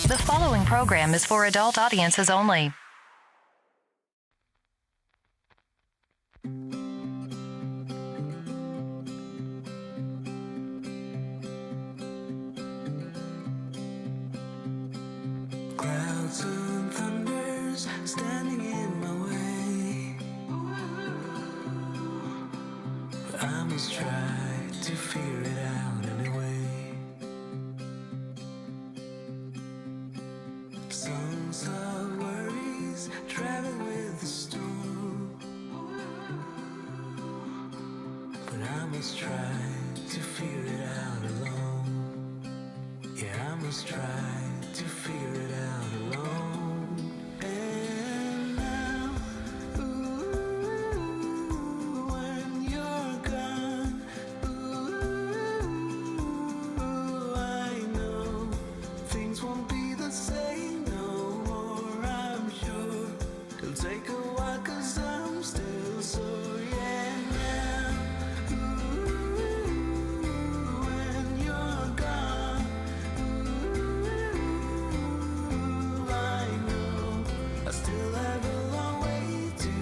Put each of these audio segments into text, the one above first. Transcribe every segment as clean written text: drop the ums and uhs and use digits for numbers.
The following program is for adult audiences only. Clouds and thunders standing in my way. I must try to figure it out anyway. Songs of worries travel with the storm, but I must try to figure it out alone. Yeah, I must try to figure it out alone. And now, ooh, when you're gone, ooh, I know things won't be the same no more, I'm sure. It'll take a while 'cause I'm still sore, yeah, now, ooh, when you're gone, ooh, I know I still have a long way to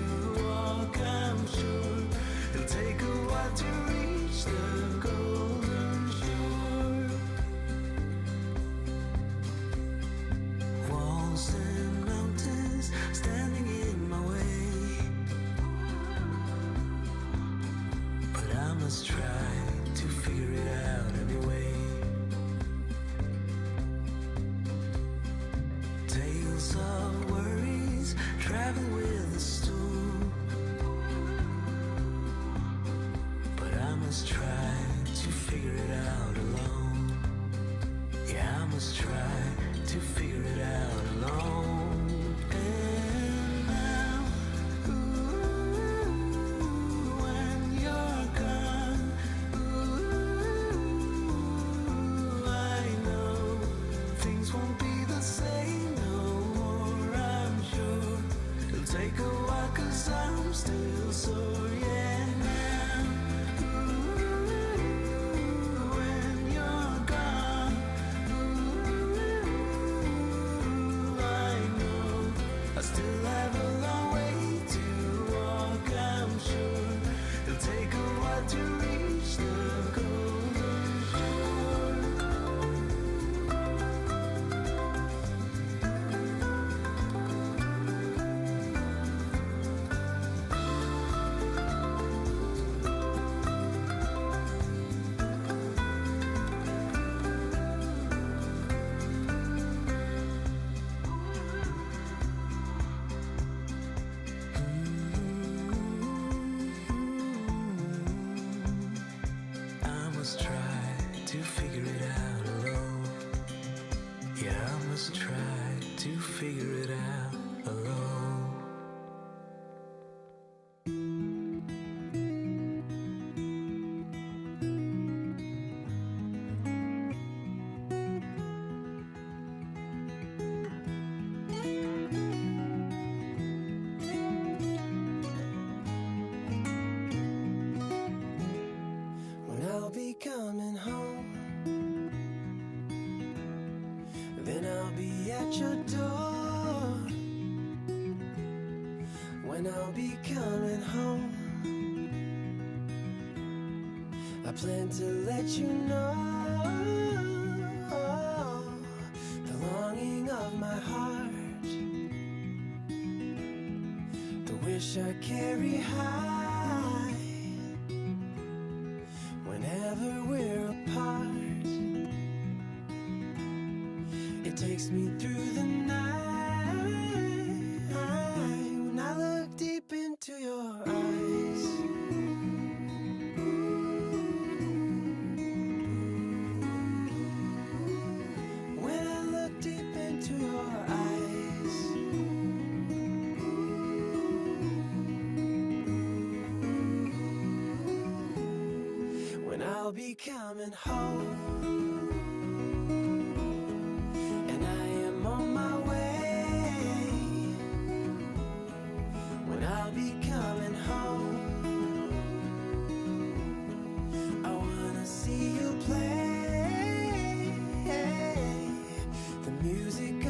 walk, I'm sure. It'll take a while to reach the golden shore. Walls and mountains standing in my way, but I must try to figure it out anyway. Tales of worries travel with the storm, but I must try to figure it out alone. Yeah, I must try to figure it out alone. And now, ooh, when you're gone, ooh, I know things won't be the same no more, I'm sure. It'll take a while 'cause I'm still sore, yeah, now, ooh, when you're gone, ooh, I know I still have a long way to walk, I'm sure. It'll take a while to reach the golden shore. I must try to figure it out alone. Yeah, I must try to figure it out alone. When I'll be coming home, then I'll be at your door. When I'll be coming home, I plan to let you know the longing of my heart, the wish I carry high whenever we're apart. It takes me through the night when I look deep into your eyes. When I look deep into your eyes, when I'll be coming home, and I am on my way. When I'll be coming home, I wanna see you play the music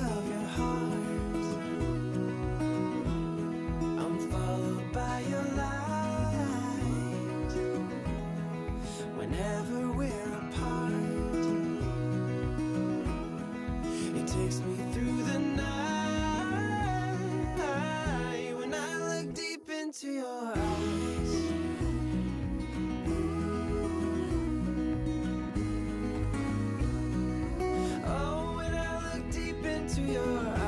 your eyes.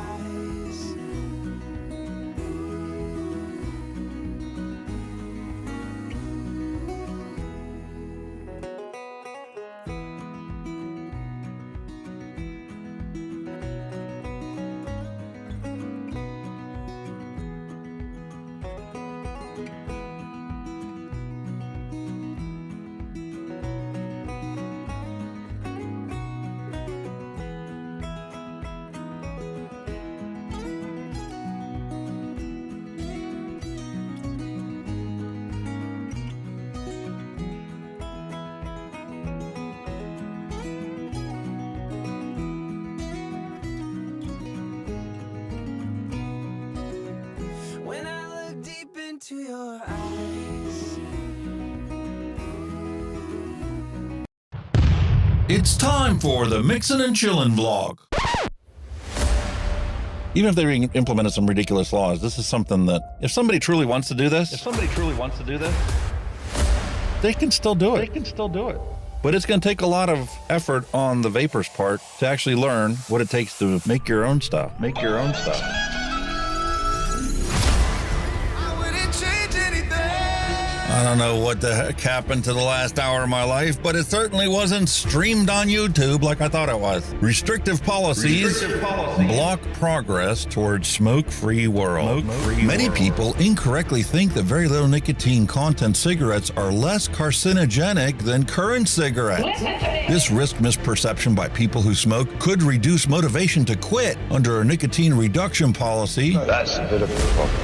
When I look deep into your eyes. It's time for the Mixin and Chillin vlog. Even if they implemented some ridiculous laws, this is something that if somebody truly wants to do this, they can still do it. But it's going to take a lot of effort on the Vaper's part to actually learn what it takes to make your own stuff. I wouldn't change anything. I don't know what the heck happened to the last hour of my life, but it certainly wasn't streamed on YouTube like I thought it was. Restrictive policies block progress towards smoke-free world. Many people incorrectly think that very little nicotine content cigarettes are less carcinogenic than current cigarettes. This risk misperception by people who smoke could reduce motivation to quit under a nicotine reduction policy. That's a bit of a problem.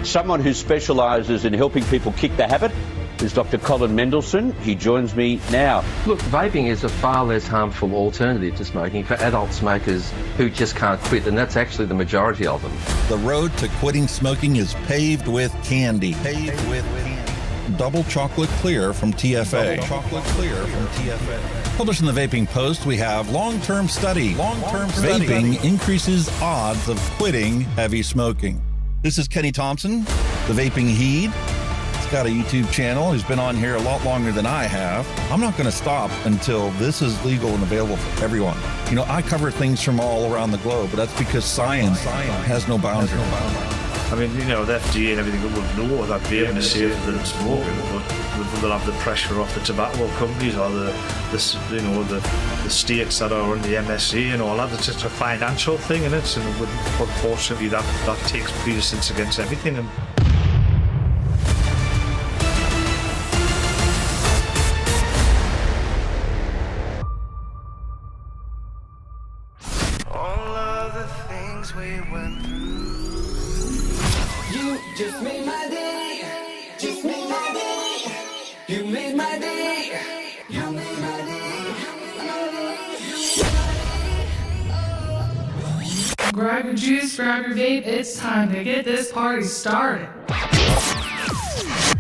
Someone who specialises in helping people kick the habit is Dr. Colin Mendelsohn. He joins me now. Look, vaping is a far less harmful alternative to smoking for adult smokers who just can't quit, and that's actually the majority of them. The road to quitting smoking is paved with candy. Double chocolate clear from TFA. Published in the Vaping Post, we have long-term study. Vaping increases odds of quitting heavy smoking. This is Kenny Thompson, the Vaping Heed. He's got a YouTube channel. He's been on here a lot longer than I have. I'm not going to stop until this is legal and available for everyone. You know, I cover things from all around the globe, but that's because science has no boundaries. I mean, you know, the FDA and everything will know that vaping is safer than smoking, but they'll have the pressure off the tobacco companies or the states that are on the MSA and all that. It's just a financial thing, and unfortunately that takes precedence against everything. And All of the things we went through. You just made my day. Just made my day. You made my day. You made my day. Grab your juice, grab your vape, it's time to get this party started.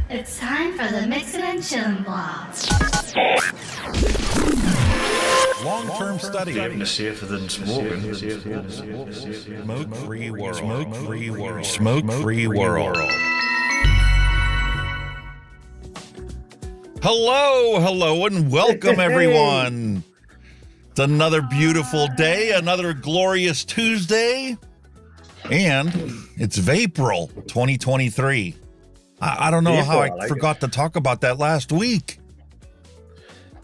It's time for the Mixin and Chillin vlog. Long-term study. vaping is safer than smoking. Smoke-free world. Smoke-free world. Hello, and welcome everyone. It's another beautiful day, another glorious Tuesday, and it's Vapril 2023. I don't know how I forgot to talk about that last week.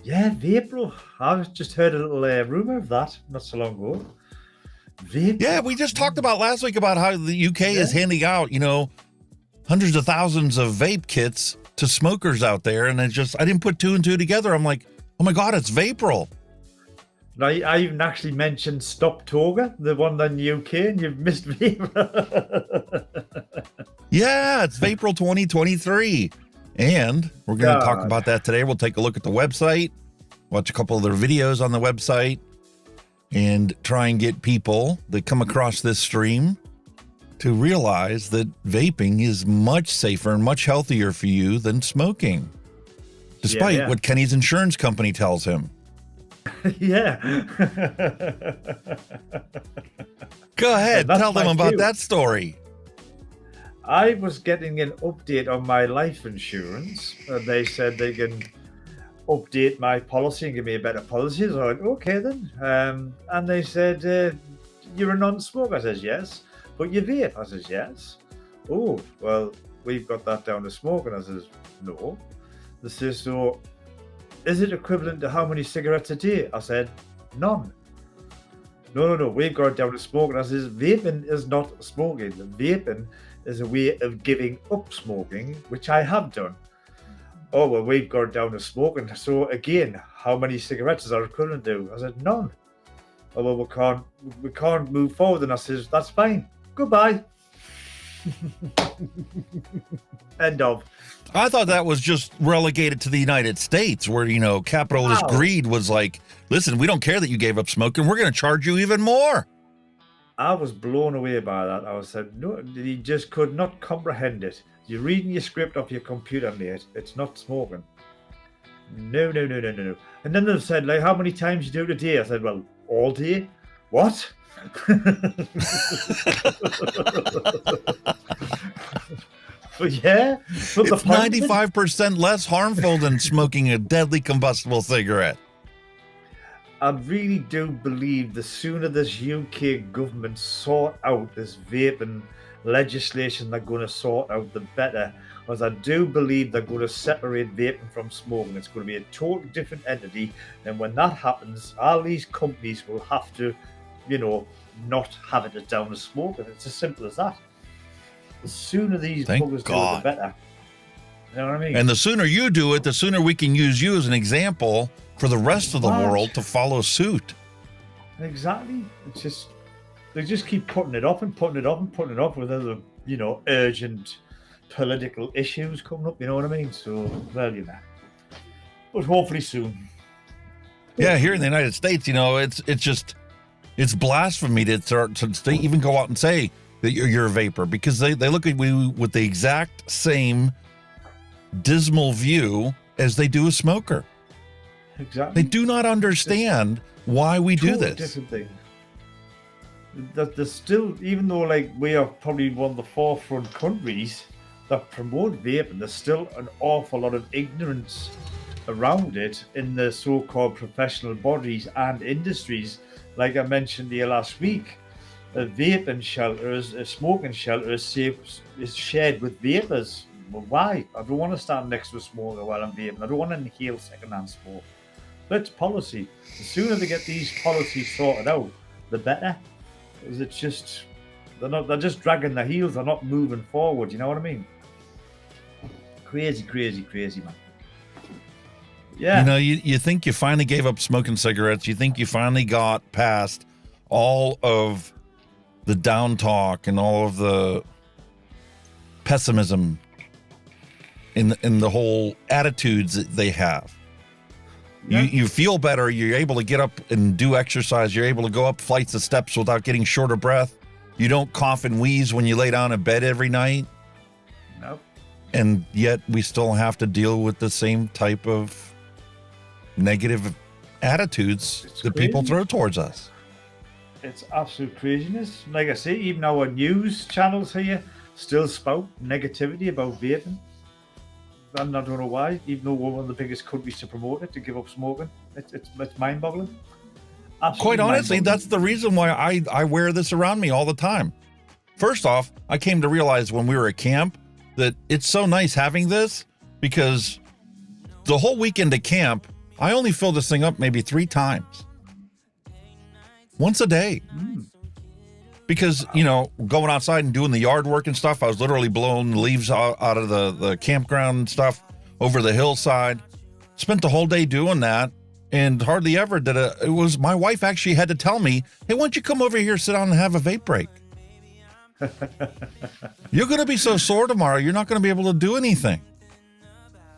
Yeah, Vapril. I've just heard a little rumour of that not so long ago. Vape. Yeah, we just talked about last week about how the UK is handing out, hundreds of thousands of vape kits to smokers out there, and I didn't put two and two together. I'm like, oh my God, it's Vapril. Now, I even actually mentioned Stop Toga, the one in the UK, and you've missed Vapril. Yeah, it's Vapril 2023. And we're going to talk about that today. We'll take a look at the website, watch a couple of their videos on the website, and try and get people that come across this stream to realize that vaping is much safer and much healthier for you than smoking, despite what Kenny's insurance company tells him. Yeah. Go ahead, tell them about that story. I was getting an update on my life insurance, and they said they can update my policy and give me a better policy. So I went, okay then. And they said, you're a non-smoker? I says, yes. But you vape? I says, yes. Oh, well, we've got that down to smoking. I says, no. They says, so is it equivalent to how many cigarettes a day? I said, none. No, we've got it down to smoking. I says, vaping is not smoking. Vaping is a way of giving up smoking, which I have done. Oh, well, we've got it down to smoking. So again, how many cigarettes are equivalent to? I said, none. Oh, well, we can't move forward. And I says, that's fine. Goodbye. End of. I thought that was just relegated to the United States, where, you know, capitalist greed was like, listen, we don't care that you gave up smoking. We're going to charge you even more. I was blown away by that. I said, no, he just could not comprehend it. You're reading your script off your computer, mate. It's not smoking. No. And then they said, like, how many times you do it a day? I said, well, all day. What? But yeah, but it's 95% less harmful than smoking a deadly combustible cigarette. I really do believe the sooner this UK government sort out this vaping legislation they're going to sort out, the better. Because I do believe they're going to separate vaping from smoking. It's going to be a totally different entity. And when that happens, all these companies will have to, you know, not have it as down as smoking. It's as simple as that. The sooner these buggers do it, the better. You know what I mean? And the sooner you do it, the sooner we can use you as an example for the rest of the world to follow suit. Exactly. It's just, they just keep putting it off with other, you know, urgent political issues coming up, you know what I mean? So, well, you know. But hopefully soon. Yeah, here in the United States, you know, it's blasphemy to even go out and say that you're a vapor, because they look at you with the exact same dismal view as they do a smoker. Exactly. They do not understand why we do this. Different thing. That there's still, even though like we are probably one of the forefront countries that promote vaping, there's still an awful lot of ignorance around it in the so-called professional bodies and industries. Like I mentioned here last week, a vaping shelters, a smoking shelter is shared with vapors. Well, why? I don't want to stand next to a smoker while I'm vaping. I don't want to inhale secondhand smoke. But it's policy. The sooner they get these policies sorted out, the better. Because it's just, they're just dragging their heels. They're not moving forward. You know what I mean? Crazy, man. Yeah. You know, you think you finally gave up smoking cigarettes. You think you finally got past all of the down talk and all of the pessimism in the whole attitudes that they have. Yeah. You feel better. You're able to get up and do exercise. You're able to go up flights of steps without getting short of breath. You don't cough and wheeze when you lay down in bed every night. Nope. And yet we still have to deal with the same type of negative attitudes that people throw towards us. It's absolute craziness. Like I say, even our news channels here still spout negativity about vaping. And I don't know why, even though we're one of the biggest countries to promote it, to give up smoking. It's mind-boggling. Absolutely. Quite honestly, that's the reason why I wear this around me all the time. First off, I came to realize when we were at camp that it's so nice having this, because the whole weekend at camp, I only fill this thing up maybe 3 times. Once a day. Because, you know, going outside and doing the yard work and stuff, I was literally blowing the leaves out of the campground and stuff over the hillside. Spent the whole day doing that, and hardly ever did it was my wife actually had to tell me, hey, why don't you come over here, sit down and have a vape break? You're going to be so sore tomorrow, you're not going to be able to do anything.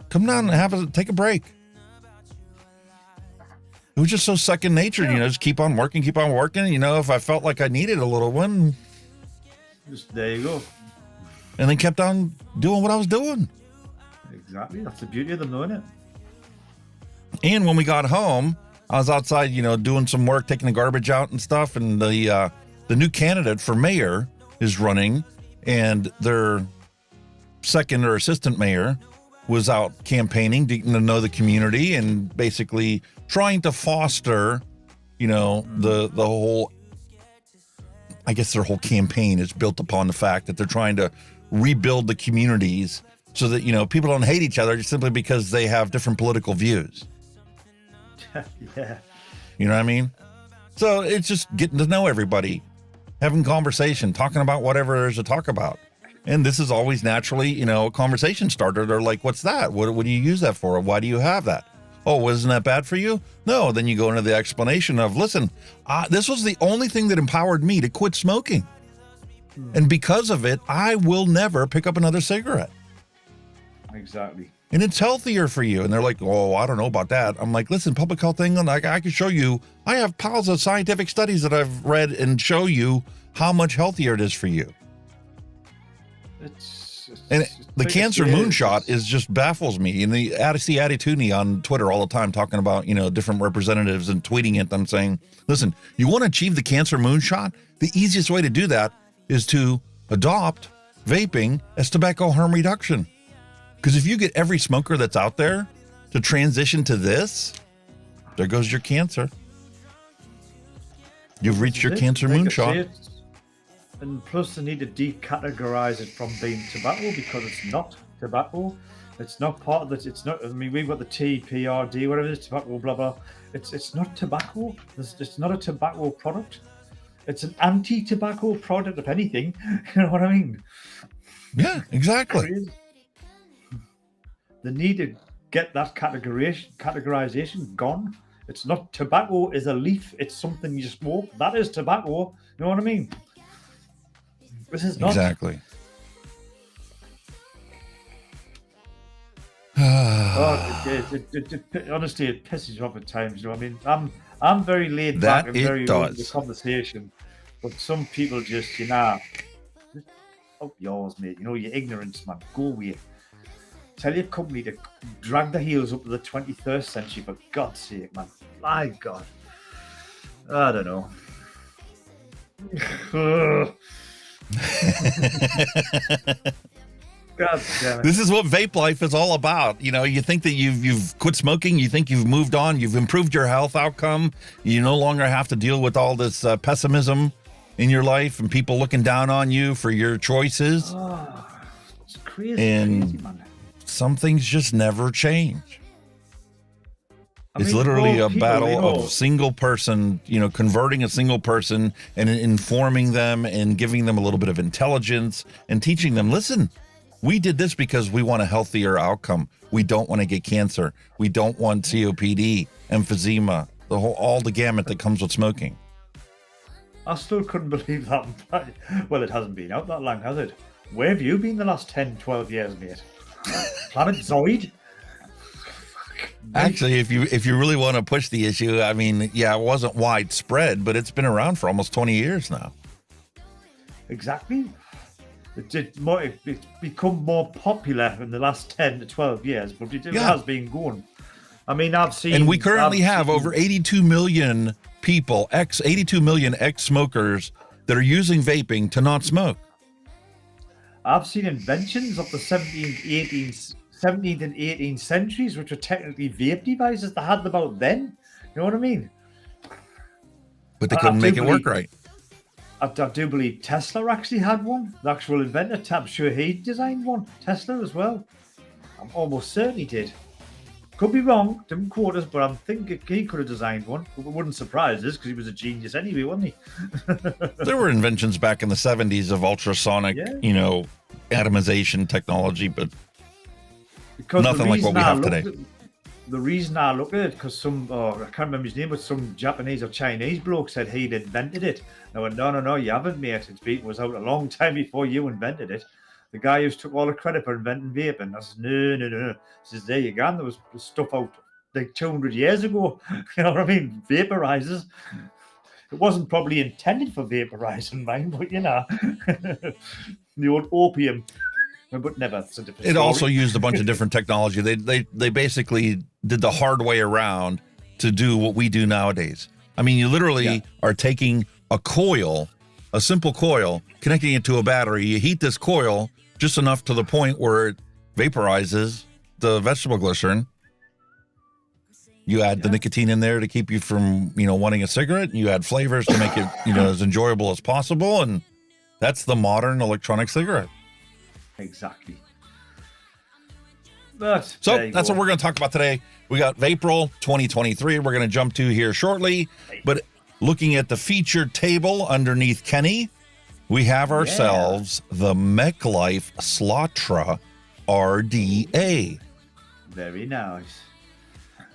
Come down and take a break. It was just so second nature, you know, just keep on working. You know, if I felt like I needed a little one, just there you go. And then kept on doing what I was doing. Exactly. That's the beauty of them doing it. And when we got home, I was outside, you know, doing some work, taking the garbage out and stuff. And the new candidate for mayor is running, and their second or assistant mayor was out campaigning, getting to know the community and basically trying to foster, you know, the whole I guess their whole campaign is built upon the fact that they're trying to rebuild the communities so that, people don't hate each other just simply because they have different political views. Yeah. You know what I mean? So it's just getting to know everybody, having conversation, talking about whatever there's to talk about. And this is always naturally, a conversation starter. They're like, what's that? What do you use that for? Why do you have that? Oh, wasn't that bad for you? No. Then you go into the explanation of, listen, this was the only thing that empowered me to quit smoking. And because of it, I will never pick up another cigarette. Exactly. And it's healthier for you. And they're like, oh, I don't know about that. I'm like, listen, public health thing, I can show you. I have piles of scientific studies that I've read and show you how much healthier it is for you. The cancer moonshot is just baffles me. And the see Attitudini on Twitter all the time talking about, different representatives and tweeting at them saying, listen, you want to achieve the cancer moonshot? The easiest way to do that is to adopt vaping as tobacco harm reduction. Because if you get every smoker that's out there to transition to this, there goes your cancer. You've reached your cancer moonshot. And plus they need to decategorize it from being tobacco because it's not tobacco. It's not part of it. It's not, we've got the TPRD, whatever it is, tobacco, blah, blah. It's not tobacco. It's not a tobacco product. It's an anti-tobacco product, if anything. You know what I mean? Yeah, exactly. They need to get that categorization gone. It's not tobacco is a leaf. It's something you smoke. That is tobacco. You know what I mean? This is not. Exactly. Honestly, it pisses you off at times. You know what I mean? I'm very laid back and very open to conversation, but some people just, just up yours, mate. Your ignorance, man. Go away. Tell your company to drag their heels up to the 21st century, for God's sake, man. My God. I don't know. God damn it. This is what vape life is all about. You think that you've quit smoking, you think you've moved on, you've improved your health outcome, you no longer have to deal with all this pessimism in your life and people looking down on you for your choices. It's crazy, man. Some things just never change. It's literally a battle of single person, converting a single person and informing them and giving them a little bit of intelligence and teaching them, listen, we did this because we want a healthier outcome. We don't want to get cancer. We don't want COPD, emphysema, all the gamut that comes with smoking. I still couldn't believe that. Well, it hasn't been out that long, has it? Where have you been the last 10, 12 years, mate? Planet Zoid? Actually, if you really want to push the issue, it wasn't widespread, but it's been around for almost 20 years now. Exactly. It's become more popular in the last 10 to 12 years, but it has been going. I've seen... And we currently have over 82 million people, 82 million ex-smokers that are using vaping to not smoke. I've seen inventions of the 17th and 18th centuries, which were technically vape devices that had them out then. You know what I mean? But they couldn't make it work right. I do believe Tesla actually had one. The actual inventor, I'm sure he designed one. Tesla as well. I'm almost certain he did. Could be wrong, didn't quote us, but I'm thinking he could have designed one. It wouldn't surprise us because he was a genius anyway, wasn't he? There were inventions back in the 70s of ultrasonic, atomization technology, but because nothing like what we have today. The reason I look at it, because I can't remember his name, but some Japanese or Chinese bloke said he'd invented it. I went, no, you haven't, mate. It was out a long time before you invented it. The guy who took all the credit for inventing vaping. I said, no. He says, there you go. There was stuff out like 200 years ago. You know what I mean? Vaporizers. It wasn't probably intended for vaporizing, mine, but the old opium. But never. It also used a bunch of different technology. They basically did the hard way around to do what we do nowadays. You literally are taking a coil, a simple coil, connecting it to a battery. You heat this coil just enough to the point where it vaporizes the vegetable glycerin. You add the nicotine in there to keep you from, wanting a cigarette. You add flavors to make it, as enjoyable as possible. And that's the modern electronic cigarette. Exactly. But so that's what we're going to talk about today. We got Vapril 2023. We're going to jump to here shortly. But looking at the featured table underneath Kenny, we have ourselves the Mechlyfe Slatra RDA. Very nice.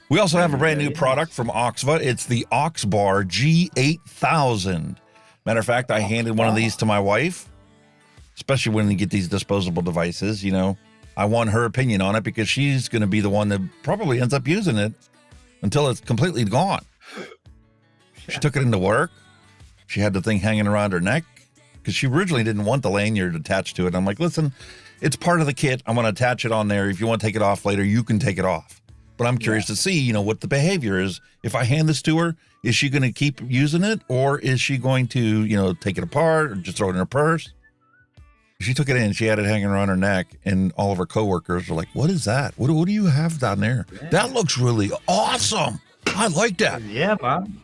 We also have a brand new product from OXVA. It's the OXBAR G8000. Matter of fact, I handed one of these to my wife, especially when you get these disposable devices. I want her opinion on it because she's going to be the one that probably ends up using it until it's completely gone. She took it into work. She had the thing hanging around her neck because she originally didn't want the lanyard attached to it. I'm like, listen, it's part of the kit. I'm going to attach it on there. If you want to take it off later, you can take it off. But I'm curious to see, what the behavior is. If I hand this to her, is she going to keep using it, or is she going to, take it apart or just throw it in her purse? She took it in, she had it hanging around her neck, and all of her coworkers were like, what is that? What do you have down there? Yeah. That looks really awesome. I like that. Yeah, man.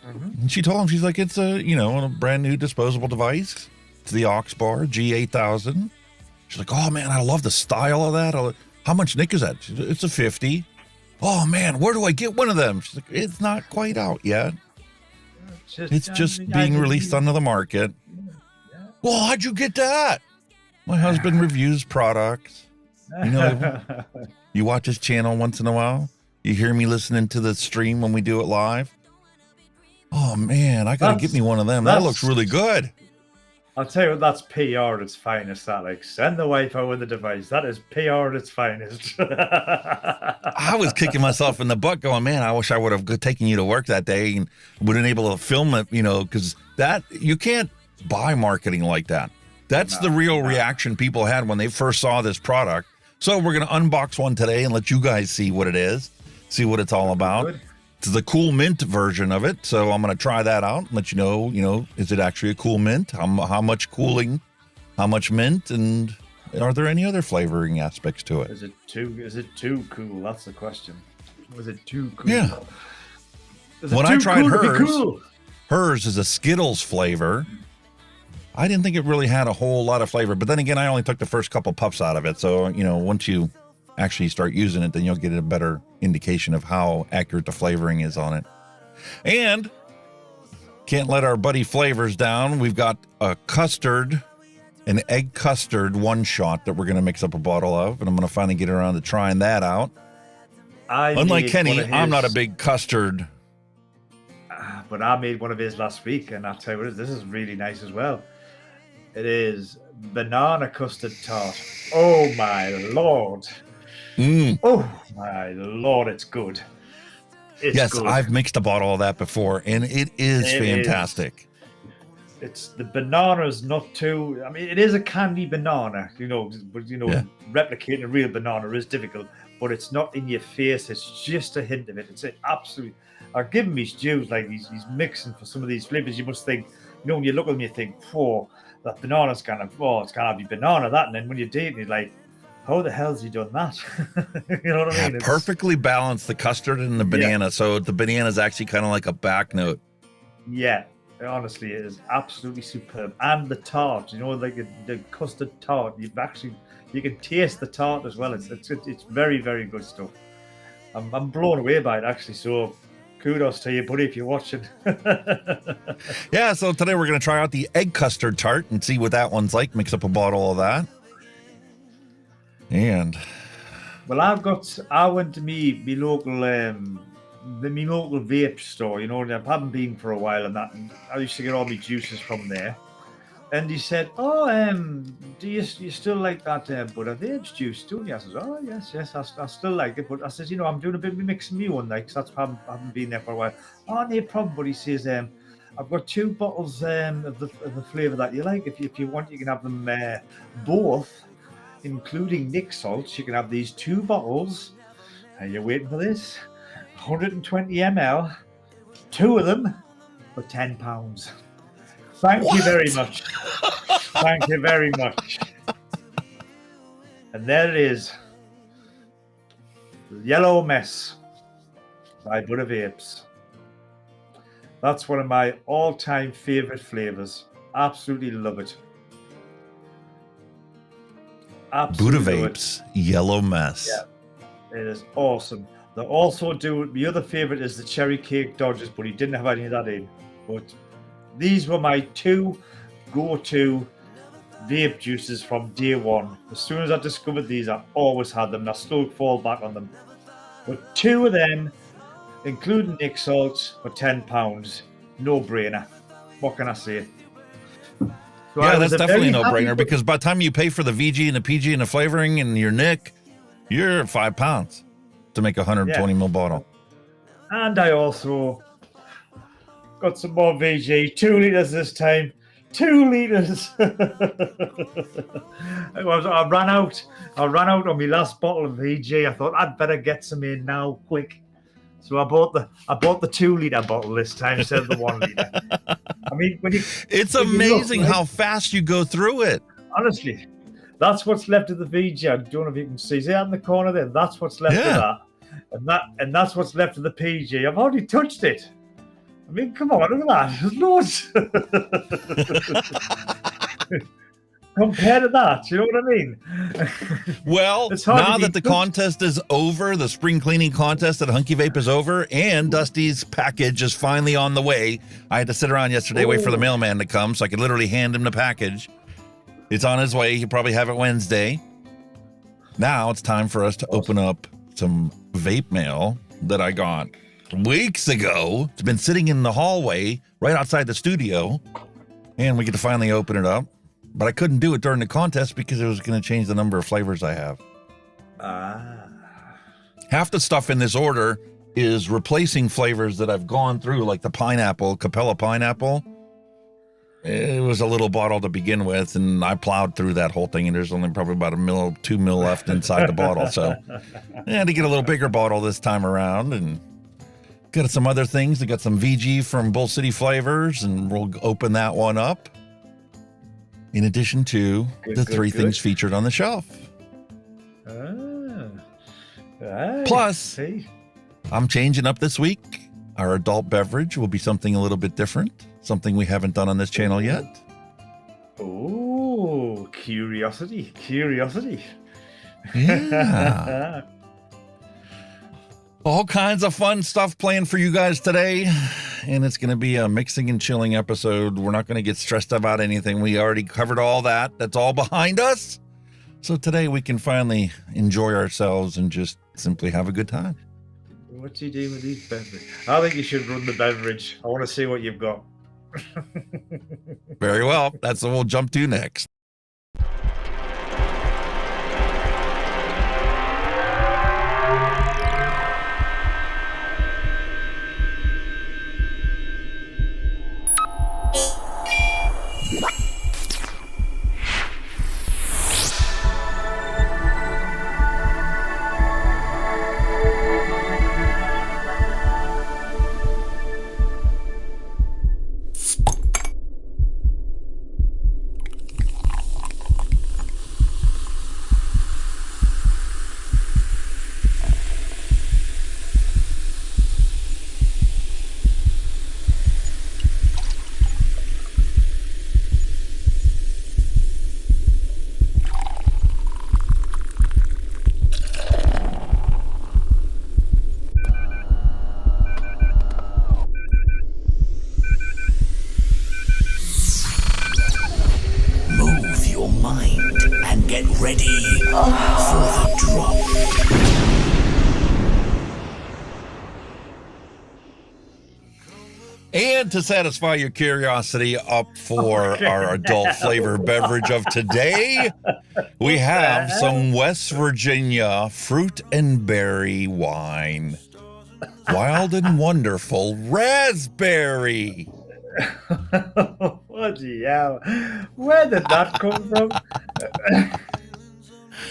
And she told him, she's like, it's a brand new disposable device. It's the OXBAR G8000. She's like, oh man, I love the style of that. How much nick is that? It's a 50. Oh man, where do I get one of them? She's like, it's not quite out yet. It's just being released onto the market. Well, how'd you get that? My husband reviews products. You watch his channel once in a while. You hear me listening to the stream when we do it live. Oh man, I gotta get me one of them. That looks really good. I'll tell you what, that's PR at its finest. That send the wife out with the device. That is PR at its finest. I was kicking myself in the butt, going, man, I wish I would have taken you to work that day and would have been able to film it. Because that you can't buy marketing like that. That's the real reaction people had when they first saw this product. So we're going to unbox one today and let you guys see what it is, see what it's all about. Good. It's the cool mint version of it. So I'm going to try that out and let you know, is it actually a cool mint? How much cooling, how much mint, and are there any other flavoring aspects to it? Is it too cool? That's the question. Was it too cool? Yeah. When I tried hers is a Skittles flavor. I didn't think it really had a whole lot of flavor, but then again, I only took the first couple puffs out of it. So, once you actually start using it, then you'll get a better indication of how accurate the flavoring is on it. And can't let our buddy Flavrz down. We've got a custard, an egg custard one shot that we're going to mix up a bottle of, and I'm going to finally get around to trying that out. Unlike Kenny, I'm not a big custard. But I made one of his last week, and I'll tell you what, this is really nice as well. It is banana custard tart. Oh my Lord. Oh my Lord, it's good. It's good. I've mixed a bottle of that before, and it is fantastic. It's the banana's not too, it is a candy banana, but replicating a real banana is difficult, but it's not in your face. It's just a hint of it. It's absolutely, I'll give him his dues. He's mixing for some of these flavors. You must think, when you look at them, you think, that banana's it's gonna be banana, that. And then when you date it, you're like, how the hell's he done that? You know what I mean? Perfectly balanced the custard and the banana. So the banana is actually kind of like a back note. Yeah, honestly, it is absolutely superb. And the tart, the custard tart, you can taste the tart as well. It's very, very good stuff. I'm blown away by it, actually. So kudos to you, buddy, if you're watching. Yeah, so today we're going to try out the egg custard tart and see what that one's like. Mix up a bottle of that. And well, I went to me local local vape store, I haven't been for a while, and I used to get all my juices from there. And he said, do you still like that Buddha Vape juice, don't you? I said, oh, yes, I still like it. But I said, I'm doing a bit of mixing me one, because I haven't been there for a while. Oh, no problem. But he says, I've got 2 bottles of the flavour that you like. If you want, you can have them both, including Nick salts. You can have these 2 bottles. Are you waiting for this? 120 ml, 2 of them for £10. Thank you very much. Thank you very much. And there it is. The yellow mess. by Butter Vapes. That's one of my all-time favorite flavors. Absolutely love it. Buddha Absolutely love it. Vapes, Yellow Mess. Yeah, it is awesome. They also do, the other favorite is the cherry cake Dodgers, but he didn't have any of that in. But these were my two go-to vape juices from day one. As soon as I discovered these, I always had them, and I still fall back on them. But two of them, including Nick Salts, for £10. No-brainer. What can I say? So Yeah, that's definitely a very happy no-brainer because by the time you pay for the VG and the PG and the flavoring and your Nick, you're at £5 to make a 120 ml bottle. And I also got some more VG, 2 litres this time. 2 litres. I ran out on my last bottle of VG. I thought I'd better get some in now, quick. So I bought the 2 litre bottle this time instead of the 1 litre. I mean, it's amazing how fast you go through it. Honestly, that's what's left of the VG. I don't know if you can see that in the corner there. That's what's left of that, and that's what's left of the PG. I've already touched it. I mean, come on, look at that. There's loads. Compared to that, you know what I mean? Well, now that the contest is over, the spring cleaning contest at Hunky Vape is over, and Dusty's package is finally on the way. I had to sit around yesterday, wait for the mailman to come, so I could literally hand him the package. It's on his way. He'll probably have it Wednesday. Now it's time for us to open up some vape mail that I got weeks ago. It's been sitting in the hallway right outside the studio, and we get to finally open it up. But I couldn't do it during the contest because it was going to change the number of flavors I have. Half the stuff in this order is replacing flavors that I've gone through, like the pineapple, Capella pineapple. It was a little bottle to begin with, and I plowed through that whole thing, and there's only probably about 2 mil left inside the bottle. So I had to get a little bigger bottle this time around, and got some other things. I got some VG from Bull City Flavors, and we'll open that one up. In addition to the three things featured on the shelf. Plus, I'm changing up this week. Our adult beverage will be something a little bit different, something we haven't done on this channel yet. Oh, curiosity. Yeah. All kinds of fun stuff planned for you guys today. And it's going to be a mixing and chilling episode. We're not going to get stressed about anything. We already covered all that. That's all behind us. So today we can finally enjoy ourselves and just simply have a good time. What's he doing with these beverages? I think you should run the beverage. I want to see what you've got. Very well. That's what we'll jump to next. And to satisfy your curiosity, up for our adult flavor beverage of today, we have some West Virginia fruit and berry wine. Wild and wonderful raspberry. Bloody hell. Where did that come from?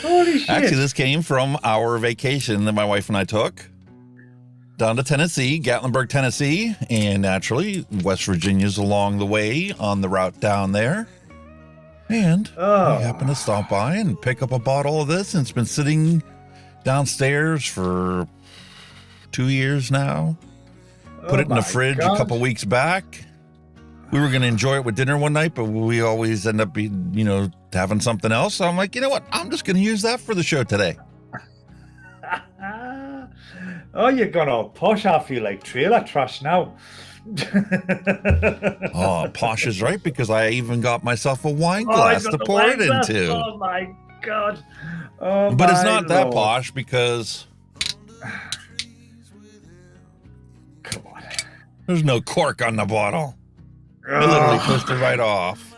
Holy shit. Actually, this came from our vacation that my wife and I took down to Tennessee, Gatlinburg, Tennessee, and naturally, West Virginia's along the way on the route down there. And we happened to stop by and pick up a bottle of this, and it's been sitting downstairs for 2 years now. Put it in the fridge a couple weeks back. We were going to enjoy it with dinner one night, but we always end up, having something else. So I'm like, you know what? I'm just going to use that for the show today. Oh, you're gone all posh. I feel like trailer trash now. Oh, posh is right, because I even got myself a wine glass to pour it into. Oh my God. But it's not that posh because come on. There's no cork on the bottle. I literally pushed it right off.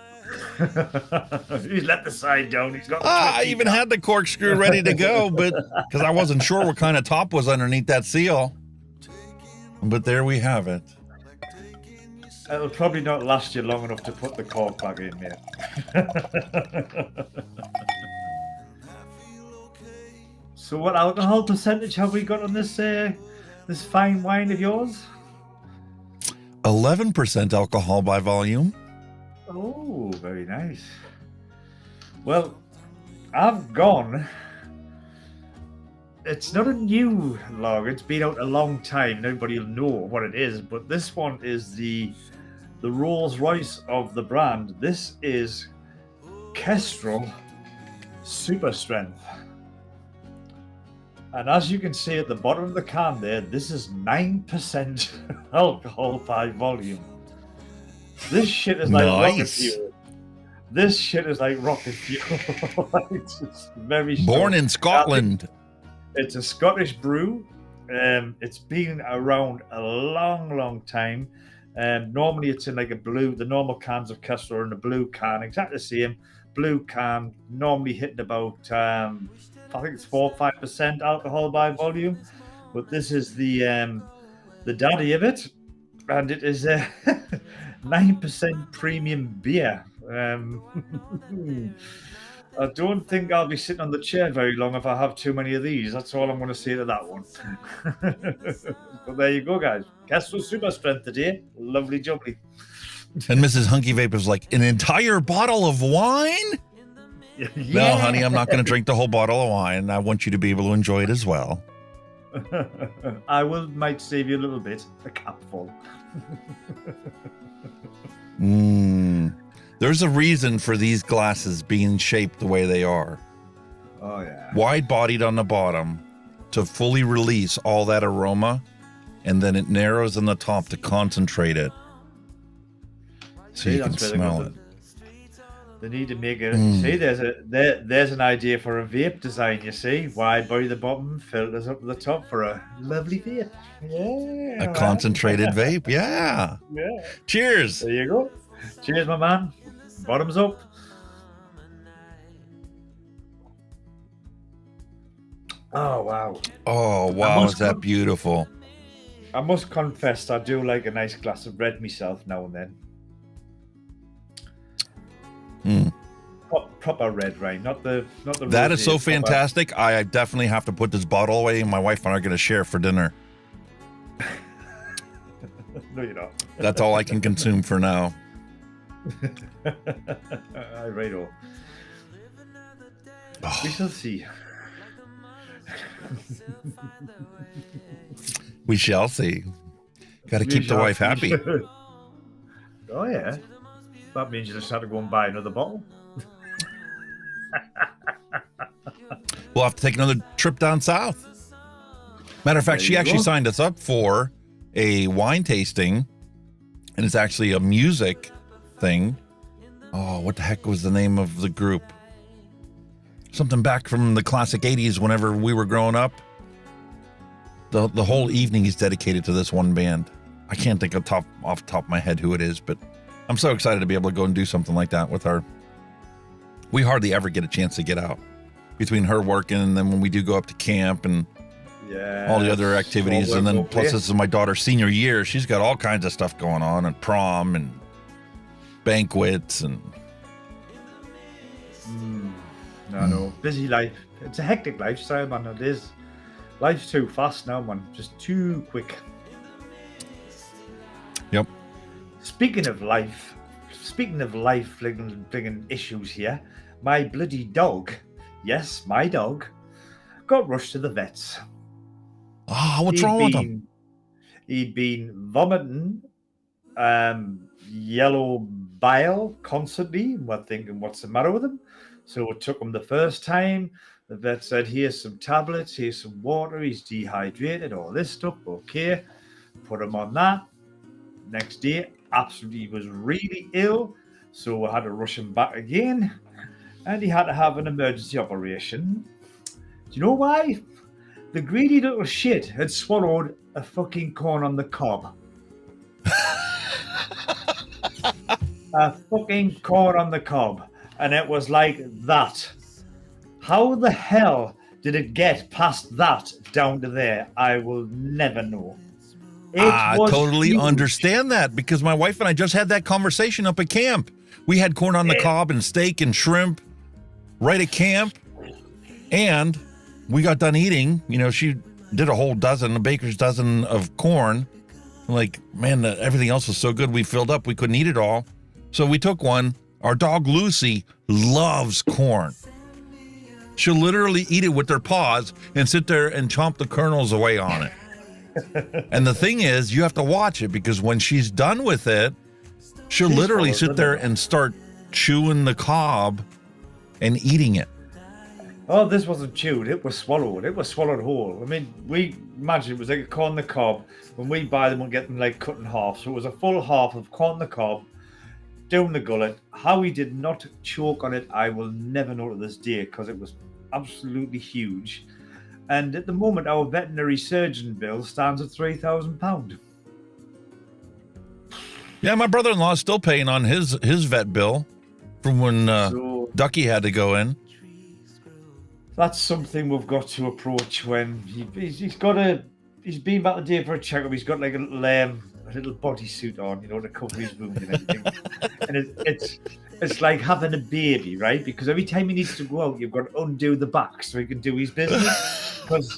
He's let the side down. He's got. I even had the corkscrew ready to go, but because I wasn't sure what kind of top was underneath that seal. But there we have it. It'll probably not last you long enough to put the cork back in there. So, what alcohol percentage have we got on this this fine wine of yours? 11% alcohol by volume. Oh, very nice. Well, I've gone. It's not a new lager. It's been out a long time. Nobody will know what it is. But this one is the Rolls Royce of the brand. This is Kestrel Super Strength. And as you can see at the bottom of the can there, this is 9% alcohol by volume. This shit is like rocket fuel. This shit is like rocket fuel. It's very strong. Born in Scotland. It's a Scottish brew. It's been around a long, long time. Normally it's in like a blue. The normal cans of Kestrel are in a blue can, exactly the same. Blue can, normally hitting about, I think it's 4 or 5% alcohol by volume. But this is the daddy of it. And it is a 9% premium beer. I don't think I'll be sitting on the chair very long if I have too many of these. That's all I'm going to say to that one. But there you go, guys. Kestrel Super Strength today. Lovely jubbly. And Mrs. Hunky Vape is like, an entire bottle of wine? Yeah. No, honey, I'm not going to drink the whole bottle of wine. I want you to be able to enjoy it as well. might save you a little bit. A cupful. There's a reason for these glasses being shaped the way they are. Oh, yeah. Wide-bodied on the bottom to fully release all that aroma, and then it narrows in the top to concentrate it. So you can smell it. They need to make it. See, there's an idea for a vape design. You see, wide body the bottom, filters up to the top for a lovely vape. Yeah, a concentrated vape. Yeah. Yeah. Cheers. There you go. Cheers, my man. Bottoms up. Oh wow. Oh wow, is that beautiful? I must confess, I do like a nice glass of red myself now and then. Proper red, right? Not the. That is so fantastic. I definitely have to put this bottle away, and my wife and I are going to share for dinner. No, you're not. That's all I can consume for now. Right on. Oh. We shall see. We shall see. Got to keep the wife happy. Oh yeah. That means you just have to go and buy another bottle. We'll have to take another trip down south. Matter of fact, she actually signed us up for a wine tasting, and it's actually a music thing. Oh, what the heck was the name of the group? Something back from the classic 80s whenever we were growing up. The whole evening is dedicated to this one band. I can't think off the top of my head who it is, but I'm so excited to be able to go and do something like that with her. We hardly ever get a chance to get out between her working and then when we do go up to camp and all the other activities. And then plus this is my daughter's senior year. She's got all kinds of stuff going on, and prom and banquets and no, busy life. It's a hectic lifestyle, man. It is. Life's too fast now, man. Just too quick. Yep. Speaking of life flinging issues here, my bloody dog, yes, my dog, got rushed to the vets. Oh, what's wrong with him? He'd been vomiting yellow bile constantly. We're thinking, what's the matter with him? So we took him the first time. The vet said, here's some tablets, here's some water, he's dehydrated, all this stuff. Okay, put him on that. Next day, absolutely was really ill. So we had to rush him back again. And he had to have an emergency operation. Do you know why? The greedy little shit had swallowed a fucking corn on the cob. A fucking corn on the cob. And it was like that. How the hell did it get past that down to there? I will never know. I totally understand that because my wife and I just had that conversation up at camp. We had corn on the cob and steak and shrimp right at camp. And we got done eating. You know, she did a whole dozen, a baker's dozen of corn. Like, man, everything else was so good. We filled up. We couldn't eat it all. So we took one. Our dog Lucy loves corn. She'll literally eat it with her paws and sit there and chomp the kernels away on it. And the thing is, you have to watch it because when she's done with it, she'll literally sit there and start chewing the cob and eating it. Oh, this wasn't chewed. It was swallowed. It was swallowed whole. I mean, we imagine it was like a corn on the cob. When we buy them, we'll get them like cut in half. So it was a full half of corn on the cob down the gullet. How he did not choke on it, I will never know to this day because it was absolutely huge. And at the moment, our veterinary surgeon bill stands at £3,000. Yeah, my brother-in-law is still paying on his vet bill from when Ducky had to go in. That's something we've got to approach when he's been back the day for a checkup. He's got like a little bodysuit on, you know, to cover his wound and everything. And it's like having a baby, right? Because every time he needs to go out, you've got to undo the back so he can do his business. Because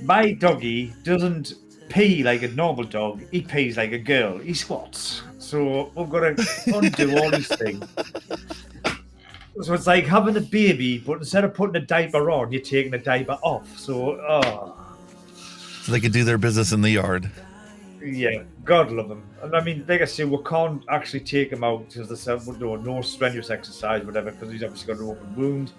my doggy doesn't pee like a normal dog. He pees like a girl. He squats. So we've got to undo all these things. So it's like having a baby, but instead of putting a diaper on, you're taking a diaper off. So they could do their business in the yard. Yeah, God love them. And I mean, like I say, we can't actually take him out because they said no strenuous exercise, whatever, because he's obviously got an open wound.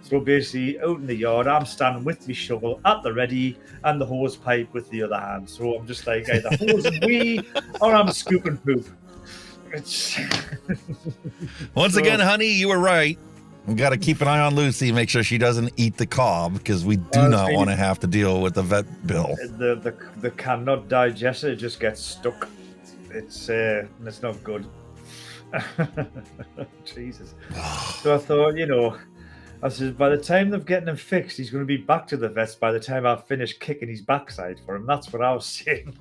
So basically, out in the yard, I'm standing with my shovel at the ready and the hose pipe with the other hand. So I'm just like either hosing wee or I'm scooping poop. Once again, honey, you were right. We got to keep an eye on Lucy, make sure she doesn't eat the cob because we do not want to have to deal with the vet bill. The cannot digest it; just gets stuck. It's not good. Jesus. So I thought, you know, I said by the time they're getting him fixed, he's going to be back to the vets by the time I've finished kicking his backside for him. That's what I was saying.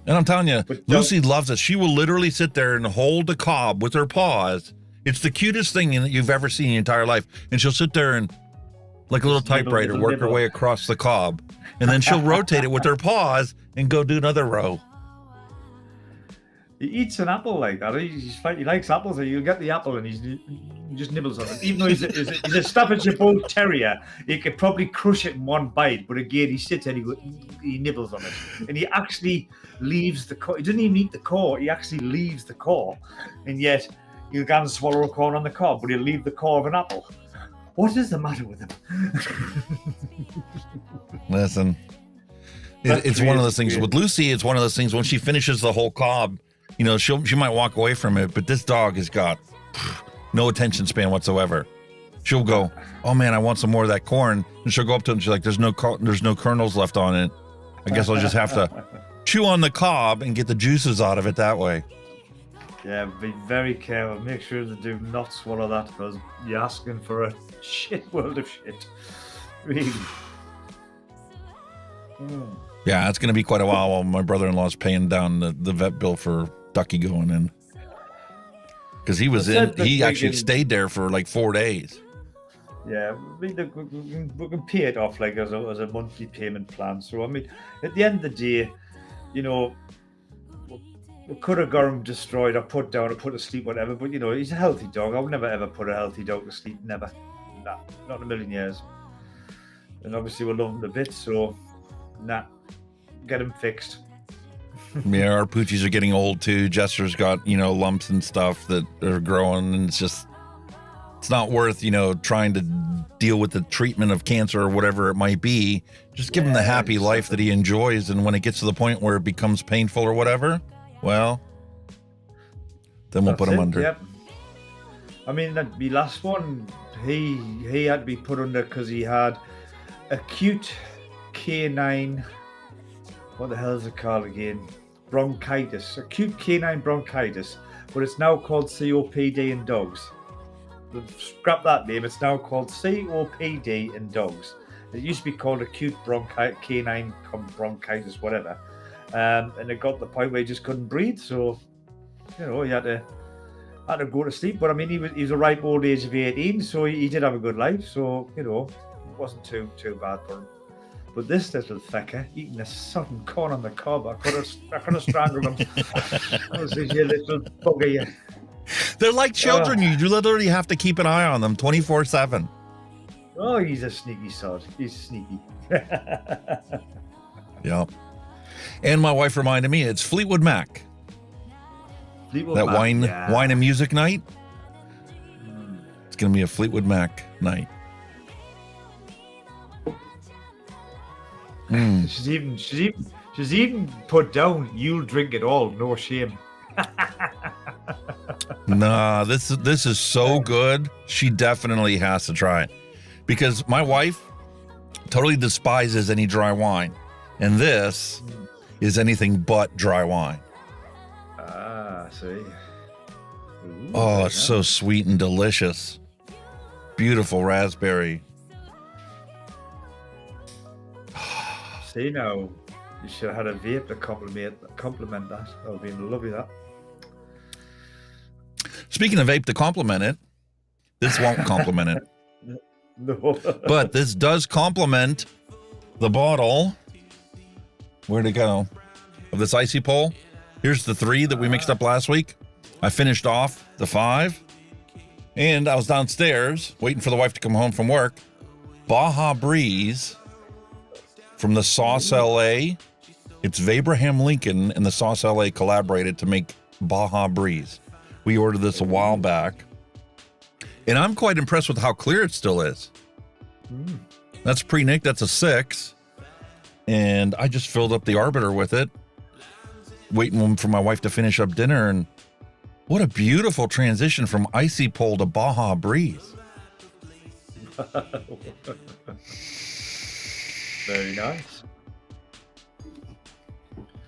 And I'm telling you, Lucy loves it. She will literally sit there and hold the cob with her paws. It's the cutest thing that you've ever seen in your entire life. And she'll sit there and, like a little typewriter, work her way across the cob. And then she'll rotate it with her paws and go do another row. He eats an apple like that. He likes apples. So you'll get the apple and he just nibbles on it. Even though he's a Staffordshire Bull Terrier, he could probably crush it in one bite. But again, he sits and he nibbles on it. And he actually leaves the core. He doesn't even eat the core. He actually leaves the core. And yet, he'll go and swallow a corn on the cob, but he'll leave the core of an apple. What is the matter with him? Listen, it's one of those things. With Lucy, it's one of those things when she finishes the whole cob, you know, she might walk away from it, but this dog has got no attention span whatsoever. She'll go, oh man, I want some more of that corn. And she'll go up to him. She's like, there's no kernels left on it. I guess I'll just have to chew on the cob and get the juices out of it that way. Yeah, be very careful. Make sure they do not swallow that because you're asking for a shit world of shit. Really. Yeah, it's going to be quite a while my brother-in-law's paying down the vet bill for Ducky going in. Because he actually stayed there for like 4 days. Yeah, we can pay it off like as a monthly payment plan. So, I mean, at the end of the day, you know, we could have got him destroyed or put down or put to sleep, whatever. But, you know, he's a healthy dog. I would never, ever put a healthy dog to sleep. Never. Nah, not in a million years. And obviously we love them a bit, so nah, get them fixed. Yeah, our poochies are getting old too. Jester's got, lumps and stuff that are growing, and it's not worth, trying to deal with the treatment of cancer or whatever it might be. Just give him the happy life that he enjoys, and when it gets to the point where it becomes painful or whatever, well, then we'll put him under. Yep. I mean, the last one, he had to be put under because he had acute canine, what the hell is it called again? Bronchitis, acute canine bronchitis, but it's now called COPD in dogs. Scrap that name, it's now called COPD in dogs. It used to be called acute canine bronchitis, whatever. And it got to the point where he just couldn't breathe, so, he had to go to sleep. But I mean, he was a ripe old age of 18, so he did have a good life, so, it wasn't too bad for him. But this little fecker eating a sudden corn on the cob, I could have strangled him. Oh, this is your little bugger, you. They're like children. You literally have to keep an eye on them 24/7. Oh, he's a sneaky sod. He's sneaky. Yeah. And my wife reminded me it's Fleetwood Mac. That wine and music night. It's gonna be a Fleetwood Mac night. She's even put down, "You'll drink it all, no shame." Nah, this is so good. She definitely has to try it, because my wife totally despises any dry wine, and this is anything but dry wine. Ah, see. Ooh, oh, it's so sweet and delicious. Beautiful raspberry. See now, you should have had a vape to compliment that. That would have been lovely, that. Speaking of vape to compliment it, this won't compliment it. No. But this does complement the bottle. Where'd it go? Of this icy pole. Here's the 3 that we mixed up last week. I finished off the 5. And I was downstairs waiting for the wife to come home from work. Baja Breeze from the Sauce LA. It's Abraham Lincoln and the Sauce LA collaborated to make Baja Breeze. We ordered this a while back. And I'm quite impressed with how clear it still is. That's pre-nick. That's a 6. And I just filled up the Arbiter with it, waiting for my wife to finish up dinner. And what a beautiful transition from icy pole to Baja Breeze. Very nice.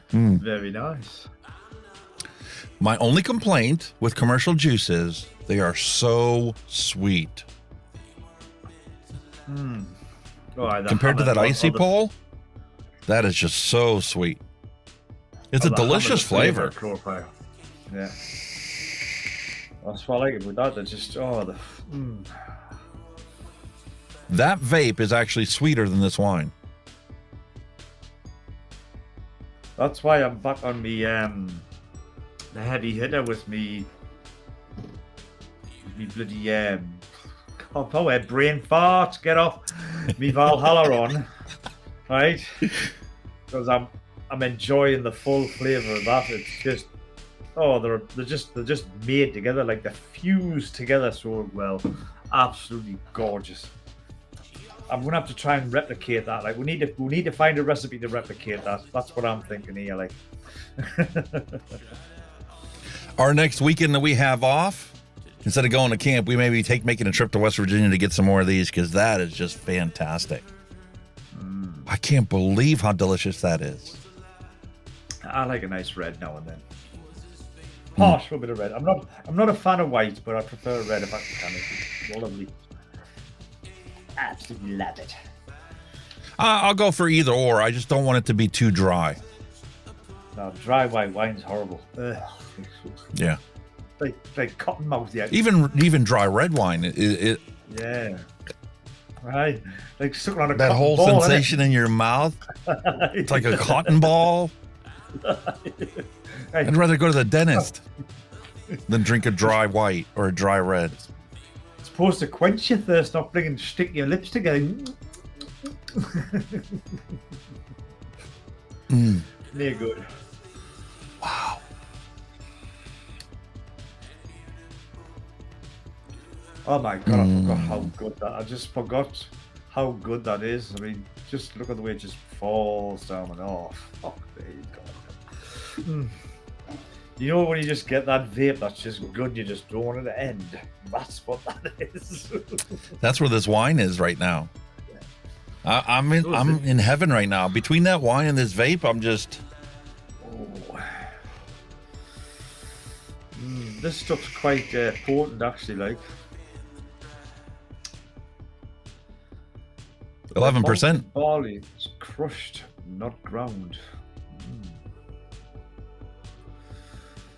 Very nice. My only complaint with commercial juice is they are so sweet. Compared to that icy pole, that is just so sweet. It's a delicious flavor. Yeah. That's what I like it with that. They're just, That vape is actually sweeter than this wine. That's why I'm back on me the heavy hitter with me bloody brain fart, get off me Valhalla on, right? Because I'm enjoying the full flavour of that. It's just they're just made together, like they're fused together so well. Absolutely gorgeous. I'm gonna have to try and replicate that. Like we need to find a recipe to replicate that. That's what I'm thinking here. Like our next weekend that we have off, instead of going to camp, we maybe making a trip to West Virginia to get some more of these, because that is just fantastic. I can't believe how delicious that is. I like a nice red now and then. Harsh for a bit of red. I'm not a fan of white, but I prefer red if I can. It's lovely. Absolutely love it. I'll go for either or. I just don't want it to be too dry. No, dry white wine's horrible. Ugh. Yeah. Like cotton mouth, yeah. Even dry red wine. Yeah. Right. Like sucking on a that cotton whole ball, sensation in your mouth. It's like a cotton ball. I'd rather go to the dentist than drink a dry white or a dry red. It's supposed to quench your thirst, not stick your lips together. Near good. Wow. Oh my god, I forgot how good that. I just forgot how good that is. I mean, just look at the way it just falls down and off. Fuck me, God. You know when you just get that vape that's just good, you just don't want it to end. That's what that is. That's where this wine is right now. I'm in heaven right now. Between that wine and this vape, I'm just. This stuff's quite potent, actually. Like 11%. Barley is crushed, not ground.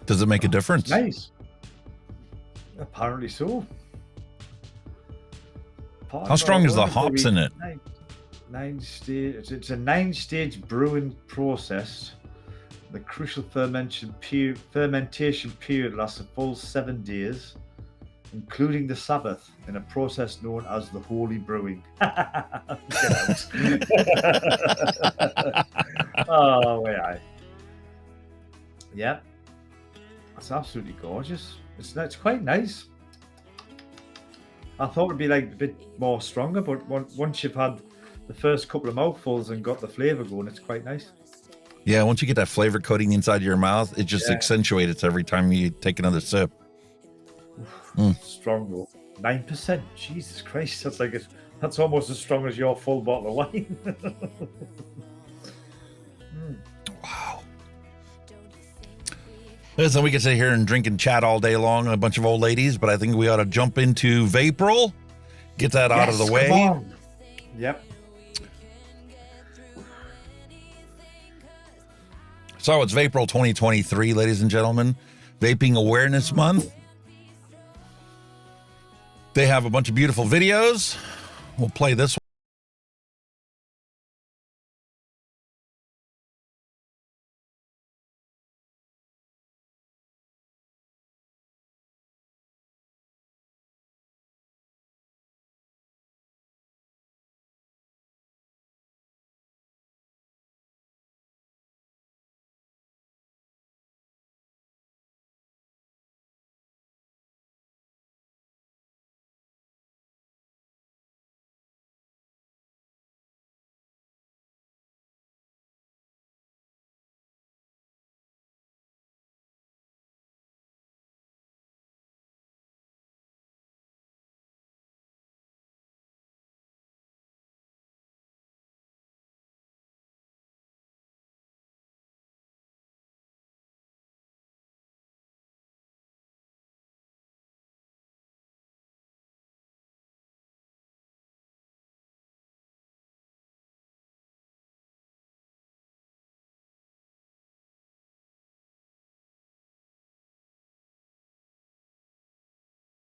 Does it make a difference? Nice. Apparently so. How strong is the hops in it? Nine stage. It's a 9-stage brewing process. The crucial fermentation period lasts a full 7 days, including the Sabbath, in a process known as the Holy Brewing. Get out. Oh, yeah. Yeah. That's absolutely gorgeous. It's quite nice. I thought it'd be like a bit more stronger, but once you've had the first couple of mouthfuls and got the flavor going, it's quite nice. Yeah, once you get that flavor coating inside your mouth, it just accentuates every time you take another sip. Strong though. 9%. Jesus Christ, that's almost as strong as your full bottle of wine. Wow. Listen, we could sit here and drink and chat all day long, a bunch of old ladies, but I think we ought to jump into Vapril, get that out of the way. Come on. Yep. So it's Vapril 2023, ladies and gentlemen. Vaping Awareness Month. They have a bunch of beautiful videos. We'll play this one.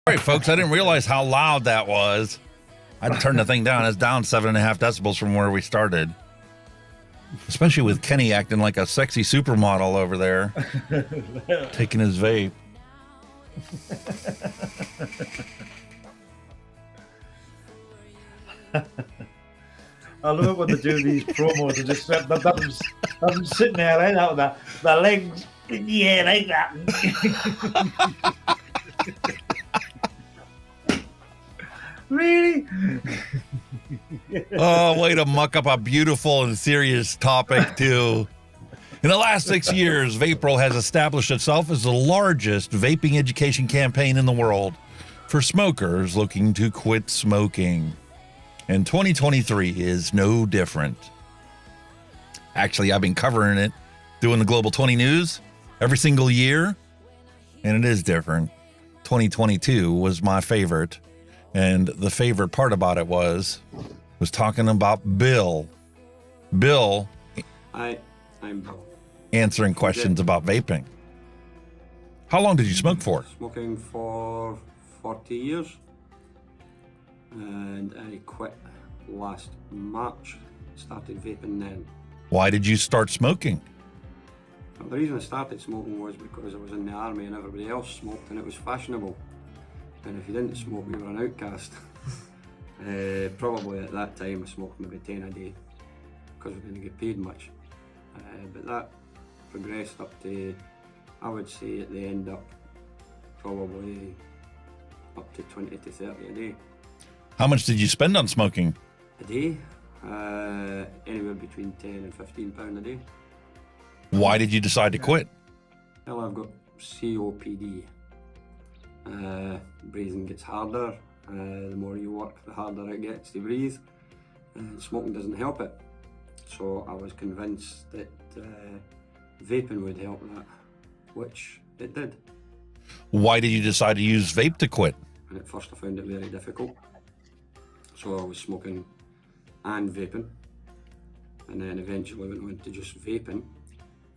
All right, folks, I didn't realize how loud that was. I had to turn the thing down. It's down 7.5 decibels from where we started. Especially with Kenny acting like a sexy supermodel over there, taking his vape. I love it when they do these promos and just have them sitting there like that with their legs in the air like that. Really? Oh, way to muck up a beautiful and serious topic, too. In the last 6 years, Vapril has established itself as the largest vaping education campaign in the world for smokers looking to quit smoking. And 2023 is no different. Actually, I've been covering it, doing the Global 20 News every single year, and it is different. 2022 was my favorite. And the favorite part about it was talking about Bill. Bill I'm Bill. Answering questions about vaping. How long did you smoke for? Smoking for 40 years. And I quit last March. Started vaping then. Why did you start smoking? Well, the reason I started smoking was because I was in the army and everybody else smoked and it was fashionable. And if you didn't smoke, you were an outcast. Probably at that time I smoked maybe 10 a day because we didn't get paid much. But that progressed up to, I would say at the end up probably up to 20 to 30 a day. How much did you spend on smoking? A day? Anywhere between 10 and 15 pound a day. Why did you decide to quit? Well, I've got COPD. Breathing gets harder. The more you work, the harder it gets to breathe. Smoking doesn't help it. So I was convinced that vaping would help that, which it did. Why did you decide to use vape to quit? And at first I found it very difficult. So I was smoking and vaping, and then eventually went on to just vaping,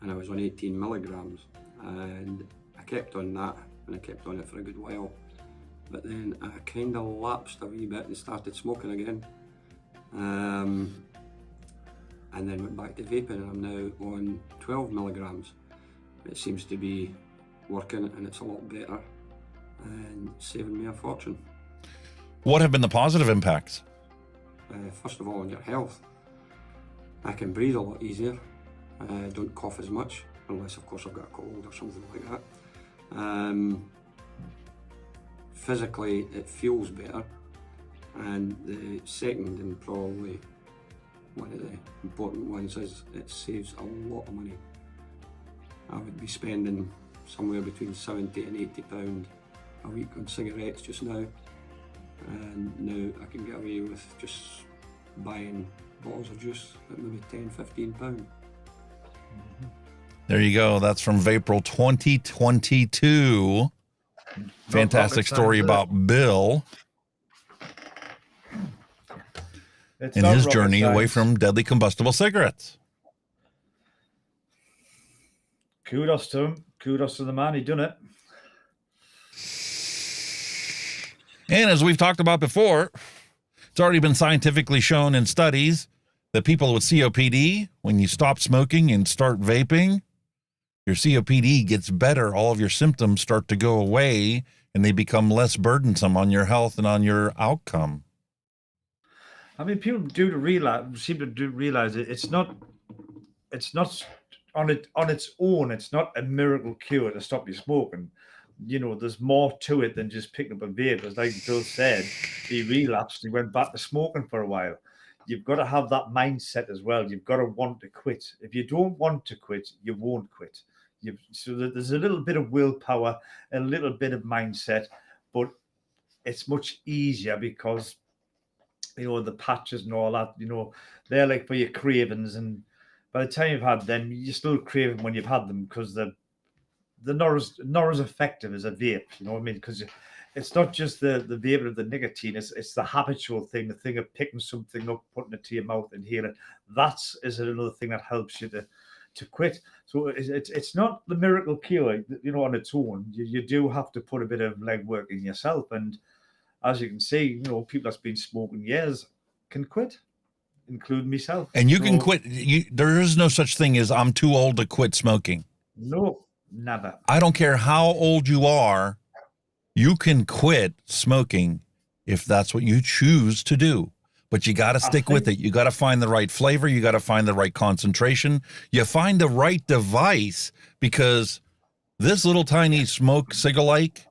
and I was on 18 milligrams, and I kept on that, and I kept on it for a good while. But then I kind of lapsed a wee bit and started smoking again. And then went back to vaping, and I'm now on 12 milligrams. It seems to be working, and it's a lot better and saving me a fortune. What have been the positive impacts? First of all, on your health. I can breathe a lot easier. I don't cough as much, unless of course I've got a cold or something like that. Physically, it feels better. And the second, and probably one of the important ones, is it saves a lot of money. I would be spending somewhere between 70 and 80 pound a week on cigarettes just now, and now I can get away with just buying bottles of juice at maybe 10, 15 pound. There you go. That's from Vapril 2022. Fantastic story about Bill and his journey away from deadly combustible cigarettes. Kudos to him. Kudos to the man. He done it. And as we've talked about before, it's already been scientifically shown in studies that people with COPD, when you stop smoking and start vaping, your COPD gets better. All of your symptoms start to go away, and they become less burdensome on your health and on your outcome. I mean, people seem to realize it. It's not on its own. It's not a miracle cure to stop you smoking. You know, there's more to it than just picking up a vape. As like Bill said, he relapsed. He went back to smoking for a while. You've got to have that mindset as well. You've got to want to quit. If you don't want to quit, you won't quit. So there's a little bit of willpower, a little bit of mindset, but it's much easier because, you know, the patches and all that, you know, they're like for your cravings. And by the time you've had them, you're still craving when you've had them because they're not as effective as a vape, you know what I mean? Because it's not just the vapor of the nicotine, it's the habitual thing, the thing of picking something up, putting it to your mouth and hearing. That is another thing that helps you to quit. So it's not the miracle cure, you know, on its own. You do have to put a bit of legwork in yourself. And as you can see, you know, people that's been smoking years can quit, including myself. And you can quit. There is no such thing as I'm too old to quit smoking. No, never. I don't care how old you are. You can quit smoking if that's what you choose to do. But you got to stick with it. You got to find the right flavor. You got to find the right concentration. You find the right device, because this little tiny smoke cigalike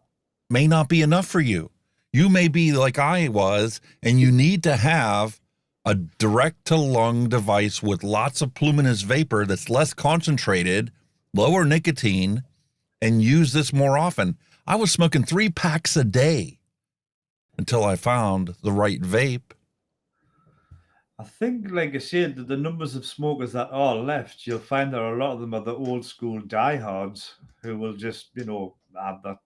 may not be enough for you. You may be like I was, and you need to have a direct-to-lung device with lots of pluminous vapor that's less concentrated, lower nicotine, and use this more often. I was smoking 3 packs a day until I found the right vape. I think, like I said, the numbers of smokers that are left, you'll find that a lot of them are the old school diehards who will just, you know, have that,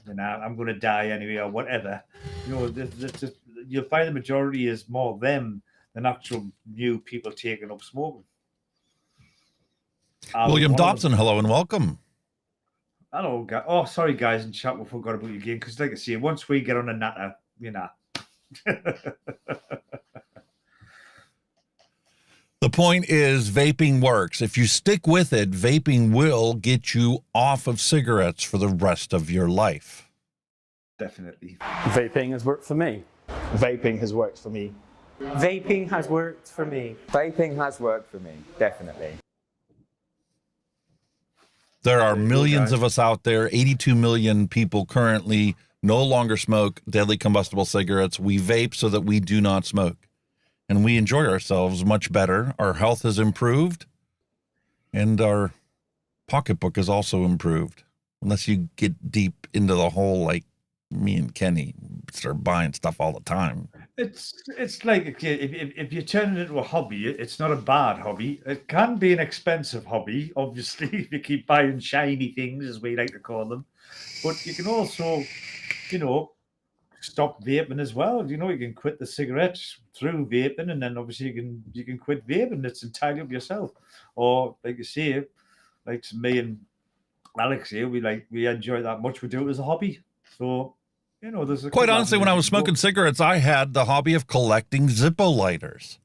you know, I'm going to die anyway or whatever. You know, you'll find the majority is more them than actual new people taking up smoking. William Dobson, hello and welcome. Hello, guys. Oh, sorry, guys in chat, we forgot about you again, because like I say, once we get on a natter, you know. The point is, vaping works. If you stick with it, vaping will get you off of cigarettes for the rest of your life. Definitely. Vaping has worked for me. Vaping has worked for me. Vaping has worked for me. Vaping has worked for me, definitely. There are millions of us out there, 82 million people currently no longer smoke deadly combustible cigarettes. We vape so that we do not smoke. And we enjoy ourselves much better. Our health has improved. And our pocketbook has also improved. Unless you get deep into the whole, like me and Kenny start buying stuff all the time. It's like if you turn it into a hobby, it's not a bad hobby. It can be an expensive hobby, obviously, if you keep buying shiny things, as we like to call them. But you can also, you know, stop vaping as well. You know, you can quit the cigarettes through vaping, and then obviously you can quit vaping. It's entirely up to yourself. Or like you say, like me and Alex here, we enjoy it that much. We do it as a hobby. So, you know, there's quite honestly, when I was smoking cigarettes, I had the hobby of collecting Zippo lighters.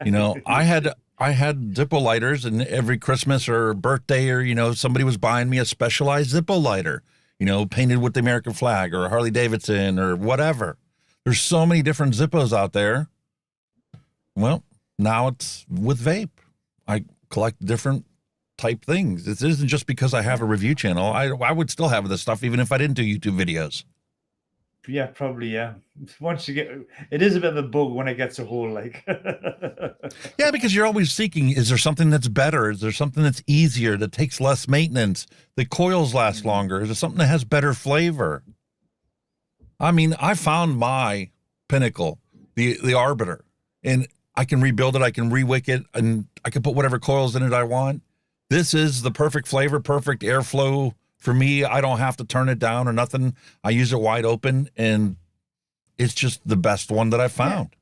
You know, I had Zippo lighters, and every Christmas or birthday, or you know, somebody was buying me a specialized Zippo lighter, you know, painted with the American flag or a Harley Davidson or whatever. There's so many different Zippos out there. Well, now it's with vape. I collect different type things. This isn't just because I have a review channel. I would still have this stuff even if I didn't do YouTube videos. Yeah, probably, yeah. Once you get, it is a bit of a bug when it gets a hole, like. Yeah, because you're always seeking, is there something that's better? Is there something that's easier, that takes less maintenance? The coils last longer? Is there something that has better flavor? I mean, I found my pinnacle, the Arbiter, and I can rebuild it, I can re-wick it, and I can put whatever coils in it I want. This is the perfect flavor, perfect airflow. For me, I don't have to turn it down or nothing. I use it wide open, and it's just the best one that I found. Yeah.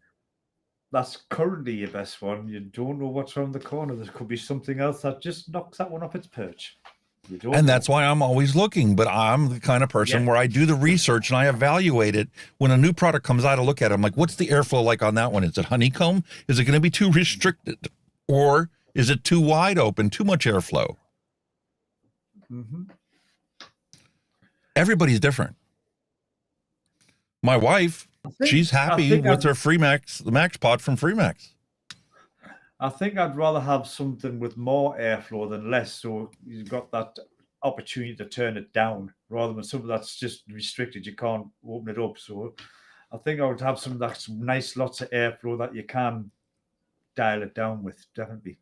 That's currently your best one. You don't know what's around the corner. There could be something else that just knocks that one off its perch. And that's why I'm always looking. But I'm the kind of person where I do the research and I evaluate it. When a new product comes out, I look at it. I'm like, what's the airflow like on that one? Is it honeycomb? Is it going to be too restricted? Or is it too wide open, too much airflow? Mm-hmm. Everybody's different. My wife, she's happy with her Freemax, the Max Pod from Freemax. I think I'd rather have something with more airflow than less, so you've got that opportunity to turn it down, rather than something that's just restricted. You can't open it up. So I think I would have something that's nice, lots of airflow that you can dial it down with, definitely.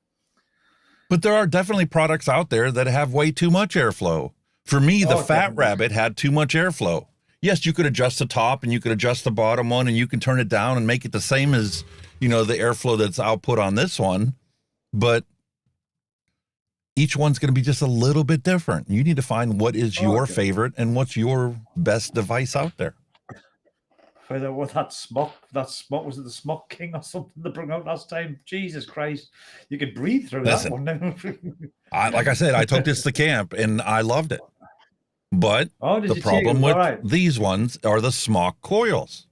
But there are definitely products out there that have way too much airflow. For me, the Fat Rabbit had too much airflow. Yes, you could adjust the top and you could adjust the bottom one and you can turn it down and make it the same as, you know, the airflow that's output on this one. But each one's going to be just a little bit different. You need to find what is your favorite and what's your best device out there. Whether what that smoke, was it the Smoke King or something they brought out last time? Jesus Christ, you could breathe through that one now. Like I said, I took this to camp and I loved it. But the problem with these ones are the smoke coils.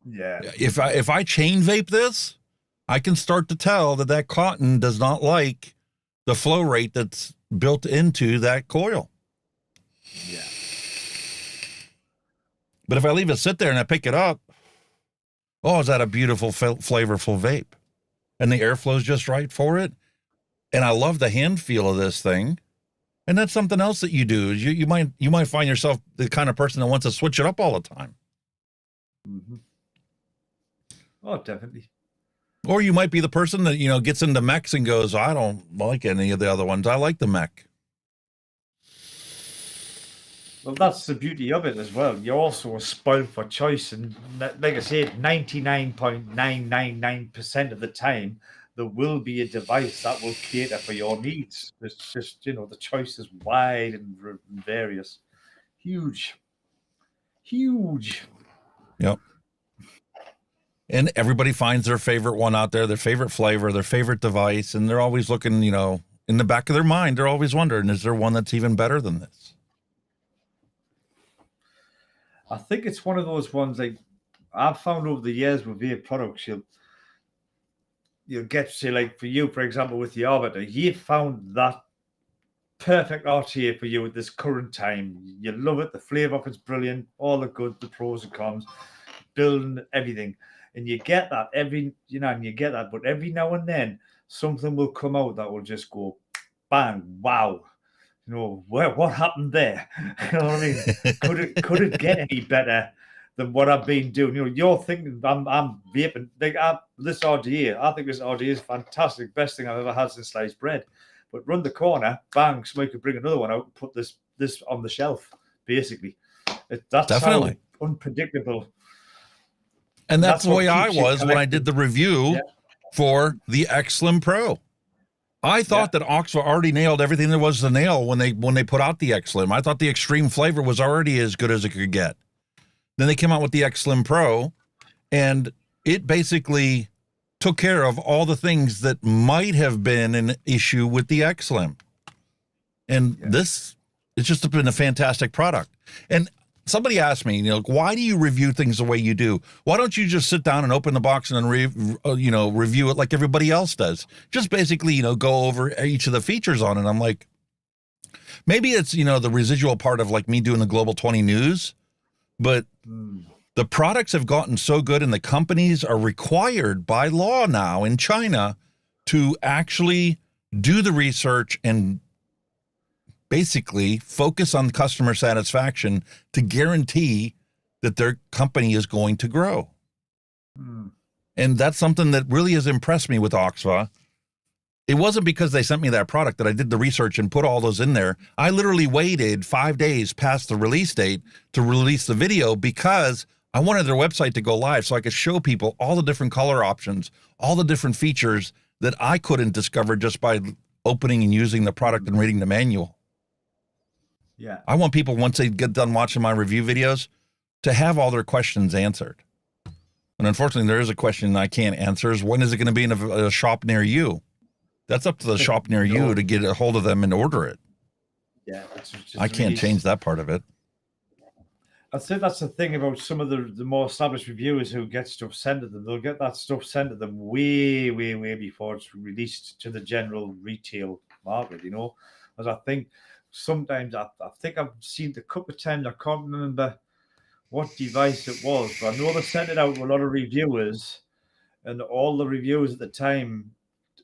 Yeah. If I chain vape this, I can start to tell that cotton does not like the flow rate that's built into that coil. Yeah. But if I leave it sit there and I pick it up, oh, is that a beautiful, flavorful vape? And the airflow's just right for it. And I love the hand feel of this thing. And that's something else that you do. Is you might find yourself the kind of person that wants to switch it up all the time. Mm-hmm. Oh, definitely. Or you might be the person that, you know, gets into mechs and goes, I don't like any of the other ones. I like the mech. Well, that's the beauty of it as well. You're also spoiled for choice. And like I said, 99.999% of the time, there will be a device that will cater for your needs. It's just, you know, the choice is wide and various. Huge. Yep. And everybody finds their favorite one out there, their favorite flavor, their favorite device. And they're always looking, you know, in the back of their mind, they're always wondering, is there one that's even better than this? I think it's one of those ones like I've found over the years with vape products, you'll get to, like, for you, for example, with the Arbiter, you found that perfect RTA for you at this current time. You love it. The flavor of it's brilliant. All the good, the pros and cons. building everything. And you get that but every now and then something will come out that will just go bang, wow. You know, what happened there? You know what I mean? Could it get any better than what I've been doing? You know, you're thinking I'm vaping. This RDA, I think this RDA is fantastic, best thing I've ever had since sliced bread. But run the corner, bang, somebody could bring another one out and put this on the shelf, basically. That's Definitely how unpredictable. And that's the way I was when I did the review for the XLIM Pro. I thought that OXVA already nailed everything there was to nail when they put out the XLIM. I thought the extreme flavor was already as good as it could get. Then they came out with the XLIM Pro, and it basically took care of all the things that might have been an issue with the XLIM. And this, it's just been a fantastic product. And somebody asked me, you know, why do you review things the way you do? Why don't you just sit down and open the box and then review it like everybody else does? Just basically, you know, go over each of the features on it. I'm like, maybe it's, you know, the residual part of like me doing the Global 20 News, but the products have gotten so good and the companies are required by law now in China to actually do the research and basically focus on customer satisfaction to guarantee that their company is going to grow. And that's something that really has impressed me with OXVA. It wasn't because they sent me that product that I did the research and put all those in there. I literally waited 5 days past the release date to release the video because I wanted their website to go live so I could show people all the different color options, all the different features that I couldn't discover just by opening and using the product and reading the manual. Yeah. I want people, once they get done watching my review videos, to have all their questions answered. And unfortunately, there is a question I can't answer, is when is it going to be in a shop near you? That's up to the shop near you to get a hold of them and order it. Yeah. I can't change that part of it. I'd say that's the thing about some of the more established reviewers who get stuff sent to them. They'll get that stuff sent to them way, way, way before it's released to the general retail market, you know? As I think sometimes, I think I've seen it a couple of times, I can't remember what device it was, but I know they sent it out to a lot of reviewers, and all the reviewers at the time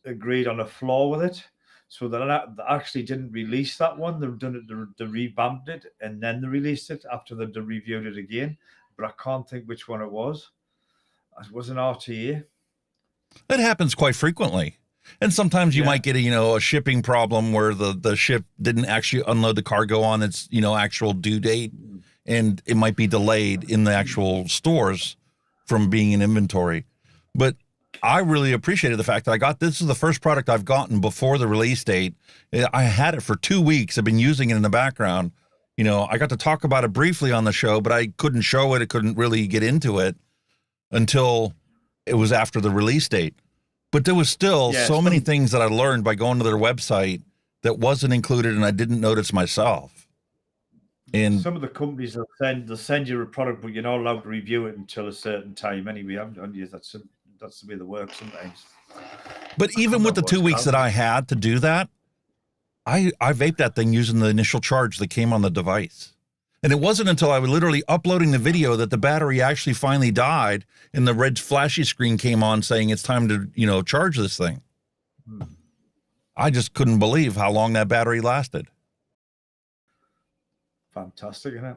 agreed on a flaw with it. So they actually didn't release that one. They've done it, they revamped it, and then they released it after they reviewed it again. But I can't think which one it was. It was an RTA. That happens quite frequently. And sometimes you might get a shipping problem where the ship didn't actually unload the cargo on its, actual due date, and it might be delayed in the actual stores from being in inventory. But I really appreciated the fact that this is the first product I've gotten before the release date. I had it for 2 weeks. I've been using it in the background. I got to talk about it briefly on the show, but I couldn't show it. I couldn't really get into it until it was after the release date. But there was still so many things that I learned by going to their website that wasn't included and I didn't notice myself. And some of the companies they'll send you a product, but you're not allowed to review it until a certain time anyway. That's the way they work sometimes. But even with the 2 weeks that I had to do that, I vaped that thing using the initial charge that came on the device. And it wasn't until I was literally uploading the video that the battery actually finally died and the red flashy screen came on saying it's time to, charge this thing. I just couldn't believe how long that battery lasted. Fantastic, isn't it?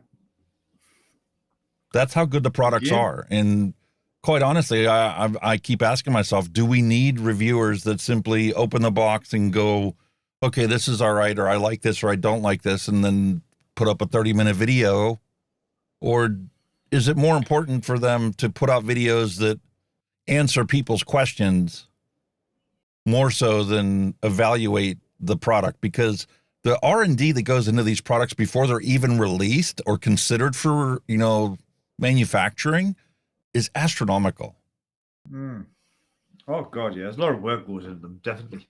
That's how good the products are. And quite honestly, I keep asking myself, do we need reviewers that simply open the box and go, okay, this is all right, or I like this, or I don't like this, and then put up a 30-minute video? Or is it more important for them to put out videos that answer people's questions more so than evaluate the product? Because the R&D that goes into these products before they're even released or considered for, manufacturing is astronomical. Oh, God, yeah. There's a lot of work goes into them, definitely.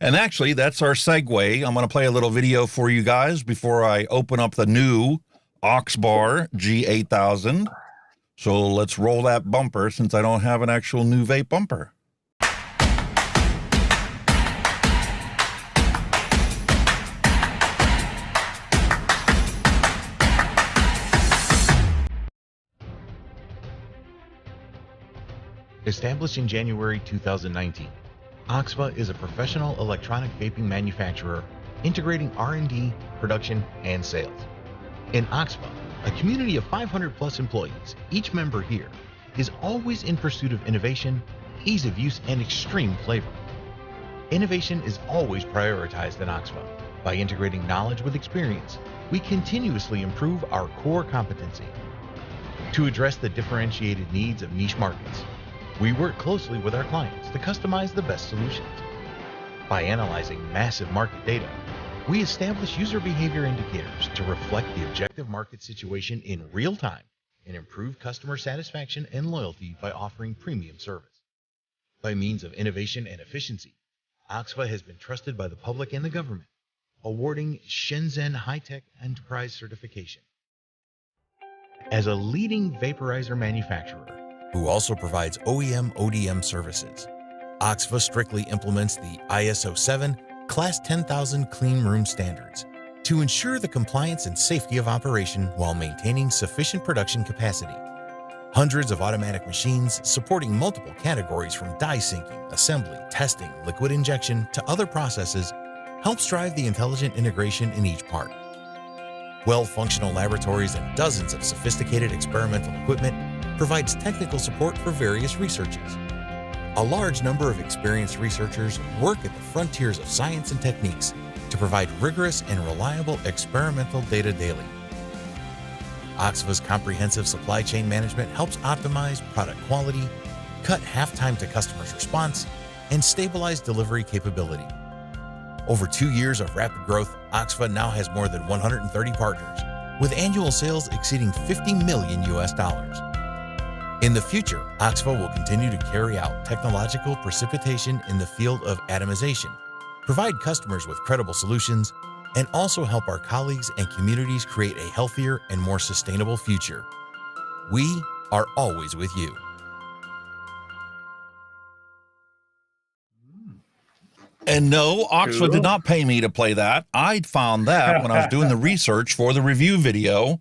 And actually, that's our segue. I'm going to play a little video for you guys before I open up the new OXBAR G8000. So let's roll that bumper since I don't have an actual new vape bumper. Established in January 2019, OXVA is a professional electronic vaping manufacturer integrating R&D, production, and sales. In OXVA, a community of 500 plus employees, each member here is always in pursuit of innovation, ease of use, and extreme flavor. Innovation is always prioritized in OXVA. By integrating knowledge with experience, we continuously improve our core competency. To address the differentiated needs of niche markets, we work closely with our clients to customize the best solutions. By analyzing massive market data, we establish user behavior indicators to reflect the objective market situation in real time and improve customer satisfaction and loyalty by offering premium service. By means of innovation and efficiency, OXVA has been trusted by the public and the government, awarding Shenzhen High-Tech Enterprise Certification. As a leading vaporizer manufacturer, who also provides OEM ODM services, OXVA strictly implements the ISO 7 Class 10,000 clean room standards to ensure the compliance and safety of operation while maintaining sufficient production capacity. Hundreds of automatic machines supporting multiple categories from die sinking, assembly, testing, liquid injection to other processes helps drive the intelligent integration in each part. Well-functional laboratories and dozens of sophisticated experimental equipment provides technical support for various researches. A large number of experienced researchers work at the frontiers of science and techniques to provide rigorous and reliable experimental data daily. OXVA's comprehensive supply chain management helps optimize product quality, cut half time to customer's response, and stabilize delivery capability. Over 2 years of rapid growth, OXVA now has more than 130 partners, with annual sales exceeding $50 million. In the future, OXVA will continue to carry out technological precipitation in the field of atomization, provide customers with credible solutions, and also help our colleagues and communities create a healthier and more sustainable future. We are always with you. And no, OXVA did not pay me to play that. I found that when I was doing the research for the review video,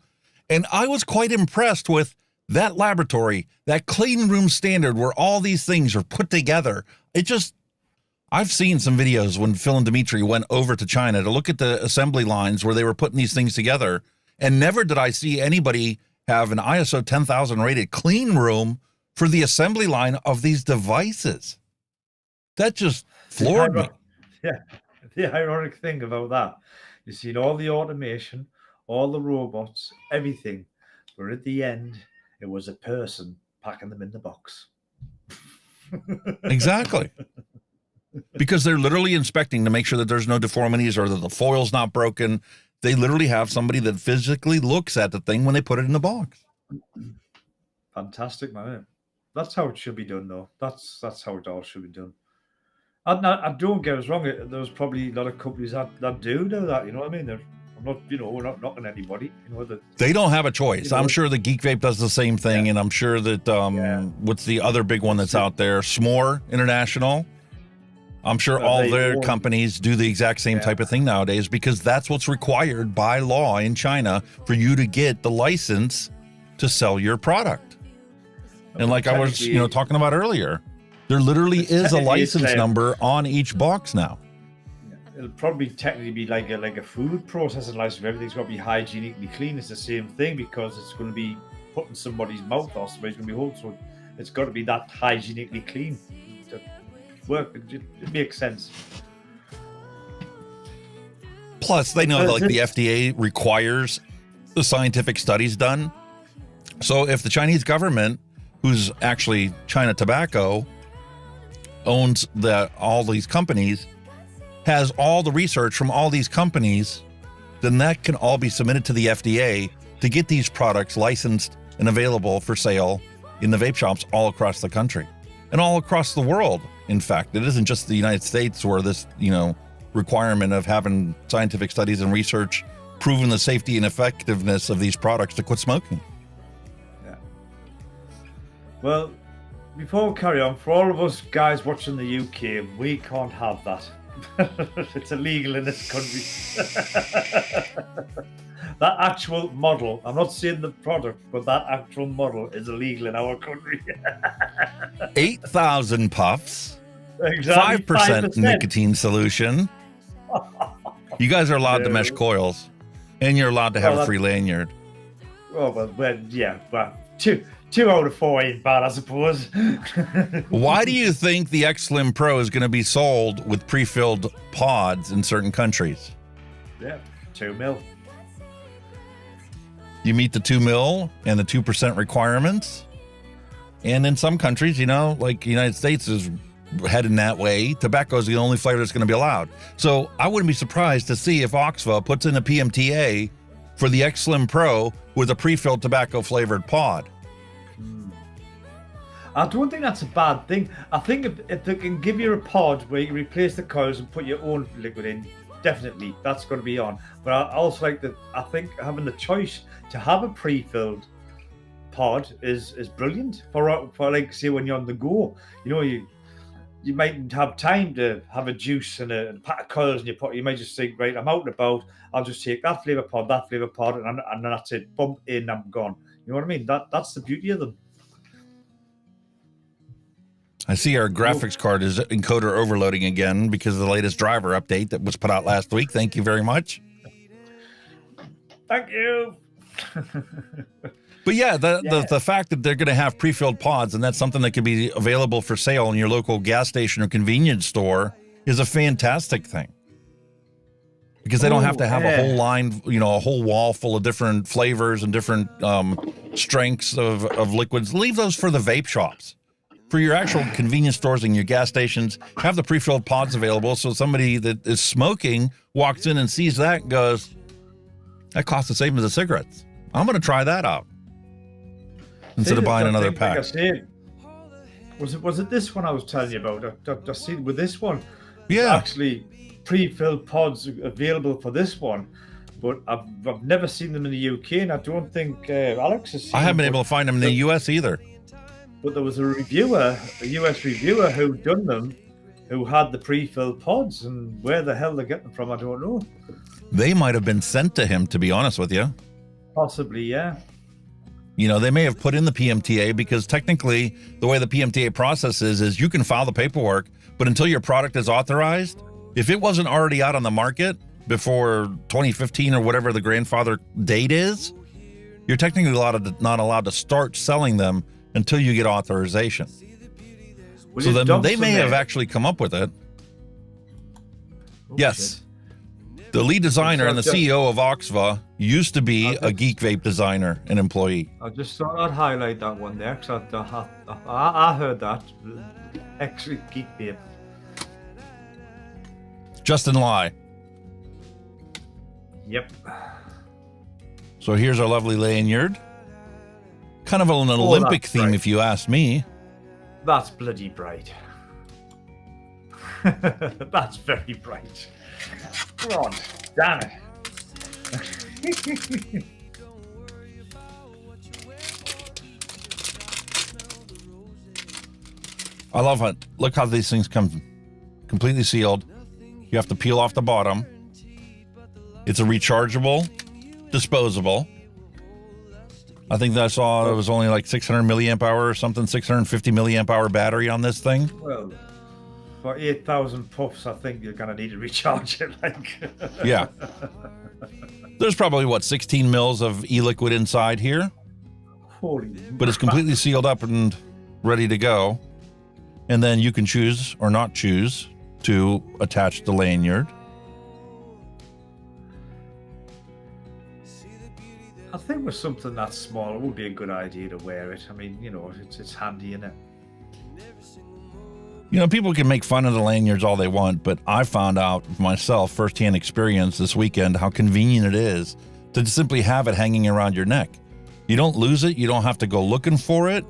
and I was quite impressed with that laboratory, that clean room standard where all these things are put together. I've seen some videos when Phil and Dimitri went over to China to look at the assembly lines where they were putting these things together, and never did I see anybody have an ISO 10,000 rated clean room for the assembly line of these devices. That just floored me. Yeah, the ironic thing about that, you've seen all the automation, all the robots, everything, but at the end, it was a person packing them in the box. Exactly. Because they're literally inspecting to make sure that there's no deformities or that the foil's not broken. They literally have somebody that physically looks at the thing when they put it in the box. Fantastic, man. That's how it should be done, though. That's how it all should be done. I don't get us wrong. There's probably a lot of companies that do that. You know what I mean? I'm not, we're not knocking anybody. They don't have a choice. I'm sure the Geek Vape does the same thing, and I'm sure that what's the other big one that's out there? S'more International. I'm sure all their companies do the exact same type of thing nowadays, because that's what's required by law in China for you to get the license to sell your product. And like I was, talking about earlier, there literally is a license number on each box now. It'll probably technically be like a food processing license. Everything's got to be hygienically clean. It's the same thing, because it's going to be put in somebody's mouth or somebody's going to be holding. So it's got to be that hygienically clean to work. It makes sense. Plus, they know that like the FDA requires the scientific studies done. So if the Chinese government, who's actually China Tobacco, owns all these companies, has all the research from all these companies, then that can all be submitted to the FDA to get these products licensed and available for sale in the vape shops all across the country and all across the world. In fact, it isn't just the United States where this, requirement of having scientific studies and research proving the safety and effectiveness of these products to quit smoking. Yeah. Well, before we carry on, for all of us guys watching the UK, we can't have that. It's illegal in this country. that actual model, I'm not saying the product, but that actual model is illegal in our country. 8,000 puffs, Exactly, 5% nicotine solution. You guys are allowed to mesh coils, and you're allowed to have a free lanyard. Oh, well, yeah, well, two out of 4 ain't bad, I suppose. Why do you think the XLIM Pro is going to be sold with pre-filled pods in certain countries? Yeah, 2 mil. You meet the 2 mil and the 2% requirements. And in some countries, you know, like the United States is heading that way. Tobacco is the only flavor that's going to be allowed. So I wouldn't be surprised to see if OXVA puts in a PMTA for the XLIM Pro with a pre-filled tobacco flavored pod. I don't think that's a bad thing. I think if they can give you a pod where you replace the coils and put your own liquid in, definitely that's going to be on. But I also like that. I think having the choice to have a pre-filled pod is brilliant for like, say, when you're on the go. You know, you might have time to have a juice and a pack of coils in your pot. You might just think, right, I'm out and about. I'll just take that flavour pod, and that's it. Bump in, I'm gone. You know what I mean? That's the beauty of them. I see our graphics card is encoder overloading again because of the latest driver update that was put out last week. Thank you very much. Thank you. But yeah, the fact that they're going to have pre-filled pods and that's something that can be available for sale in your local gas station or convenience store is a fantastic thing. Because they don't have to have a whole line, you know, a whole wall full of different flavors and different strengths of liquids. Leave those for the vape shops. For your actual convenience stores and your gas stations, have the pre-filled pods available so somebody that is smoking walks in and sees that and goes, that costs the same as the cigarettes. I'm going to try that out instead of buying another pack. Was it this one I was telling you about? I seen with this one. Yeah. Actually, pre-filled pods available for this one, but I've never seen them in the UK, and I don't think Alex has seen them. I haven't been able to find them in the US either. But there was a US reviewer who done them, who had the pre-filled pods, and where the hell they're getting them from, I don't know. They might have been sent to him, to be honest with you. Possibly, yeah. You know, they may have put in the PMTA because technically the way the PMTA process is you can file the paperwork, but until your product is authorized, if it wasn't already out on the market before 2015 or whatever the grandfather date is, you're technically not allowed to start selling them until you get authorization. So then they may have actually come up with it. Yes. The lead designer and the CEO of OXVA used to be a Geek Vape designer and employee. I just thought I'd highlight that one there because I heard that. Actually, Geek Vape. Justin Lai. Yep. So here's our lovely lanyard. Kind of an Olympic theme, bright. If you ask me. That's bloody bright. That's very bright. God damn it. I love it. Look how these things come completely sealed. You have to peel off the bottom. It's a rechargeable, disposable. I think that I saw it was only like 600 milliamp hour or something, 650 milliamp hour battery on this thing. Well, for 8,000 puffs, I think you're going to need to recharge it. Like, yeah. There's probably, what, 16 mils of e-liquid inside here? Holy but it's completely sealed up and ready to go. And then you can choose or not choose to attach the lanyard. I think with something that small, it would be a good idea to wear it. I mean, you know, it's handy, isn't it? You know, people can make fun of the lanyards all they want, but I found out myself, firsthand experience this weekend, how convenient it is to just simply have it hanging around your neck. You don't lose it. You don't have to go looking for it.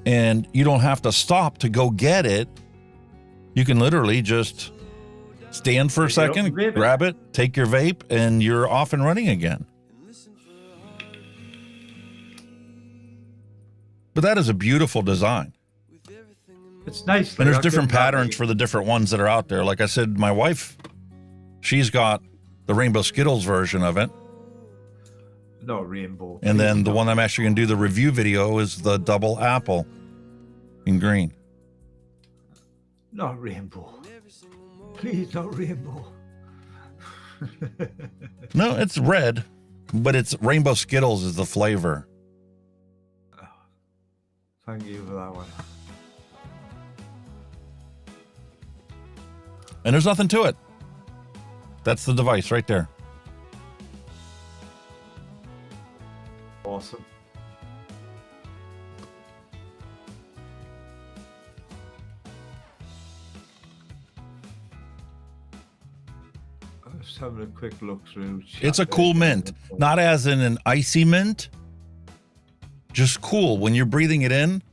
And you don't have to stop to go get it. You can literally just stand for a second, grab it, take your vape, and you're off and running again. But that is a beautiful design. It's nice. And there's different patterns for the different ones that are out there. Like I said, my wife, she's got the Rainbow Skittles version of it. Not rainbow. And then Please the not. one I'm actually going to do the review video is the double apple in green. Not rainbow. Please, not rainbow. No, it's red, but it's Rainbow Skittles is the flavor. Thank you for that one. And there's nothing to it. That's the device right there. Awesome. I'm just having a quick look through. It's a cool mint, not as in an icy mint, just cool. When you're breathing it in,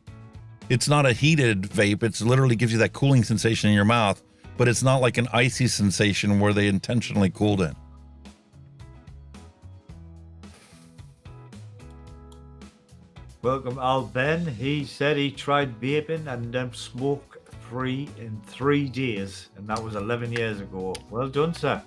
it's not a heated vape. It's literally gives you that cooling sensation in your mouth, but it's not like an icy sensation where they intentionally cooled it. Welcome, Al Ben. He said he tried vaping and smoke free in 3 days, and that was 11 years ago. Well done, sir.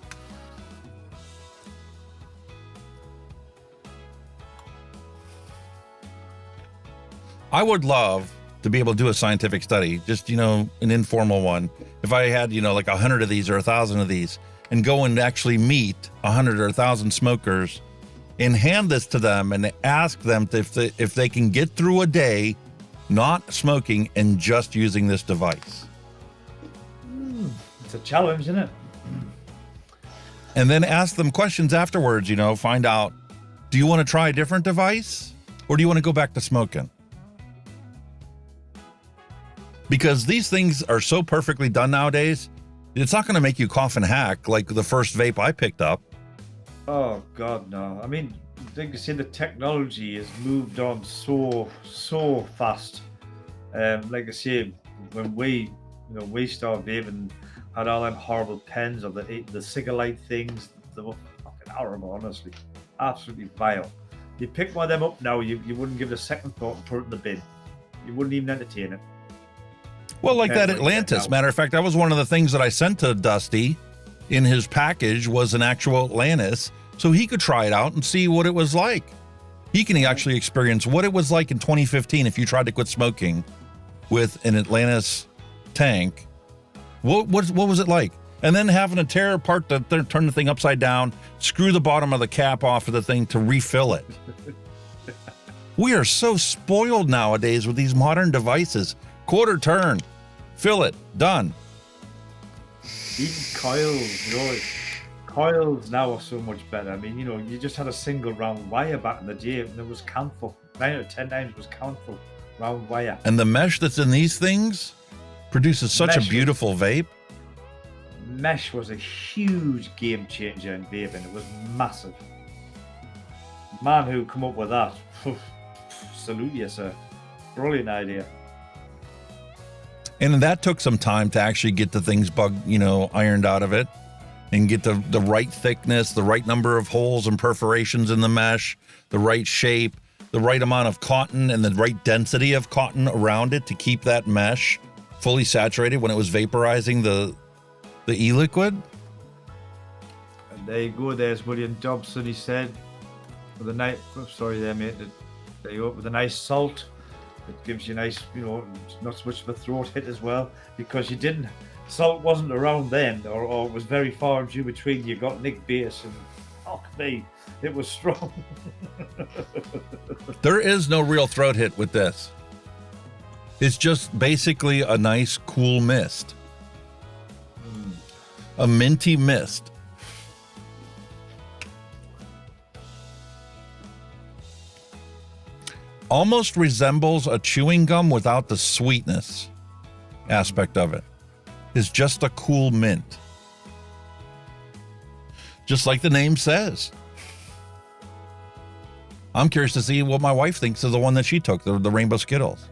I would love to be able to do a scientific study, just, you know, an informal one. If I had, you know, like 100 of these or 1,000 of these and go and actually meet 100 or 1,000 smokers and hand this to them and ask them if they can get through a day not smoking and just using this device. It's a challenge, isn't it? And then ask them questions afterwards, you know, find out, do you want to try a different device or do you want to go back to smoking? Because these things are so perfectly done nowadays, it's not going to make you cough and hack like the first vape I picked up. Oh God, no. I mean, like I say, the technology has moved on so fast. Like I say, when we started vaping, had all them horrible pens or the cigarette things, they were fucking horrible, honestly, absolutely vile. You pick one of them up now, you wouldn't give it a second thought and put it in the bin. You wouldn't even entertain it. Well, like that Atlantis. Matter of fact, that was one of the things that I sent to Dusty in his package was an actual Atlantis, so he could try it out and see what it was like. He can actually experience what it was like in 2015 if you tried to quit smoking with an Atlantis tank. What was it like? And then having to tear apart turn the thing upside down, screw the bottom of the cap off of the thing to refill it. We are so spoiled nowadays with these modern devices. Quarter turn, fill it, done. Even coils, you know, coils now are so much better. I mean, you know, you just had a single round wire back in the day, and it was countful. 9 out of 10 times was countful round wire. And the mesh that's in these things produces such a beautiful vape. Mesh was a huge game changer in vaping. It was massive. Man who come up with that, salute you, sir. Brilliant idea. And that took some time to actually get the things ironed out of it and get the right thickness, the right number of holes and perforations in the mesh, the right shape, the right amount of cotton and the right density of cotton around it to keep that mesh fully saturated when it was vaporizing the e-liquid. And there you go, there's William Dobson, he said, with a nice, sorry there mate, there you go, with a nice salt. It gives you a nice, you know, not so much of a throat hit as well, because salt wasn't around then, or it was very far and few between. You got Nick Bass and, fuck me, it was strong. There is no real throat hit with this. It's just basically a nice, cool mist. A minty mist. Almost resembles a chewing gum without the sweetness aspect of it. It's just a cool mint. Just like the name says. I'm curious to see what my wife thinks of the one that she took, the Rainbow Skittles.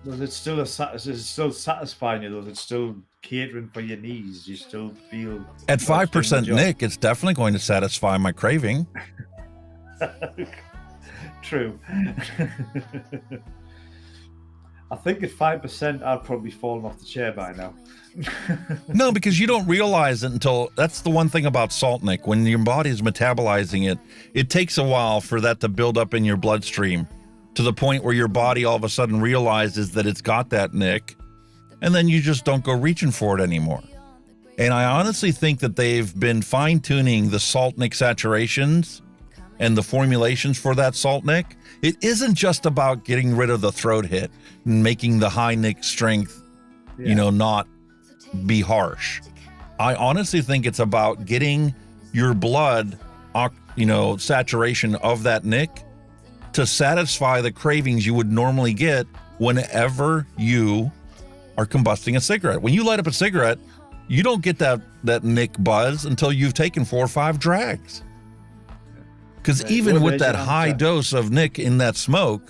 Does it still satisfying you, though? It's still catering for your needs. You still feel... At 5% Nick, it's definitely going to satisfy my craving. True. I think at 5%, I'd probably fallen off the chair by now. No, because you don't realize it until, that's the one thing about salt, Nick. When your body is metabolizing it, it takes a while for that to build up in your bloodstream to the point where your body all of a sudden realizes that it's got that nick, and then you just don't go reaching for it anymore. And I honestly think that they've been fine-tuning the salt nick saturations and the formulations for that salt nick. It isn't just about getting rid of the throat hit and making the high nick strength, not be harsh. I honestly think it's about getting your blood, saturation of that nick to satisfy the cravings you would normally get whenever you are combusting a cigarette. When you light up a cigarette, you don't get that nick buzz until you've taken 4 or 5 drags. Because even with that high dose of nick in that smoke,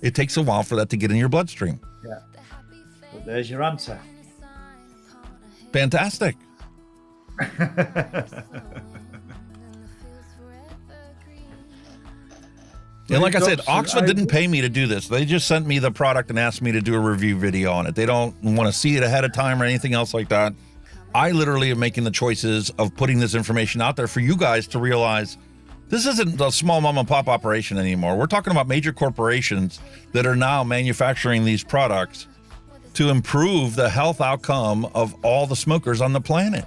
it takes a while for that to get in your bloodstream. Yeah. Well, there's your answer. Fantastic. And like I said, OXBAR didn't pay me to do this. They just sent me the product and asked me to do a review video on it. They don't want to see it ahead of time or anything else like that. I literally am making the choices of putting this information out there for you guys to realize this isn't a small mom and pop operation anymore. We're talking about major corporations that are now manufacturing these products to improve the health outcome of all the smokers on the planet.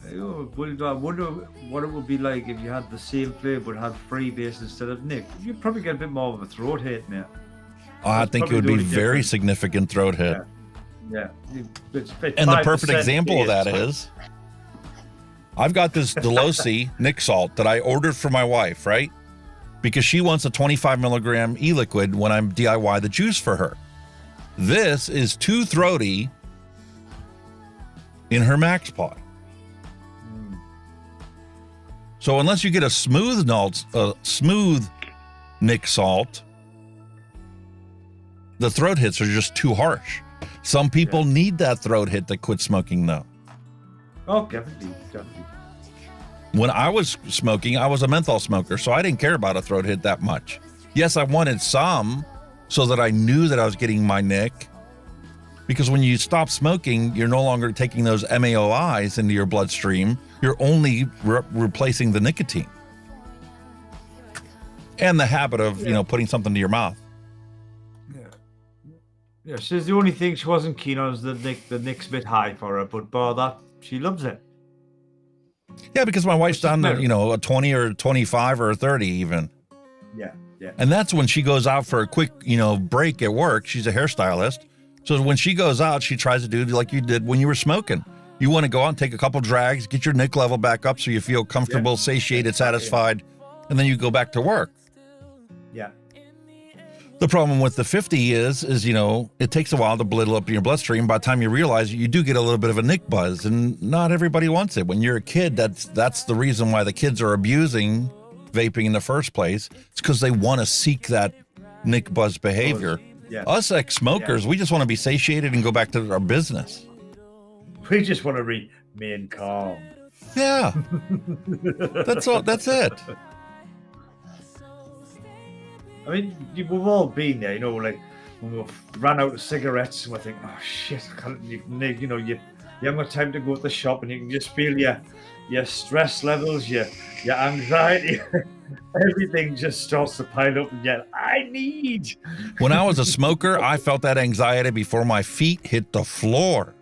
I wonder what it would be like if you had the same flavor but had freebase instead of nick. You'd probably get a bit more of a throat hit, mate. I think it would be very significant throat hit. Yeah. And the perfect example of that is, I've got this Delosi Nick Salt that I ordered for my wife, right? Because she wants a 25 milligram e-liquid when I'm DIY the juice for her. This is too throaty in her Max Pod. So unless you get a smooth Nick Salt, the throat hits are just too harsh. Some people need that throat hit to quit smoking, though. Oh, definitely. When I was smoking, I was a menthol smoker, so I didn't care about a throat hit that much. Yes, I wanted some so that I knew that I was getting my nick, because when you stop smoking, you're no longer taking those MAOIs into your bloodstream. You're only replacing the nicotine and the habit of, putting something to your mouth. Yeah, she's the only thing she wasn't keen on is the nick's bit high for her, but bar that, she loves it. Yeah, because my wife's down there, a 20 or 25 or a 30 even. Yeah. And that's when she goes out for a quick, break at work. She's a hairstylist. So when she goes out, she tries to do like you did when you were smoking. You want to go out and take a couple drags, get your nick level back up so you feel comfortable, satiated, satisfied, and then you go back to work. Yeah. The problem with the 50 is it takes a while to build up in your bloodstream. By the time you realize it, you do get a little bit of a nick buzz, and not everybody wants it. When you're a kid, that's the reason why the kids are abusing vaping in the first place. It's because they want to seek that nick buzz behavior. Yeah. Us ex-smokers, we just want to be satiated and go back to our business. We just want to remain calm. Yeah. That's all. That's it. I mean, we've all been there, like when we ran out of cigarettes and we think, oh shit, I can't, you haven't got time to go to the shop, and you can just feel your stress levels, your anxiety, everything just starts to pile up, and I need. When I was a smoker, I felt that anxiety before my feet hit the floor.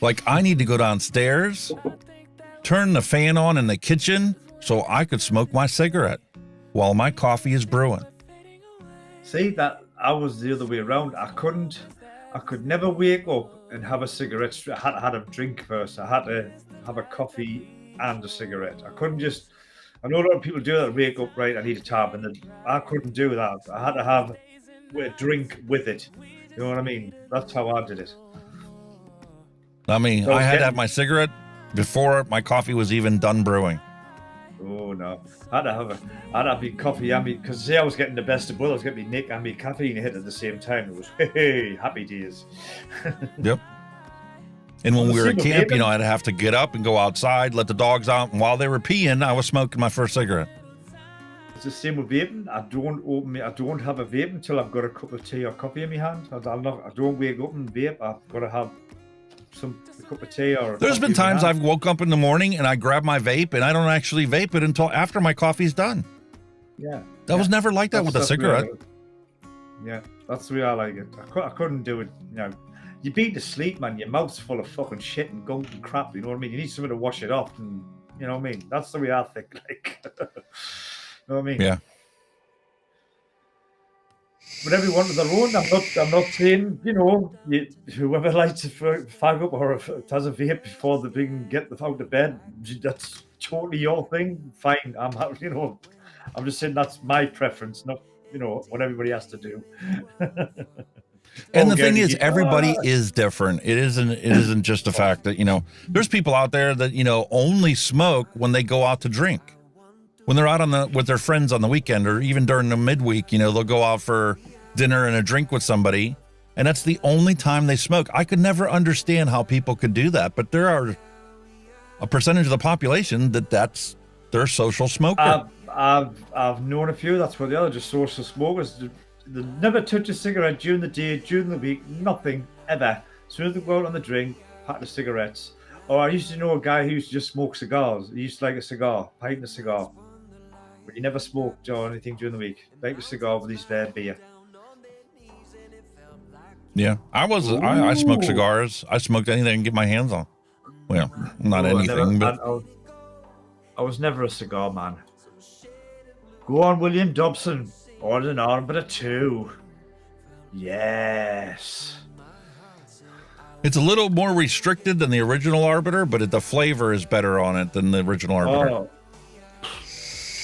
Like I need to go downstairs, turn the fan on in the kitchen so I could smoke my cigarette while my coffee is brewing. See, that I was the other way around. I could never wake up and have a cigarette. I had to have a drink first. I had to have a coffee and a cigarette. I couldn't just, I know a lot of people do that, wake up, right, I need a tab, and then I couldn't do that. I had to have a drink with it. You know what I mean? That's how I did it. I mean, so I had to have my cigarette before my coffee was even done brewing. Oh no, I had to have my coffee and me, because I was getting the best of both. I was getting me nick and me caffeine hit at the same time. It was happy days. Yep. And when we were at camp, I'd have to get up and go outside, let the dogs out, and while they were peeing, I was smoking my first cigarette. the same with vaping. I don't have a vape until I've got a cup of tea or coffee in my hand. I don't wake up and vape. I've got to have a cup of tea or. There's been times I've woke up in the morning and I grab my vape and I don't actually vape it until after my coffee's done. Yeah. That was never like that with a cigarette. Yeah, that's the way I like it. I couldn't do it. You know, you beat to sleep, man. Your mouth's full of fucking shit and gunk and crap. You know what I mean? You need something to wash it off, and you know what I mean. That's the way I think. Like, you know what I mean? Yeah. But everyone to their own. I'm not saying, you know, whoever lights a fag up or has a vape before they can get the out of bed, that's totally your thing. Fine. I'm just saying that's my preference, not, you know, what everybody has to do. And the thing is, everybody is different. It isn't just the fact that, you know, there's people out there that, you know, only smoke when they go out to drink. When they're out with their friends on the weekend, or even during the midweek, you know, they'll go out for dinner and a drink with somebody, and that's the only time they smoke. I could never understand how people could do that, but there are a percentage of the population that's their social smoker. I've known a few. That's what they are, just social smokers. They never touch a cigarette during the day, during the week, nothing ever. As soon as they go out on the drink, pack of cigarettes. Or I used to know a guy who used to just smoke cigars. He used to like a cigar, piping a cigar. But he never smoked or anything during the week. Like a cigar with his beer. Yeah, I smoked cigars. I smoked anything I can get my hands on. Well, not anything, but I was never a cigar man. Go on, William Dobson. Order an Arbiter 2. Yes. It's a little more restricted than the original Arbiter, but the flavor is better on it than the original Arbiter. Oh,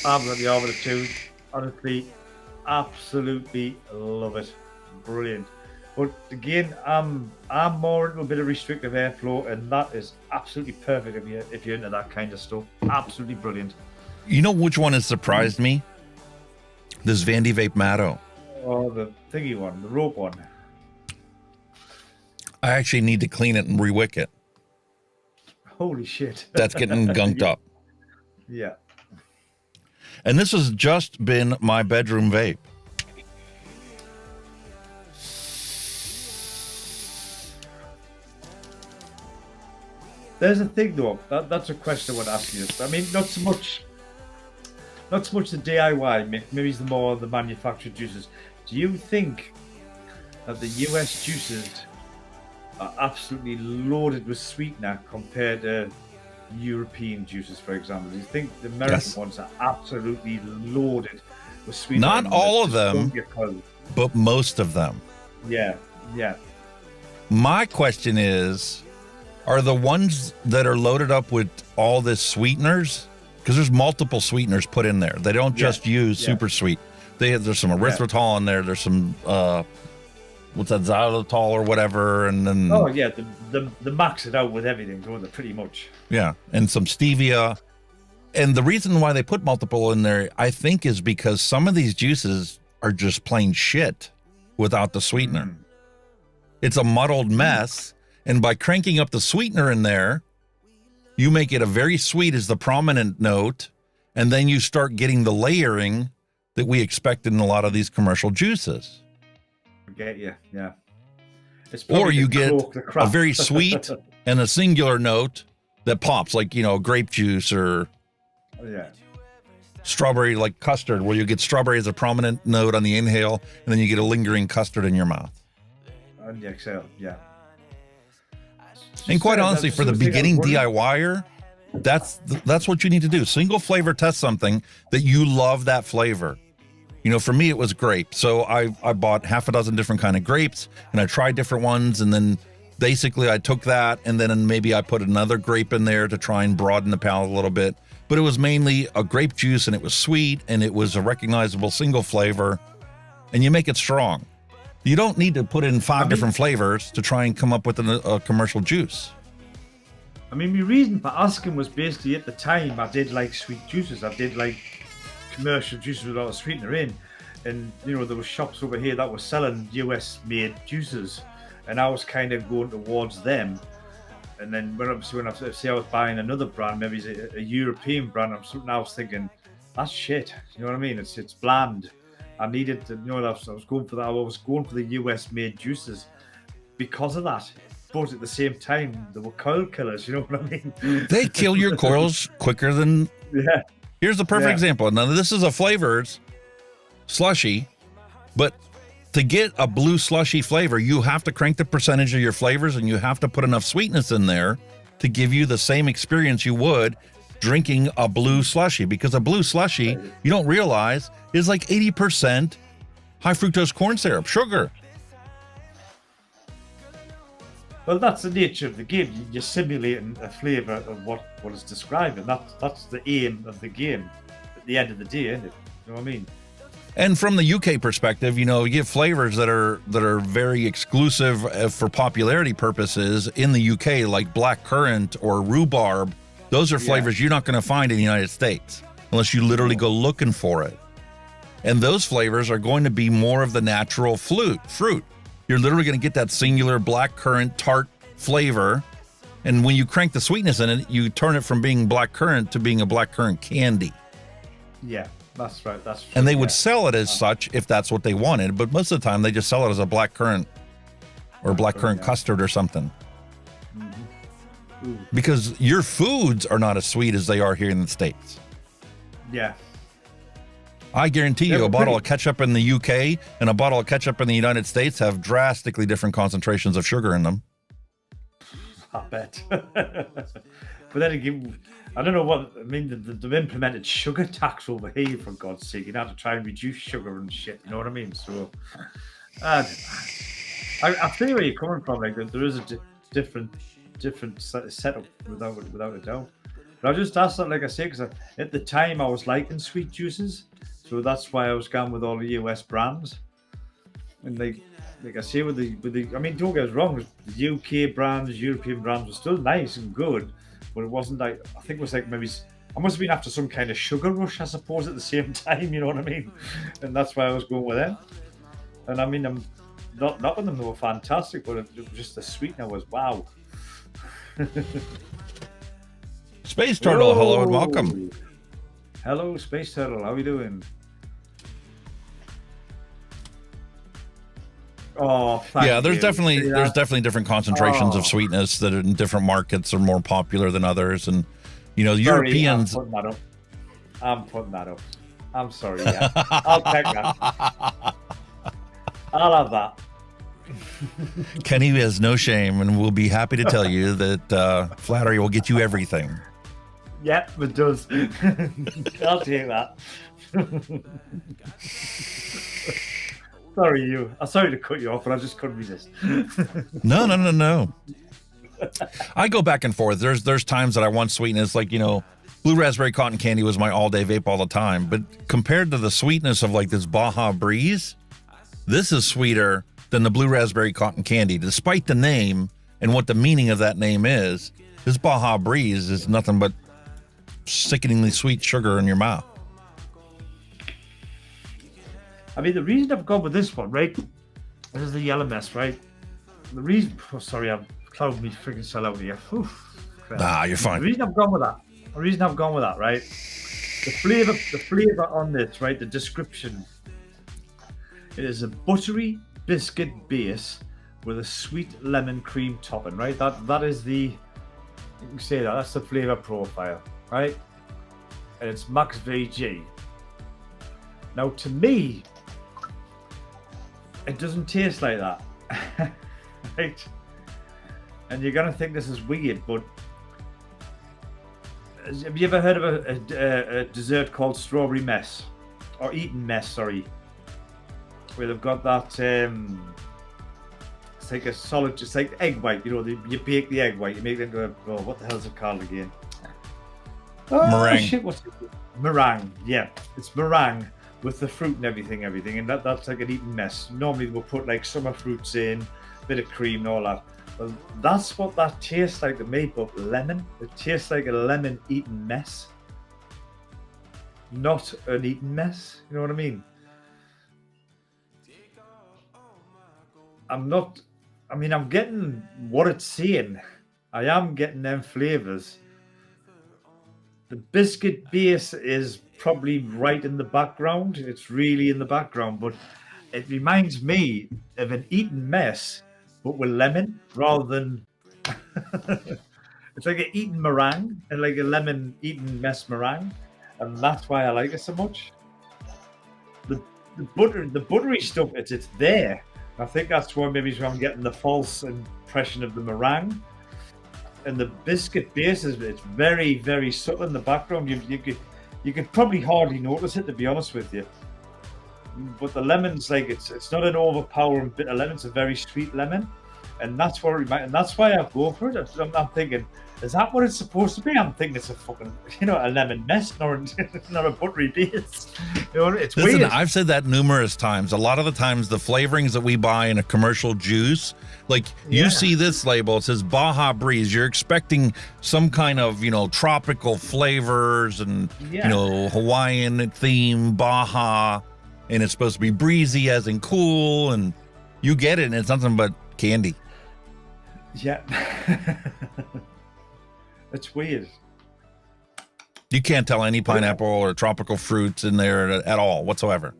I've got the Arbiter 2. Honestly, absolutely love it. Brilliant. But again, I'm more into a bit of restrictive airflow, and that is absolutely perfect if you're into that kind of stuff. Absolutely brilliant. You know which one has surprised me? This Vandy Vape Matto. Oh, the thingy one, the rope one. I actually need to clean it and rewick it. Holy shit. That's getting gunked up. Yeah. And this has just been my bedroom vape. There's a thing though. That's a question I want to ask you. I mean, not so much the DIY, maybe it's more the manufactured juices. Do you think that the US juices are absolutely loaded with sweetener compared to European juices, for example? Do you think the American ones are absolutely loaded with sweetener? Not all of them, but most of them. Yeah, yeah. My question is, are the ones that are loaded up with all this sweeteners? Because there's multiple sweeteners put in there. They don't just use super sweet. There's some erythritol in there. There's some what's that, xylitol or whatever, and then the max it out with everything, don't they? Pretty much. Yeah, and some stevia. And the reason why they put multiple in there, I think, is because some of these juices are just plain shit without the sweetener. It's a muddled mess, and by cranking up the sweetener in there, you make it a very sweet as the prominent note, and then you start getting the layering that we expect in a lot of these commercial juices. I get you, yeah. Or you get a very sweet and a singular note that pops, like, you know, grape juice or strawberry, like custard, where you get strawberry as a prominent note on the inhale, and then you get a lingering custard in your mouth. On the exhale, yeah. And quite honestly, for the beginning DIYer, that's what you need to do. Single flavor test something that you love that flavor. You know, for me, it was grape. So I bought half a dozen different kind of grapes, and I tried different ones. And then basically I took that, and then maybe I put another grape in there to try and broaden the palate a little bit. But it was mainly a grape juice, and it was sweet, and it was a recognizable single flavor, and you make it strong. You don't need to put in 5 different flavors to try and come up with a commercial juice. I mean, my reason for asking was basically at the time I did like sweet juices. I did like commercial juices with a lot of sweetener in. And, you know, there were shops over here that were selling US-made juices. And I was kind of going towards them. And then when I was buying another brand, maybe it's a European brand, I was thinking, that's shit. You know what I mean? It's bland. I needed to, I was going for that. I was going for the US made juices because of that. But at the same time, they were coil killers. You know what I mean? They kill your coils quicker than. Yeah. Here's the perfect example. Now, this is a Flavrz slushy, but to get a blue slushy flavor, you have to crank the percentage of your flavors and you have to put enough sweetness in there to give you the same experience you would drinking a blue slushy, because a blue slushy, you don't realize, is like 80% high fructose corn syrup, sugar. Well, that's the nature of the game. You're simulating a flavour of what is described, and that's the aim of the game at the end of the day, isn't it? You know what I mean? And from the UK perspective, you get flavors that are very exclusive for popularity purposes in the UK, like blackcurrant or rhubarb. Those are flavors you're not going to find in the United States unless you literally go looking for it. And those flavors are going to be more of the natural fruit. You're literally going to get that singular blackcurrant tart flavor. And when you crank the sweetness in it, you turn it from being blackcurrant to being a blackcurrant candy. Yeah, that's right. That's true. And they would sell it as such if that's what they wanted. But most of the time, they just sell it as a blackcurrant or blackcurrant custard or something. Because your foods are not as sweet as they are here in the States. Yeah. I guarantee you a bottle of ketchup in the UK and a bottle of ketchup in the United States have drastically different concentrations of sugar in them. I bet. But then again, I don't know what, I mean, they've implemented sugar tax over here, for God's sake. You have to try and reduce sugar and shit, you know what I mean? So, I see where you're coming from. Like, there is a different setup without a doubt. But I just asked that, like I say, because at the time I was liking sweet juices, so that's why I was going with all the US brands. And like I say, with the I mean, don't get us wrong, the UK brands, European brands were still nice and good, but it wasn't like, I think it was like maybe, I must have been after some kind of sugar rush, I suppose, at the same time, you know what I mean? And that's why I was going with them. And I mean, I'm not knocking them, they were fantastic, but it was just the sweetener was wow. Space Turtle, hello and welcome. Hello, Space Turtle, how are you doing? Oh, thank you. There's definitely different concentrations of sweetness that in different markets are more popular than others, and Europeans. I'm putting that up. I'm sorry. Yeah, I'll take that. I'll have that. Kenny has no shame, and will be happy to tell you that flattery will get you everything. Yep, it does. I'll take that. Sorry to cut you off, but I just couldn't resist. No. I go back and forth. There's times that I want sweetness, like blue raspberry cotton candy was my all-day vape all the time. But compared to the sweetness of like this Baja Breeze, this is sweeter than the blue raspberry cotton candy, despite the name and what the meaning of that name is. This Baja Breeze is nothing but sickeningly sweet sugar in your mouth. I mean, the reason I've gone with this one, right? This is the yellow mess, right? The reason, I've clouded me freaking sell out here. You're fine. The reason I've gone with that, right? The flavor on this, right? The description. It is a buttery biscuit base with a sweet lemon cream topping, right? That is the, you can say that's the flavor profile, right? And it's max VG. Now, to me, it doesn't taste like that, right? And you're gonna think this is weird, but have you ever heard of a dessert called strawberry mess, or Eton mess? Sorry, where they've got that. It's like a solid, just like egg white. You bake the egg white, you make it into a. Oh, what the hell is it called again? Meringue. Shit, what's it? Meringue. Yeah, it's meringue with the fruit and everything, and that's like an Eton mess. Normally we'll put like summer fruits in, bit of cream and all that. Well, that's what that tastes like to me, but lemon. It tastes like a lemon Eton mess, not an Eton mess. You know what I mean? I'm getting what it's saying. I am getting them flavors. The biscuit base is probably right in the background. It's really in the background, but it reminds me of an eaten mess, but with lemon rather than. It's like an eaten meringue and like a lemon eaten mess meringue, and that's why I like it so much. The buttery stuff, it's there. I think that's why I'm getting the false impression of the meringue. And the biscuit base it's very, very subtle in the background. You could probably hardly notice it, to be honest with you. But the lemon's like it's not an overpowering bit of lemon. It's a very sweet lemon, and that's what it reminds. And that's why I go for it. I'm thinking, is that what it's supposed to be? I'm thinking it's a fucking a lemon mess, not a buttery base. It's Listen, weird. I've said that numerous times. A lot of the times, the flavorings that we buy in a commercial juice, like you see this label, it says Baja Breeze. You're expecting some kind of tropical flavors and Hawaiian theme Baja. And it's supposed to be breezy as in cool, and you get it, and it's nothing but candy. Yeah. It's weird. You can't tell any pineapple or tropical fruits in there at all whatsoever.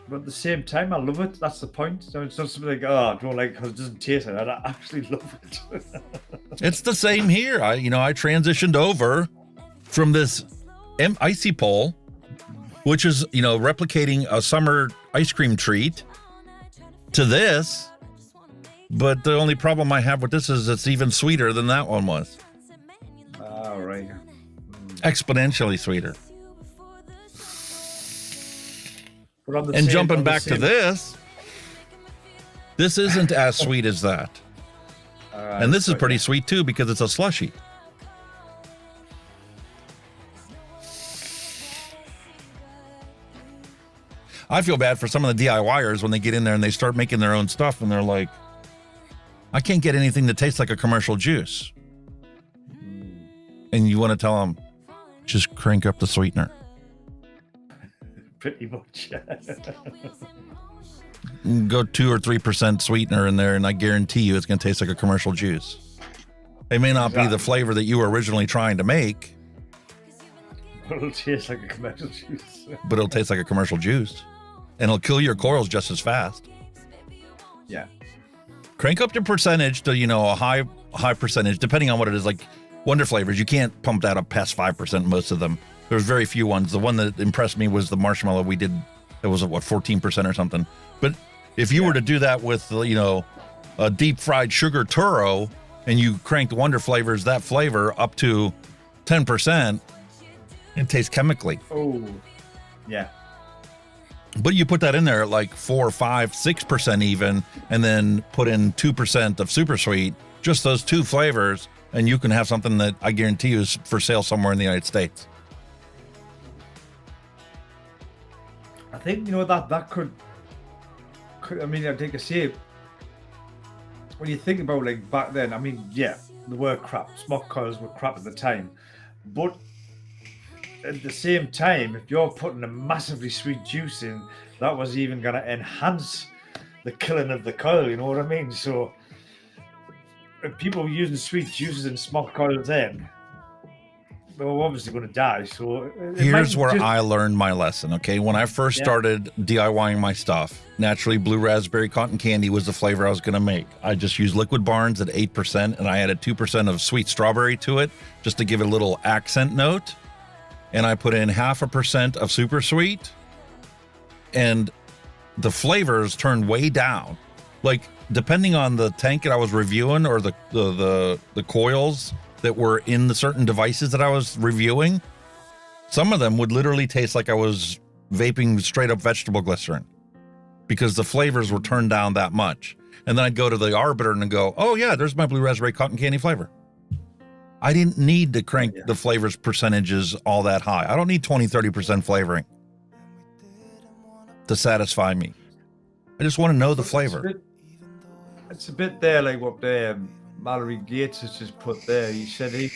But at the same time, I love it. That's the point. So it's not something like, I don't like it because it doesn't taste it. I actually love it. It's the same here. I transitioned over from this icy pole, which is, replicating a summer ice cream treat, to this. But the only problem I have with this is it's even sweeter than that one was. All right. Exponentially sweeter. And jumping back to this isn't as sweet as that. And this is pretty sweet too because it's a slushie. I feel bad for some of the DIYers when they get in there and they start making their own stuff and they're like, I can't get anything that tastes like a commercial juice. And you want to tell them, just crank up the sweetener. Pretty much. Go 2 or 3% sweetener in there, and I guarantee you it's going to taste like a commercial juice. It may not be the flavor that you were originally trying to make, but it'll taste like a commercial juice. But it'll taste like a commercial juice, and it'll kill your coils just as fast. Yeah. Crank up your percentage to a high percentage, depending on what it is. Like Wonder Flavors, you can't pump that up past 5%. Most of them. There's very few ones. The one that impressed me was the Marshmallow we did. It was 14% or something. But if you were to do that with a deep fried sugar Turo, and you cranked Wonder Flavors, that flavor up to 10%, it tastes chemically. Oh, yeah. But you put that in there at like 4, 5, 6% even, and then put in 2% of super sweet, just those two flavors, and you can have something that I guarantee you is for sale somewhere in the United States. I think that could. I mean, I think I say when you think about like back then. I mean, yeah, they were crap. Smoke coils were crap at the time, but at the same time, if you're putting a massively sweet juice in, that was even going to enhance the killing of the coil. You know what I mean? So if people were using sweet juices and smoke coils then, they're obviously going to die. So here's where I learned my lesson. Okay, when I first started DIYing my stuff, naturally blue raspberry cotton candy was the flavor I was going to make. I just used Liquid Barnes at 8%, and I added 2% of sweet strawberry to it just to give it a little accent note. And I put in 0.5% of super sweet, and the flavors turned way down. Like depending on the tank that I was reviewing or the coils that were in the certain devices that I was reviewing, some of them would literally taste like I was vaping straight up vegetable glycerin because the flavors were turned down that much. And then I'd go to the Arbiter and go, oh yeah, there's my blue raspberry cotton candy flavor. I didn't need to crank the flavors percentages all that high. I don't need 20, 30% flavoring to satisfy me. I just want to know the flavor. It's a bit there like what Mallory Gates has just put there. He said he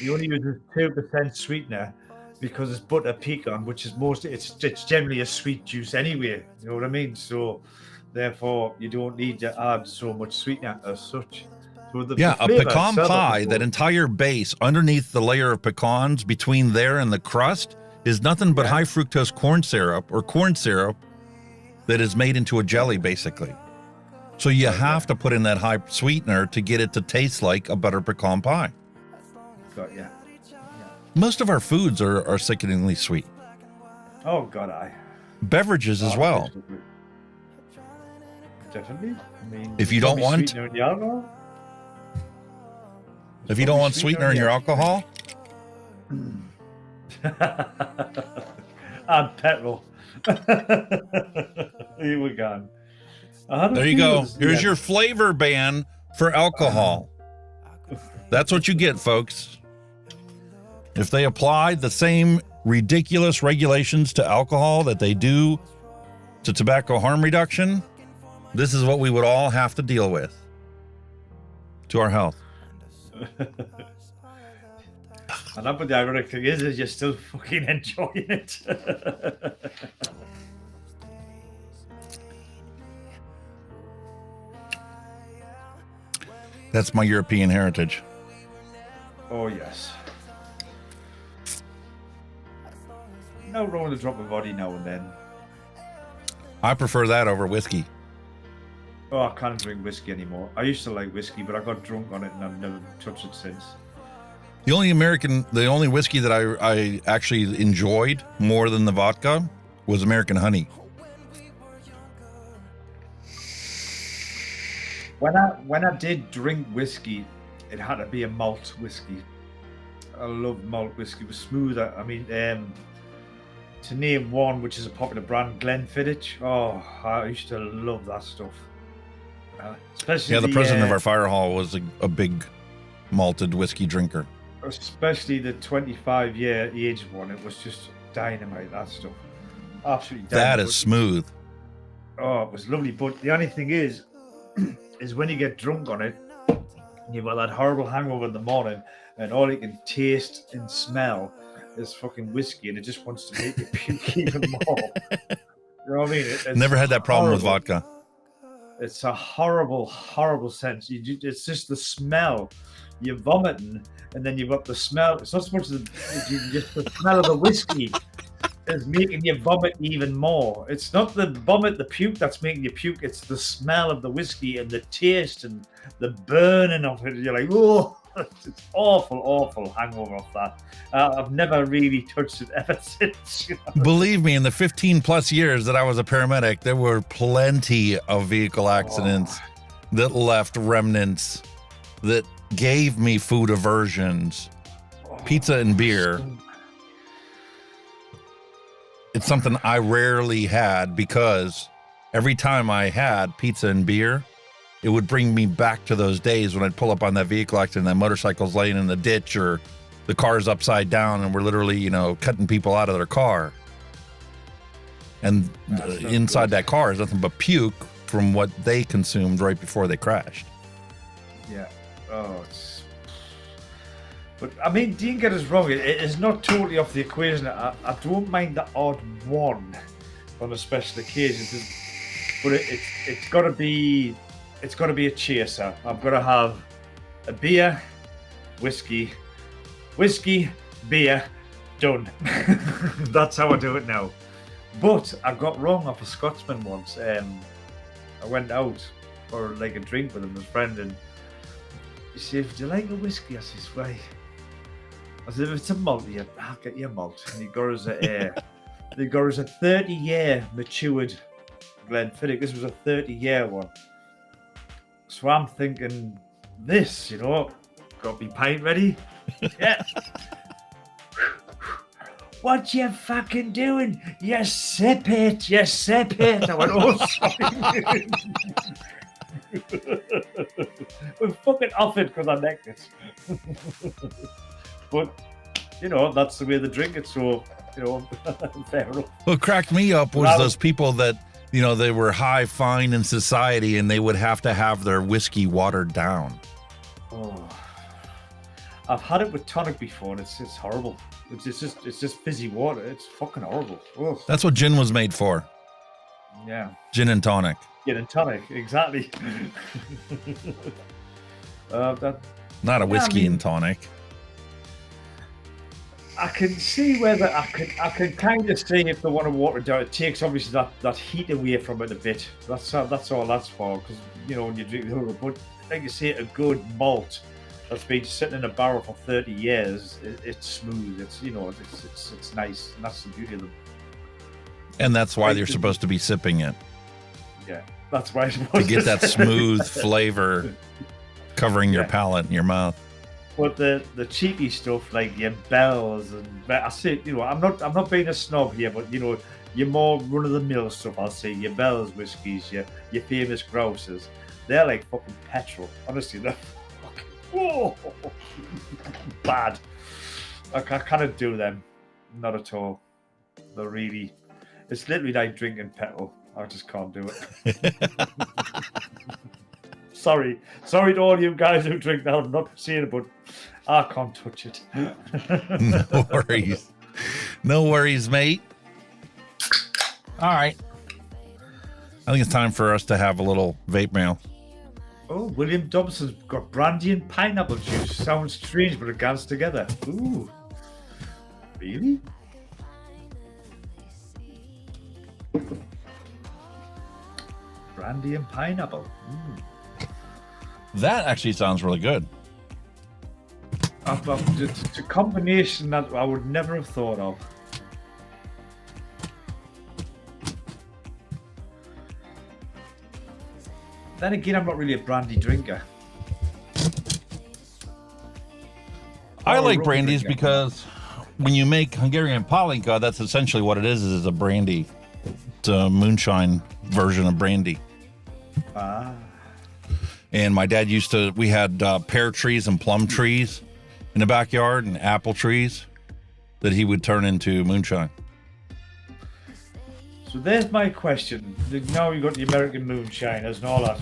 only uses 2% sweetener because it's butter pecan, which is it's generally a sweet juice anyway. You know what I mean? So therefore, you don't need to add so much sweetener as such. So a pecan pie, that entire base underneath the layer of pecans between there and the crust is nothing but high fructose corn syrup or corn syrup that is made into a jelly, basically. So you have to put in that high sweetener to get it to taste like a butter pecan pie. Got ya. Most of our foods are sickeningly sweet. Oh, God, I. Beverages as well. Definitely. I mean, If you don't want, sweetener in the alcohol? if you don't want sweetener in your alcohol, and petrol. Here we go. There you go. Here's your flavor ban for alcohol. That's what you get, folks. If they apply the same ridiculous regulations to alcohol that they do to tobacco harm reduction, this is what we would all have to deal with to our health. And that's what the ironic thing is you're still fucking enjoying it. That's my European heritage. Oh, yes. No wrong with a drop of body now and then. I prefer that over whiskey. Oh, I can't drink whiskey anymore. I used to like whiskey, but I got drunk on it and I've never touched it since. The only whiskey that I actually enjoyed more than the vodka was American honey. When I did drink whiskey, it had to be a malt whiskey. I love malt whiskey. It was smoother. I mean, to name one, which is a popular brand, Glenfiddich. Oh, I used to love that stuff. Especially the president of our fire hall was a big malted whiskey drinker. Especially the 25-year aged one. It was just dynamite, that stuff. Absolutely dynamite. That is smooth. Oh, it was lovely. But the only thing is when you get drunk on it, you've got that horrible hangover in the morning, and all you can taste and smell is fucking whiskey, and it just wants to make you puke even more. You know what I mean? It's never had that problem with vodka. It's a horrible, horrible sense. It's just the smell. You're vomiting, and then you've got the smell. It's not so much just the smell of the whiskey is making you vomit even more. It's not the vomit, the puke that's making you puke. It's the smell of the whiskey and the taste and the burning of it. You're like, oh, it's awful, awful hangover of that. I've never really touched it ever since. You know? Believe me, in the 15 plus years that I was a paramedic, there were plenty of vehicle accidents that left remnants, that gave me food aversions. Pizza and beer. It's something I rarely had, because every time I had pizza and beer, it would bring me back to those days when I'd pull up on that vehicle accident, that motorcycle's laying in the ditch, or the car's upside down and we're literally, cutting people out of their car. And inside that car is nothing but puke from what they consumed right before they crashed. Yeah. Oh, but I mean, don't get us wrong. It is not totally off the equation. I don't mind the odd one on a special occasion, but it's got to be a chaser. I've got to have a beer, whiskey, beer, done. That's how I do it now. But I got wrong off a Scotsman once. I went out for like a drink with him, his friend, and he said, "Do you like a whiskey?" I says, "Why?" I said, "If it's a malt, I'll get you a malt." And he got us a 30-year matured Glenfiddich. This was a 30-year one. So I'm thinking, this, got me pint ready. Yeah. What you fucking doing? You sip it. I went, oh, sorry. We're fucking off it because I necked it. But, that's the way they drink it, so, fair enough. What cracked me up was those people that, they were high fine in society and they would have to have their whiskey watered down. Oh, I've had it with tonic before, and it's horrible. It's just fizzy water. It's fucking horrible. Ugh. That's what gin was made for. Yeah. Gin and tonic. Gin and tonic, exactly. Not a whiskey and tonic. I can see whether I can kind of see if they want to water it down. It takes obviously that heat away from it a bit. That's all that's for, because when you drink the other, but like you say, a good malt that's been sitting in a barrel for 30 years, it's smooth. It's it's nice, and that's the beauty of them. And that's why you're supposed to be sipping it. Yeah, that's why to get that smooth flavor covering your palate and your mouth. But the cheapy stuff like your Bells and I say, I'm not being a snob here, but your more run of the mill stuff, I'll say your Bells whiskies, your famous Grouses, they're like fucking petrol. Honestly, they're fucking bad. I cannot do them, not at all. They're really, it's literally like drinking petrol. I just can't do it. Sorry to all you guys who drink now. I'm not saying it, but I can't touch it. No worries, mate. All right. I think it's time for us to have a little vape mail. Oh, William Dobson's got brandy and pineapple juice. Sounds strange, but it goes together. Ooh. Really? Brandy and pineapple. That actually sounds really good. It's a combination that I would never have thought of. Then again, I'm not really a brandy drinker. I like brandies because when you make Hungarian Palinka, that's essentially what it is a brandy. It's a moonshine version of brandy. Ah. And my dad we had pear trees and plum trees in the backyard and apple trees that he would turn into moonshine. So there's my question. Now you've got the American moonshiners and all that.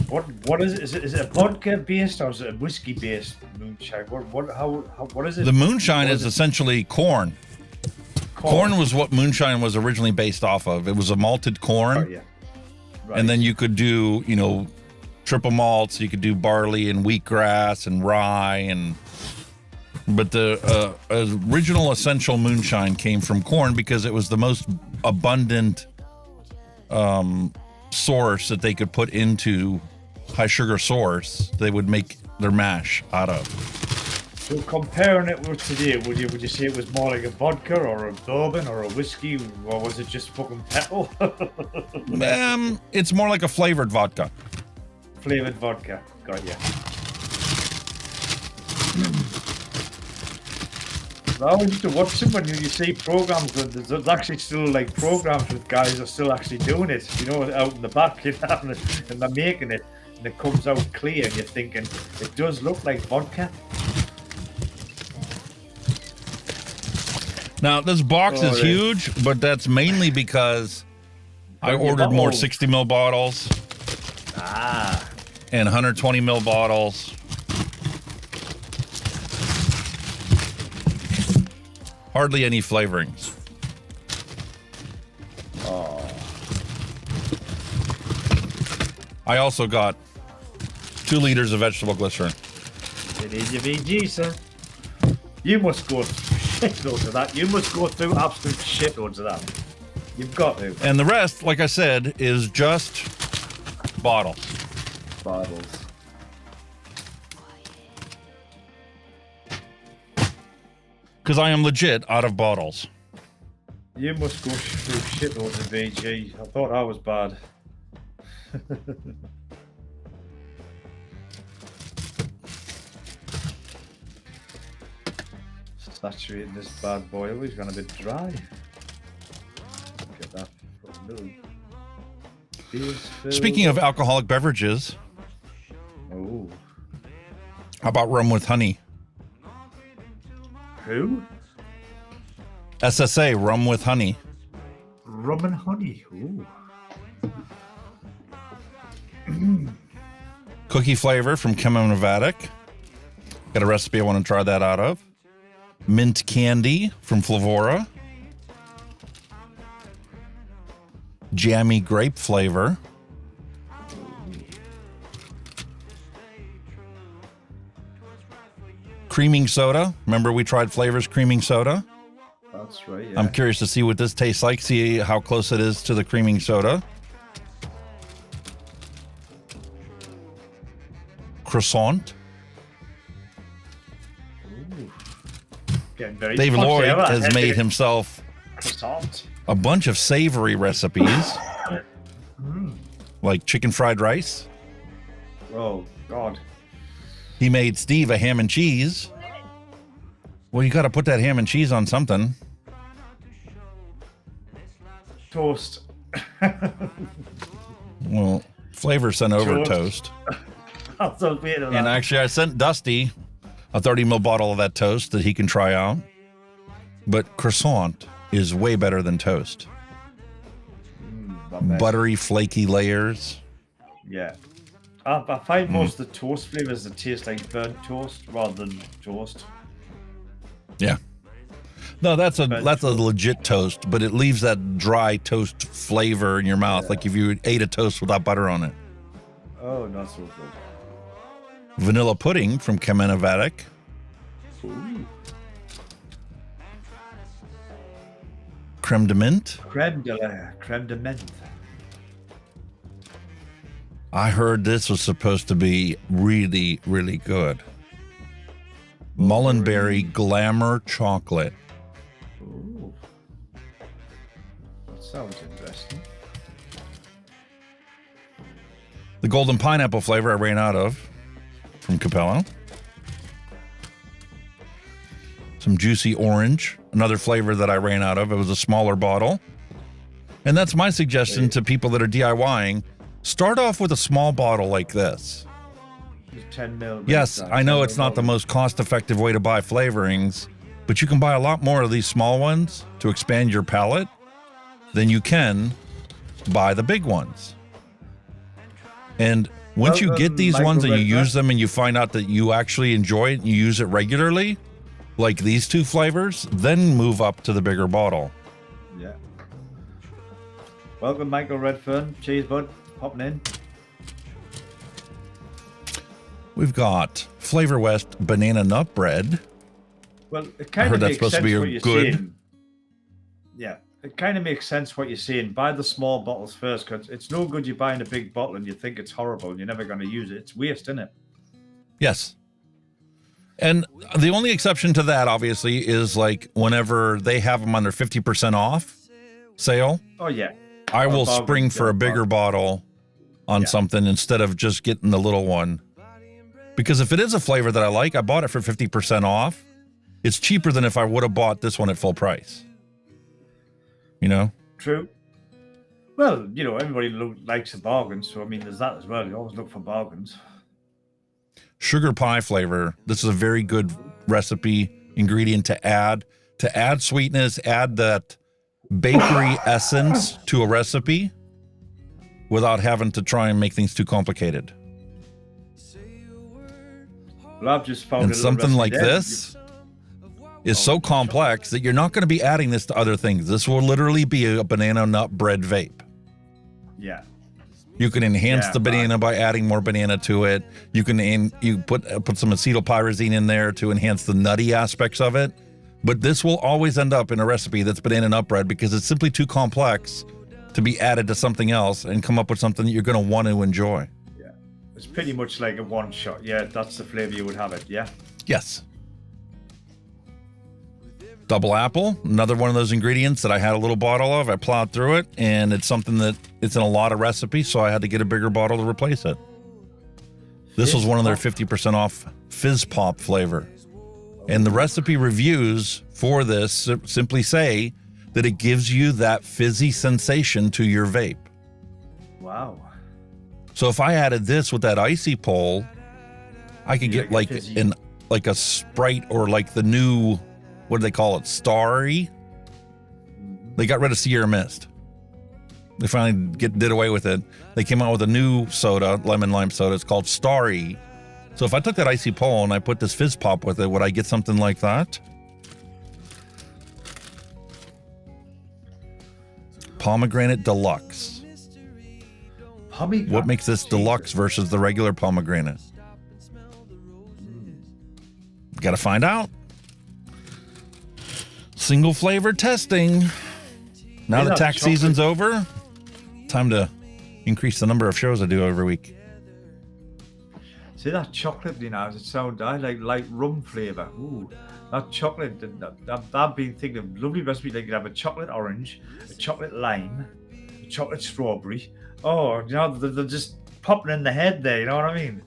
What is it? Is it a vodka based or is it a whiskey based moonshine? What is it? The moonshine is essentially corn. Corn was what moonshine was originally based off of. It was a malted corn. Oh, yeah. Right. And then you could do, triple malts. You could do barley and wheatgrass and rye but the original essential moonshine came from corn because it was the most abundant source that they could put into high sugar source they would make their mash out of. So comparing it with today, would you say it was more like a vodka or a bourbon or a whiskey, or was it just fucking petrol? It's more like a flavored vodka. Flavored vodka, got you. I always used to watch them when you see programs. There's actually still like programs with guys are still actually doing it. Out in the back, and they're making it, and it comes out clear, and you're thinking it does look like vodka. Now this box is huge, but that's mainly because I ordered more 60 ml bottles. And 120 ml bottles. Hardly any flavorings. Oh. I also got 2 liters of vegetable glycerin. It is your VG, sir. You must go shitloads of that. You must go through absolute shitloads of that. You've got to. And the rest, like I said, is just bottles. Bottles. Because I am legit out of bottles. You must go through shitloads of VG. I thought I was bad. Saturating this bad boy. Oh, he's gone a bit dry. Look at that. Speaking of alcoholic beverages. Oh. How about rum with honey? Who? SSA, rum with honey. Rum and honey. Ooh. Cookie flavor from Chemonovatic. Got a recipe I want to try that out of. Mint candy from Flavrz. Jammy grape flavor. Creaming soda. Remember we tried Flavrz creaming soda? That's right. Yeah. I'm curious to see what this tastes like, see how close it is to the creaming soda. Croissant. Ooh. Getting very Dave posh Lloyd there, that has head made bit. himself Croissant. a bunch of savory recipes, like chicken fried rice. Oh, God. He made Steve a ham and cheese. Well, you got to put that ham and cheese on something. Toast. Well, Flavor sent over toast. I'm so weird of And that. actually, I sent Dusty a 30 ml bottle of that toast that he can try out. But croissant is way better than toast. Not bad. Buttery, flaky layers. Yeah. I find most of the toast flavors that taste like burnt toast rather than toast. Yeah. No, that's a legit toast, but it leaves that dry toast flavor in your mouth, like if you ate a toast without butter on it. Oh, not so good. Vanilla pudding from Kemenavatic. Ooh. Creme de mint. Creme de menthe. I heard this was supposed to be really, really good. Mullenberry Glamour Chocolate. Ooh. That sounds interesting. The golden pineapple flavor I ran out of from Capello. Some juicy orange, another flavor that I ran out of. It was a smaller bottle. And that's my suggestion to people that are DIYing. Start off with a small bottle like this. 10 mil. Yes, I know it's not the most cost-effective way to buy flavorings, but you can buy a lot more of these small ones to expand your palate than you can buy the big ones. And once you get these ones and you use them and you find out that you actually enjoy it and you use it regularly, like these two flavors, then move up to the bigger bottle. Yeah. Welcome, Michael Redfern. Cheers, bud. Popping in. We've got Flavor West Banana Nut Bread. Well, it I kind heard of that's makes supposed to sense be what you're good. saying. Yeah, it kind of makes sense what you're saying. Buy the small bottles first, because it's no good you buying a big bottle and you think it's horrible and you're never going to use it. It's waste, isn't it? Yes. And the only exception to that, obviously, is like whenever they have them under 50% off sale. Oh, yeah. I will spring for a bigger bottle on something instead of just getting the little one. Because if it is a flavor that I like, I bought it for 50% off. It's cheaper than if I would have bought this one at full price. You know? True. Well, you know, everybody likes a bargain, so I mean, there's that as well. You always look for bargains. Sugar pie flavor. This is a very good recipe ingredient to add. To add sweetness, add that bakery essence to a recipe without having to try and make things too complicated. Well, I've just found And a little something like recipe there. this is so complex that you're not going to be adding this to other things. This will literally be a banana nut bread vape. Yeah. You can enhance Yeah, the banana by adding more banana to it. You can put some acetylpyrazine in there to enhance the nutty aspects of it. But this will always end up in a recipe that's banana nut bread because it's simply too complex to be added to something else and come up with something that you're going to want to enjoy. Yeah. It's pretty much like a one shot. Yeah, that's the flavor you would have it. Yeah. Yes. Double apple, another one of those ingredients that I had a little bottle of. I plowed through it, and it's something that it's in a lot of recipes, so I had to get a bigger bottle to replace it. This was one of their 50% off Fizz Pop flavor. And the recipe reviews for this simply say that it gives you that fizzy sensation to your vape. Wow. So if I added this with that icy pole, I could get like a Sprite or like the new, what do they call it? Starry. They got rid of Sierra Mist. They finally did away with it. They came out with a new soda, lemon lime soda. It's called Starry. So if I took that icy pole and I put this Fizz Pop with it, would I get something like that? Pomegranate Deluxe. What makes this deluxe versus the regular pomegranate? Got to find out. Single flavor testing. Now Is the that tax chocolate? season's over. Time to increase the number of shows I do every week. See that chocolate, you know, it sound I like rum flavour. Ooh, that chocolate. I've been thinking of lovely recipes. Like you have a chocolate orange, a chocolate lime, a chocolate strawberry. Oh, you know, they're just popping in the head there. You know what I mean?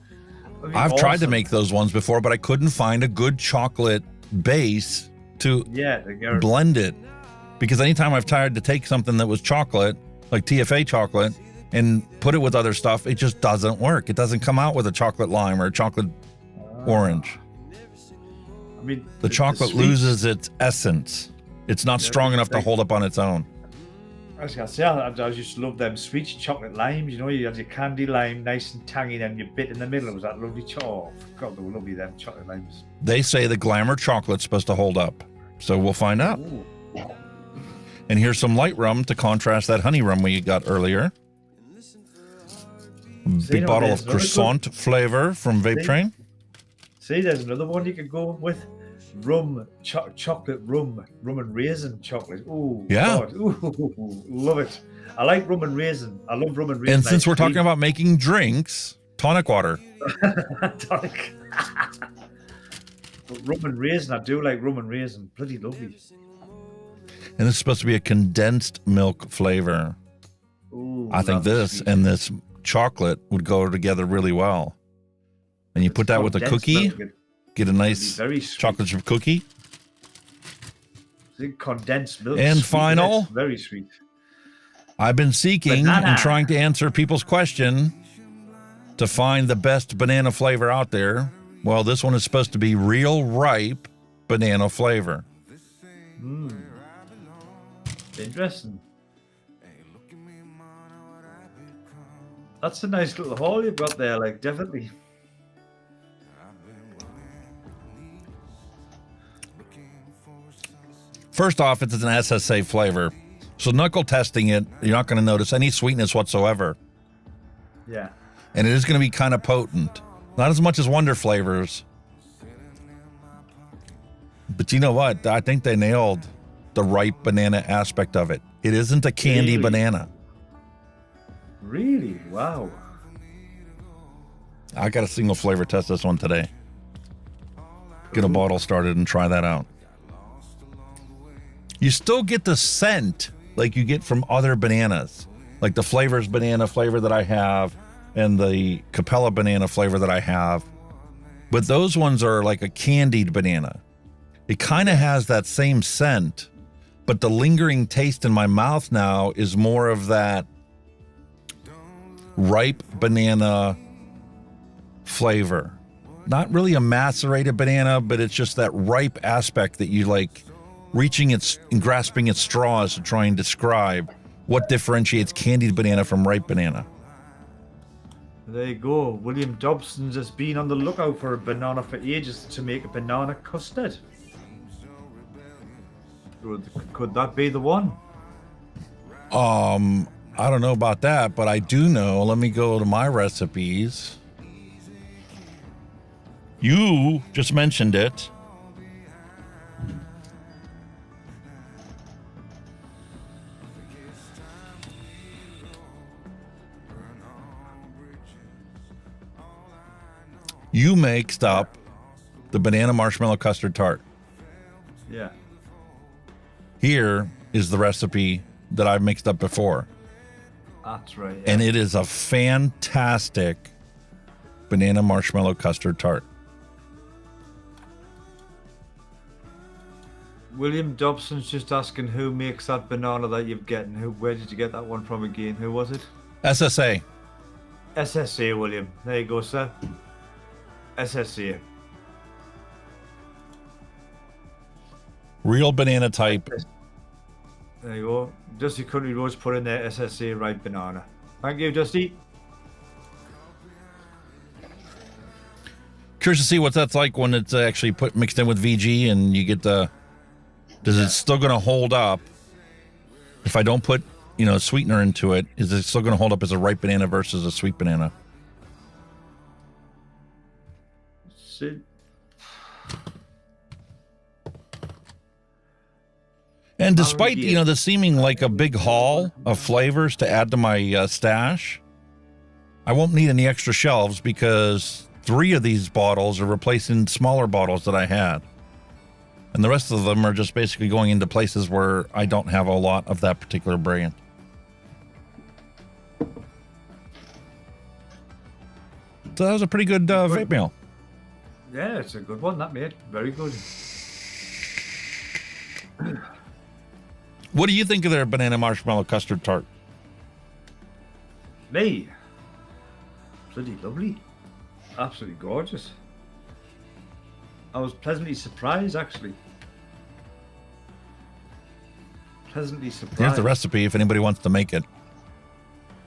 That'd be I've tried to awesome. make those ones before, but I couldn't find a good chocolate base to blend it. Because anytime I've tried to take something that was chocolate, like TFA chocolate, and put it with other stuff, it just doesn't work. It doesn't come out with a chocolate lime or a chocolate orange. I mean, The chocolate sweet- loses its essence. It's not strong enough to hold up on its own. I was gonna say, I used to love them sweet chocolate limes. You know, you had your candy lime, nice and tangy, and your bit in the middle was that lovely chocolate. God, they were lovely, them chocolate limes. They say the glamour chocolate's supposed to hold up. So we'll find out. Ooh. And here's some light rum to contrast that honey rum we got earlier. Big bottle of croissant flavor from Vape Train. See, there's another one you could go with. Rum, chocolate rum and raisin chocolate. Ooh, Yeah. God. Ooh, love it. I like rum and raisin. I love rum and raisin. And since we're ice talking cream. about making drinks, tonic water. Tonic. But rum and raisin, I do like rum and raisin. Bloody lovely. And this is supposed to be a condensed milk flavor. Ooh, I think lovely this sweet. and this chocolate would go together really well. And you put that with a condensed cookie, milk. get a nice Very sweet. chocolate chip cookie. See, condensed milk. And sweet, final- yes, very sweet. I've been seeking Banana. and trying to answer people's question to find the best banana flavor out there. Well, this one is supposed to be real ripe banana flavor. Interesting. That's a nice little haul you've got there, like, definitely. First off, it's an SSA flavor. So knuckle testing it, you're not going to notice any sweetness whatsoever. Yeah. And it is going to be kind of potent. Not as much as Wonder Flavors. But you know what? I think they nailed the ripe banana aspect of it. It isn't a candy Really? banana. Really? Wow. I got a single flavor test this one today. Get a bottle started and try that out. You still get the scent like you get from other bananas. Like the Flavrz banana flavor that I have and the Capella banana flavor that I have. But those ones are like a candied banana. It kind of has that same scent, but the lingering taste in my mouth now is more of that ripe banana flavor. Not really a macerated banana, but it's just that ripe aspect that you like reaching its and grasping its straws to try and describe what differentiates candied banana from ripe banana. There you go. William Dobson's has been on the lookout for a banana for ages to make a banana custard. Could that be the one? I don't know about that, but I do know. Let me go to my recipes. You just mentioned it. You mixed up the banana marshmallow custard tart. Yeah. Here is the recipe that I've mixed up before. That's right. Yeah. And it is a fantastic banana marshmallow custard tart. William Dobson's just asking who makes that banana that you've getting. Where did you get that one from again? Who was it? SSA. SSA, William. There you go, sir. SSA. Real banana type. There you go. Dusty Country Roads put in there SSA ripe banana. Thank you, Dusty. Curious to see what that's like when it's actually mixed in with VG and you get the... Is it still going to hold up if I don't put, sweetener into it? Is it still going to hold up as a ripe banana versus a sweet banana? And despite, this seeming like a big haul of flavors to add to my stash, I won't need any extra shelves because 3 of these bottles are replacing smaller bottles that I had. And the rest of them are just basically going into places where I don't have a lot of that particular brand. So that was a pretty good vape meal. Yeah, it's a good one, that mate. Very good. What do you think of their banana marshmallow custard tart? Me? Bloody lovely. Absolutely gorgeous. I was pleasantly surprised, actually. Pleasantly surprised. Here's the recipe if anybody wants to make it.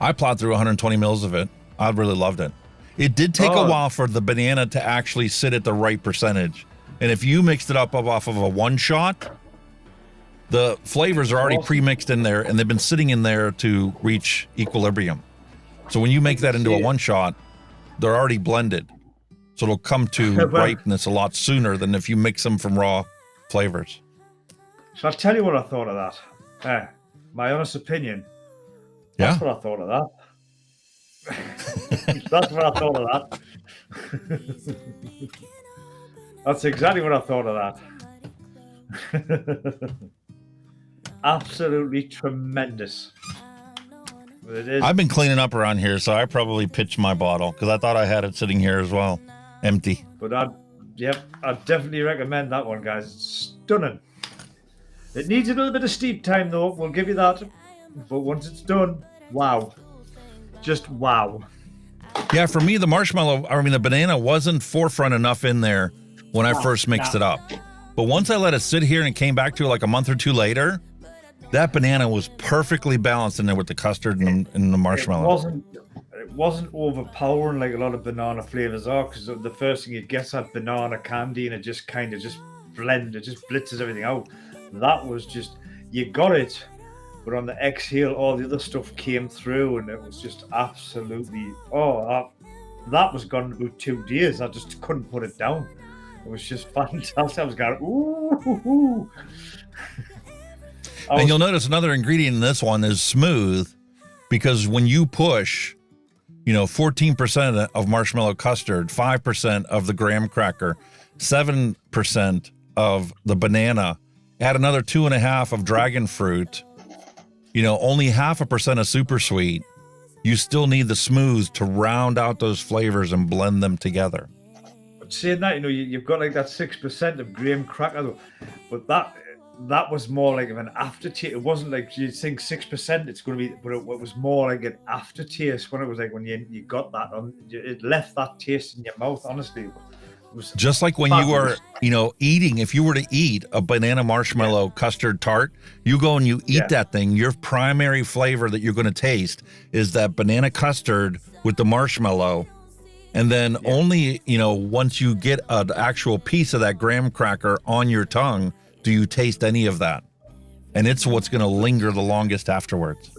I plowed through 120 mils of it. I really loved it. It did take a while for the banana to actually sit at the right percentage. And if you mixed it up off of a one shot, the flavors are already pre-mixed in there and they've been sitting in there to reach equilibrium. So when you make that into a one shot, they're already blended. So it'll come to ripeness a lot sooner than if you mix them from raw flavors. So I'll tell you what I thought of that. My honest opinion. Yeah. That's what I thought of that. That's what I thought of that. That's exactly what I thought of that. Absolutely tremendous. It is. I've been cleaning up around here, so I probably pitched my bottle because I thought I had it sitting here as well, empty. But I'd definitely recommend that one, guys. It's stunning. It needs a little bit of steep time, though. We'll give you that. But once it's done, wow. Just wow. Yeah, for me, the the banana wasn't forefront enough in there when I first mixed it up. But once I let it sit here and it came back to like a month or two later, that banana was perfectly balanced in there with the custard and the marshmallow. It wasn't overpowering like a lot of banana flavors are, because the first thing you get is that banana candy and it just kind of just blitzes everything out. That was just, you got it, but on the exhale, all the other stuff came through and it was just absolutely, that was gone in about 2 days. I just couldn't put it down. It was just fantastic. I was going, ooh. And you'll notice another ingredient in this one is smooth, because when you push, 14% of marshmallow custard, 5% of the graham cracker, 7% of the banana, add another 2.5 of dragon fruit, only 0.5% of super sweet, you still need the smooth to round out those flavors and blend them together. But saying that, you've got like that 6% of graham cracker, but that was more like of an aftertaste. It wasn't like you think 6% it's going to be, but it was more like an aftertaste when it was like when you got that on, it left that taste in your mouth. Honestly, it was just like when fabulous. you were, eating. If you were to eat a banana marshmallow custard tart, you go and you eat that thing. Your primary flavor that you're going to taste is that banana custard with the marshmallow. And then only, once you get an actual piece of that graham cracker on your tongue, do you taste any of that? And it's what's going to linger the longest afterwards.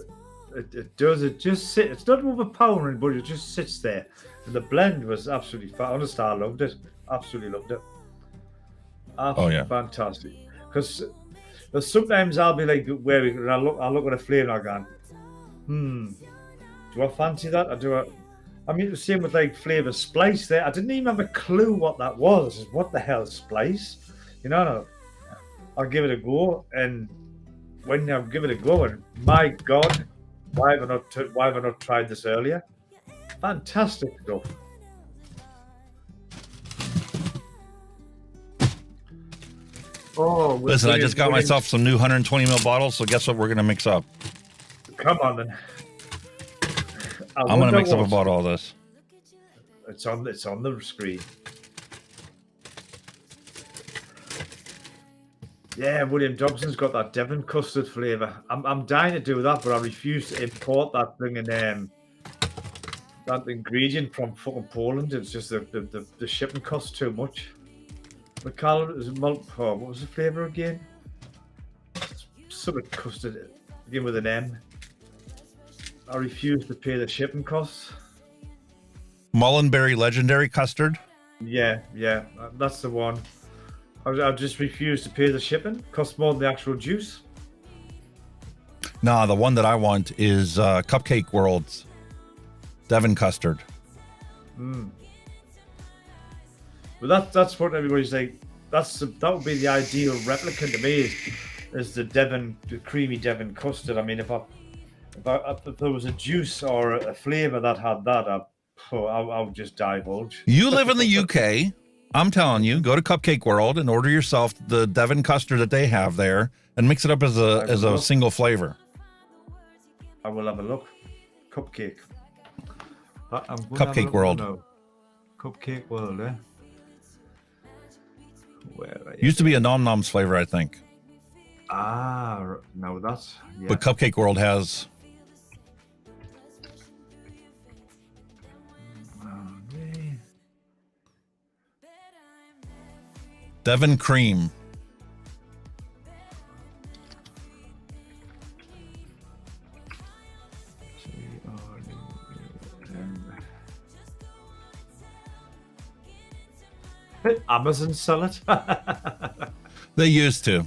It does. It just sits. It's not overpowering, but it just sits there. And the blend was absolutely honest. I loved it. Absolutely loved it. Absolutely fantastic. Because sometimes I'll be like, and I'll look at a flavour and I'll go, do I fancy that? I mean, the same with like flavour splice there. I didn't even have a clue what that was. What the hell splice? I'll give it a go, and when I give it a go, and my God, why have I not tried this earlier? Fantastic stuff. Listen, I just got myself some new 120 ml bottles, so guess what we're going to mix up? Come on, then. I'm going to mix up about all this. It's on the screen. Yeah, William Dobson's got that Devon custard flavour. I'm dying to do that, but I refuse to import that thing and that ingredient from fucking Poland. It's just the shipping costs too much. What was the flavour again? Something custard, begin with an M. I refuse to pay the shipping costs. Mullenberry Legendary Custard? Yeah, that's the one. I just refuse to pay the shipping. Costs more than the actual juice. Nah, the one that I want is Cupcake World's Devon Custard. Well, that's what everybody's like. That would be the ideal replicant to me is the creamy Devon custard. I mean, if there was a juice or a flavour that had that, I would just divulge. You live in the UK. I'm telling you, go to Cupcake World and order yourself the Devon custard that they have there, and mix it up as a single flavor. I will have a look. Cupcake. Cupcake World. Cupcake World, eh? Where are you? Used to be a Nom Noms flavor, I think. Ah, no, that's... Yeah. But Cupcake World has... Okay. Devon Cream. Amazon sell it. They used to.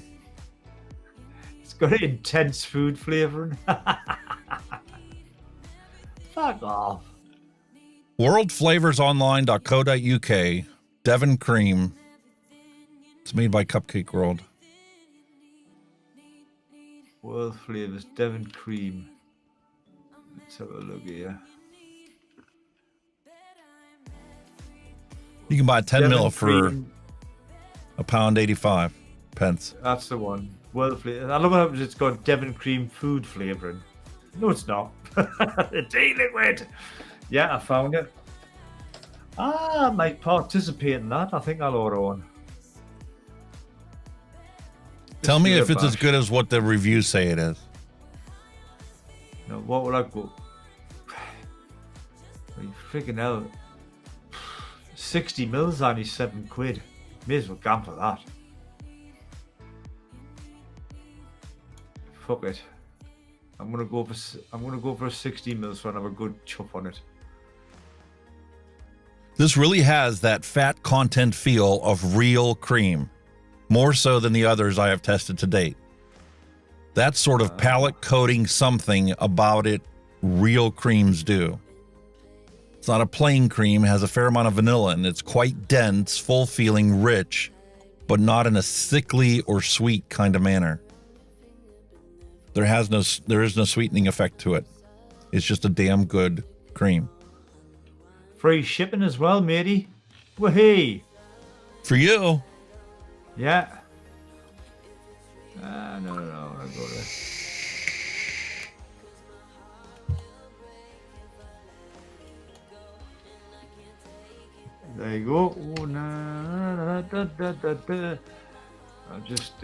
It's got an intense food flavouring. Fuck off. Worldflavorsonline.co.uk. Devon Cream. It's made by Cupcake World. World Flavours, Devon Cream. Let's have a look here. You can buy 10 Devon mil for Cream. £1.85. That's the one. World Flavours. I love how it's got Devon Cream food flavouring. No, it's not. Tea liquid. Yeah, I found it. I might participate in that. I think I'll order one. Tell me give if it a it's as bash. good as what the reviews say it is. No, what would I go? You freaking hell. 60 mils only £7. May as well gamble that. Fuck it. I'm gonna go for a 60 mils so I have a good chop on it. This really has that fat content feel of real cream, more so than the others I have tested to date. That sort of palate coating something about it real creams do. It's not a plain cream, it has a fair amount of vanilla and it's quite dense, full feeling, rich, but not in a sickly or sweet kind of manner. There is no sweetening effect to it. It's just a damn good cream. Free shipping as well, matey. Wahey! For you. Yeah. No. I'll go there. There you go. Oh, I'll just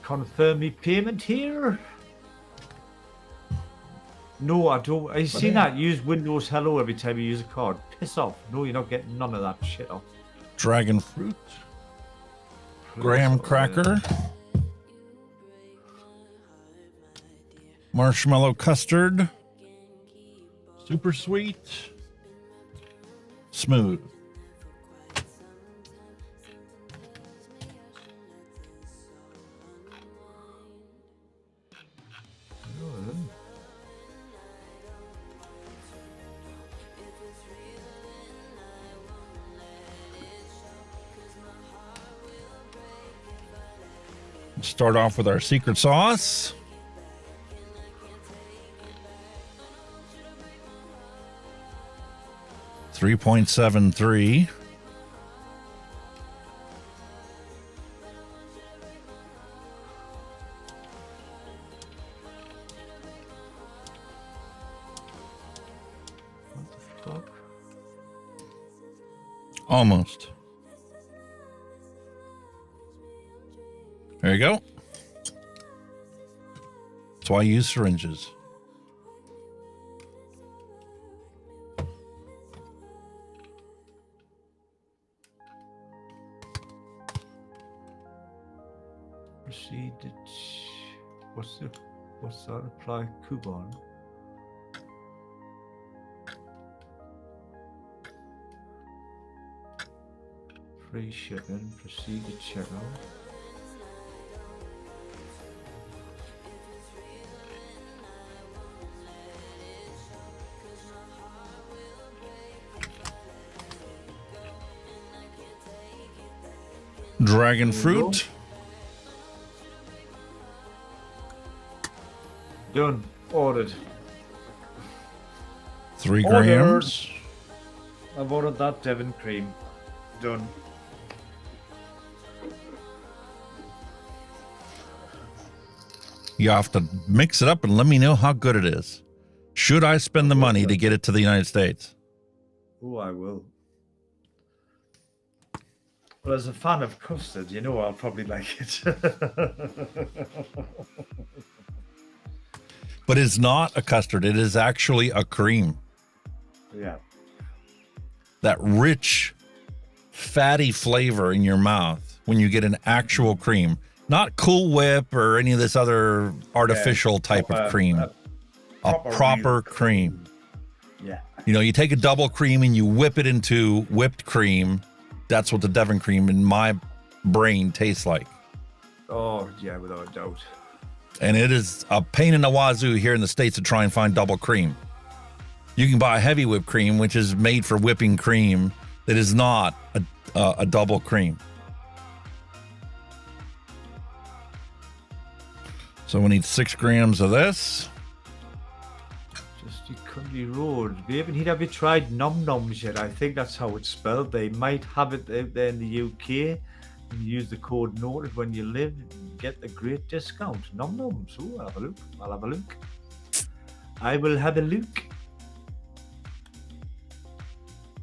confirm my payment here. No, I don't. Have you seen that? Use Windows Hello every time you use a card. Piss off. No, you're not getting none of that shit off. Dragon fruit. Graham cracker. Marshmallow custard. Super sweet. Smooth. Start off with our secret sauce. $3.73. What the fuck? Almost. There you go. That's why I use syringes. Proceed to what's that? Apply coupon. Free shipping. Proceed to checkout. Dragon fruit. Done. Ordered. 3 Ordered. grams. I've ordered that Devon cream. Done. You have to mix it up and let me know how good it is. Should I spend the money to get it to the United States? Oh, I will. Well, as a fan of custard, you know I'll probably like it. But it's not a custard. It is actually a cream. Yeah. That rich, fatty flavor in your mouth when you get an actual cream. Not Cool Whip or any of this other artificial type of cream. A proper cream. Yeah. You know, you take a double cream and you whip it into whipped cream. That's what the Devon cream in my brain tastes like. Oh, yeah, without a doubt. And it is a pain in the wazoo here in the States to try and find double cream. You can buy a heavy whipped cream, which is made for whipping cream, that is not a double cream. So we need 6 grams of this. Just your country road. Have you tried Nom Noms yet? I think that's how it's spelled. They might have it out there in the UK. You use the code NOTED when you live and get a great discount. Nom Noms. Oh, I'll have a look. I'll have a look. I will have a look.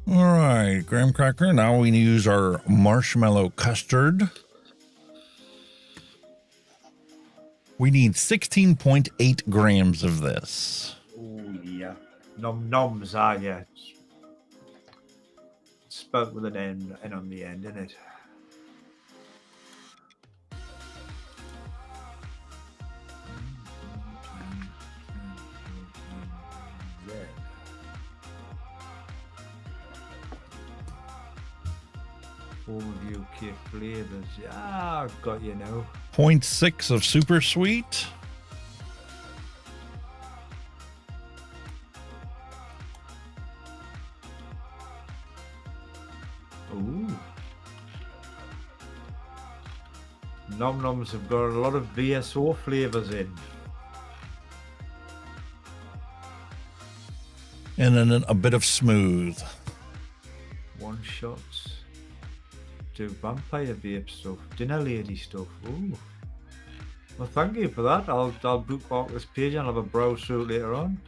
All right, graham cracker. Now we use our marshmallow custard. We need 16.8 grams of this. Oh, yeah. Nom Noms, yeah. It's spelled with an N on the end, isn't it? Overview UK flavors. Yeah, I've got you now. 0.6 of super sweet. Ooh. Nom Noms have got a lot of VSO flavors in. And then a bit of smooth. One shots. Do vampire vape stuff, dinner lady stuff. Ooh. Well, thank you for that. I'll bookmark this page and I'll have a browse through it later on.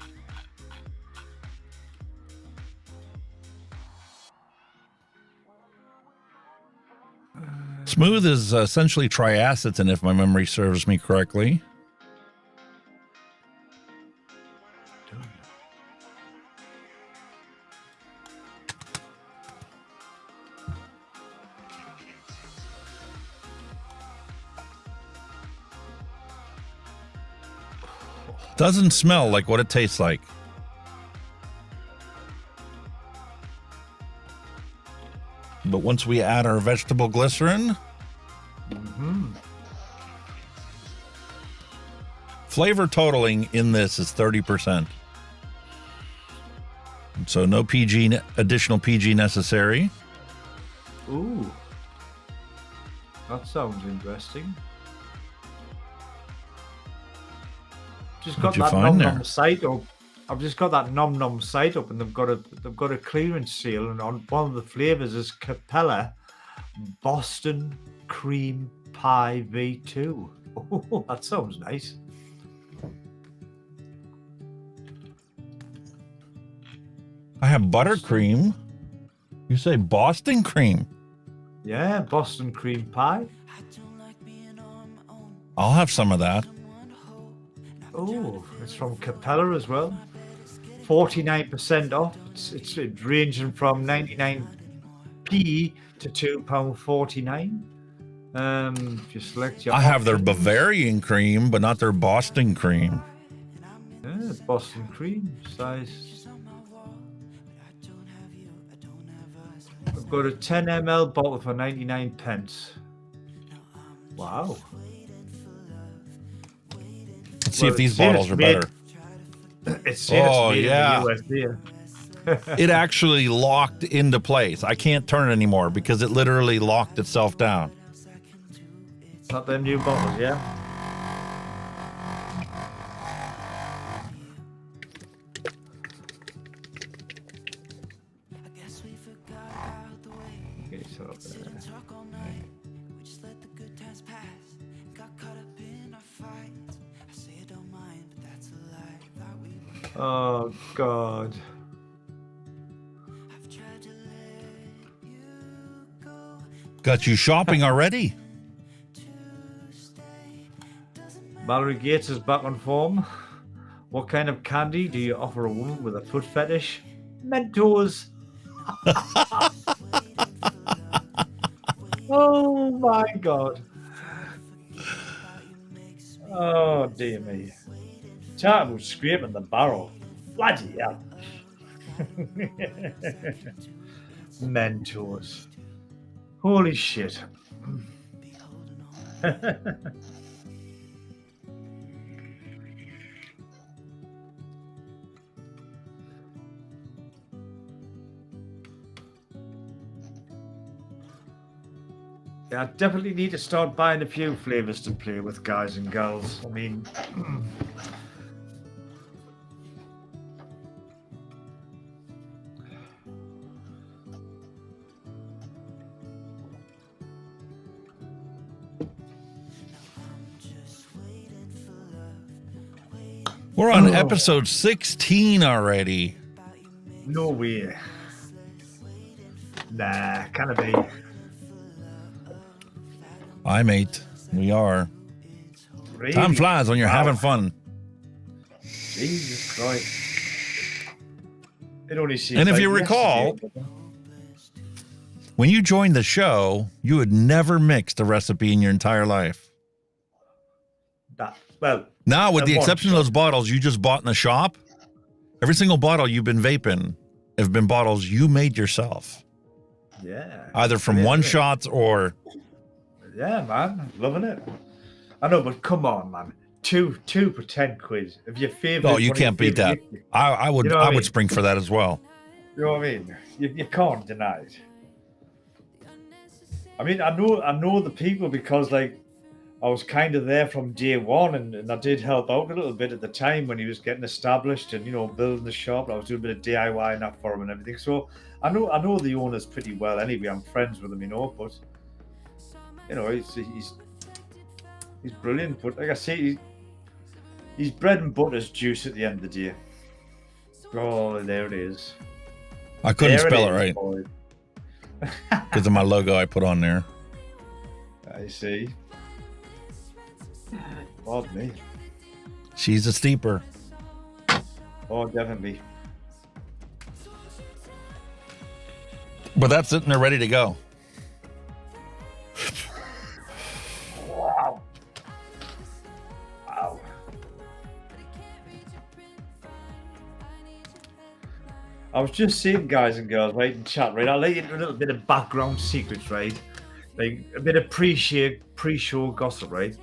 Smooth is essentially triacetin, if my memory serves me correctly. Doesn't smell like what it tastes like. But once we add our vegetable glycerin, flavor totaling in this is 30%. So no PG, additional PG necessary. Ooh. That sounds interesting. Just got that Nom Nom site up. I've just got that Nom Nom site up, and they've got a clearance sale, and on one of the flavors is Capella Boston Cream Pie V2. Oh, that sounds nice. I have buttercream. You say Boston cream? Yeah, Boston cream pie. I'll have some of that. Oh, it's from Capella as well. 49% off. It's ranging from 99p to £2.49. If you select your I have their options. Bavarian cream, but not their Boston cream. Yeah, Boston cream size. I've got a 10 ml bottle for 99 pence. Wow. Let's see if these bottles are better. It's made in the US here. It actually locked into place. I can't turn it anymore because it literally locked itself down. It's not them new bottles, yeah? Okay, so oh, God. Got you shopping already? Mallory Gates is back on form. What kind of candy do you offer a woman with a foot fetish? Mentos. Oh my God. Oh dear me. Tart was scraping the barrel. Bloody hell. Mentos. Holy shit. Yeah, I definitely need to start buying a few flavors to play with, guys and girls. I mean, We're on episode 16 already. No way. Nah, can't be. Aye, mate. We are. Really? Time flies when you're having fun. Jesus Christ. It only seems And if like you recall, yesterday. when you joined the show, you had never mixed a recipe in your entire life. Well, now, with the one exception of those bottles you just bought in the shop, every single bottle you've been vaping have been bottles you made yourself. Yeah. Either from one shots or... Yeah, man. Loving it. I know, but come on, man. Two for 10 quid. If your favorite... Oh, you can't beat that. I would You know what I I would mean? spring for that as well. You know what I mean? You can't deny it. I mean, I know the people because, like, I was kind of there from day one, and I did help out a little bit at the time when he was getting established and, you know, building the shop. I was doing a bit of DIY and that for him and everything. So I know the owners pretty well anyway. I'm friends with him, you know, but, you know, he's brilliant. But like I say, he's bread and butter's juice at the end of the day. Oh, there it is. I couldn't There spell is, it right boy. because of my logo I put on there. I see. Pardon me. She's a steeper. Oh, definitely. But that's sitting there ready to go. Wow. Wow. I was just saying, guys and girls, right, in chat, right? I'll let you into a little bit of background secrets, right? Like a bit of pre-show gossip, right?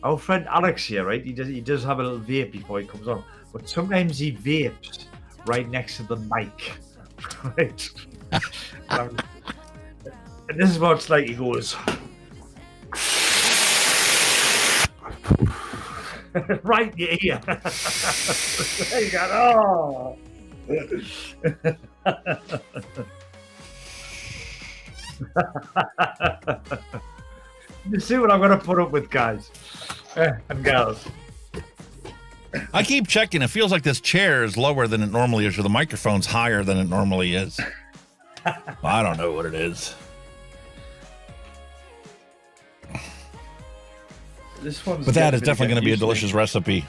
Our friend Alex here, right? He does have a little vape before he comes on, but sometimes he vapes right next to the mic, right? And this is what it's like. He goes right in your ear. There you go. You see what I'm going to put up with, guys and gals. I keep checking. It feels like this chair is lower than it normally is, or the microphone's higher than it normally is. I don't know what it is. This one's But that is getting definitely going to be a used delicious recipe.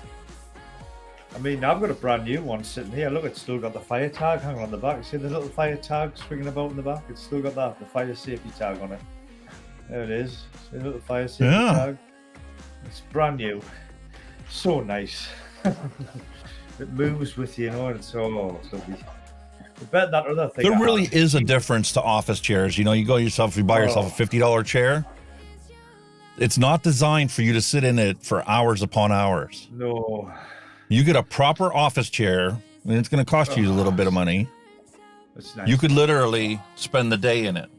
I mean, I've got a brand new one sitting here. Look, it's still got the fire tag hanging on the back. See the little fire tag swinging about in the back? It's still got that, the fire safety tag on it. There it is. See the little fire safety tag? It's brand new. So nice. It moves with you, you know, and it's so lovely. Better than that other thing. There really is a difference to office chairs. You know, you go yourself, you buy yourself a $50 chair. It's not designed for you to sit in it for hours upon hours. No. You get a proper office chair, and it's going to cost you a little bit of money. That's nice. You could literally spend the day in it.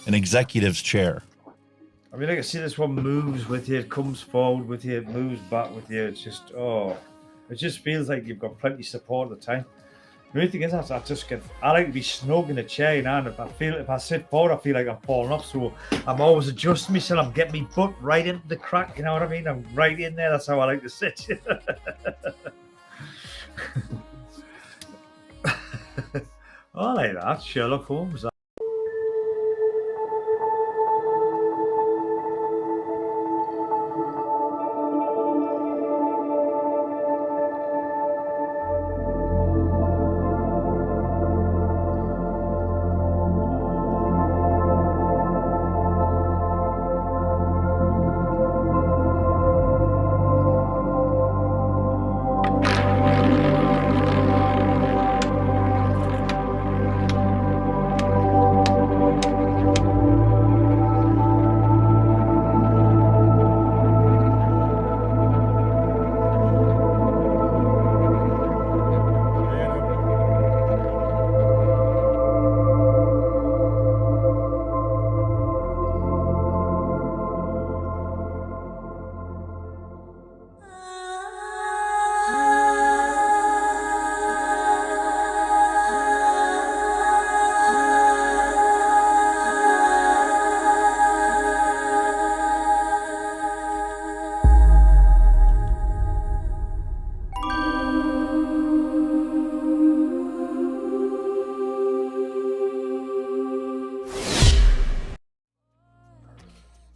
An executive's chair. I mean, I can see this one moves with you, it comes forward with you, it moves back with you. It's just, it just feels like you've got plenty of support at the time. The only thing is, I like to be snug in a chair, you know, and if I sit forward, I feel like I'm falling off. So I'm always adjusting myself. I'm getting my butt right into the crack, you know what I mean? I'm right in there. That's how I like to sit. I like that, Sherlock Holmes.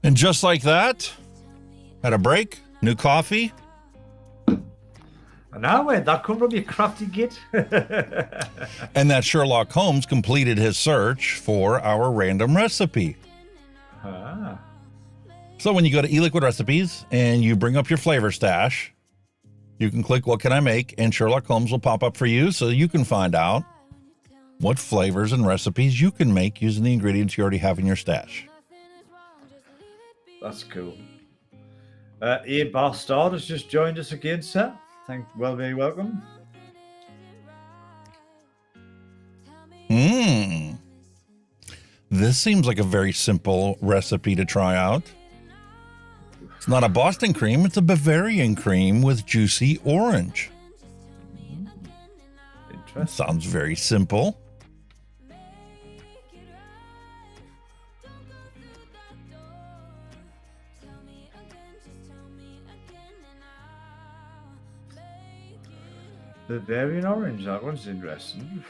And just like that, had a break, new coffee. And now where'd that come from, you crafty git? And that Sherlock Holmes completed his search for our random recipe. Ah. So when you go to eLiquid Recipes and you bring up your flavor stash, you can click what can I make, and Sherlock Holmes will pop up for you so you can find out what flavors and recipes you can make using the ingredients you already have in your stash. That's cool. Bastard has just joined us again, sir. Very welcome. This seems like a very simple recipe to try out. It's not a Boston cream, it's a Bavarian cream with juicy orange. Interesting. Sounds very simple. Bavarian orange, that one's interesting.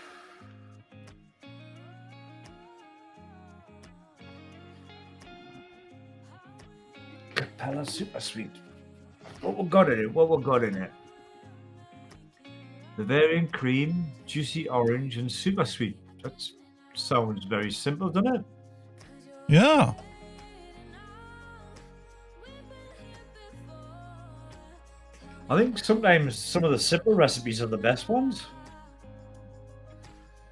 Capella super sweet. What we got in it? Bavarian cream, juicy orange, and super sweet. That sounds very simple, doesn't it? Yeah. I think sometimes some of the simple recipes are the best ones.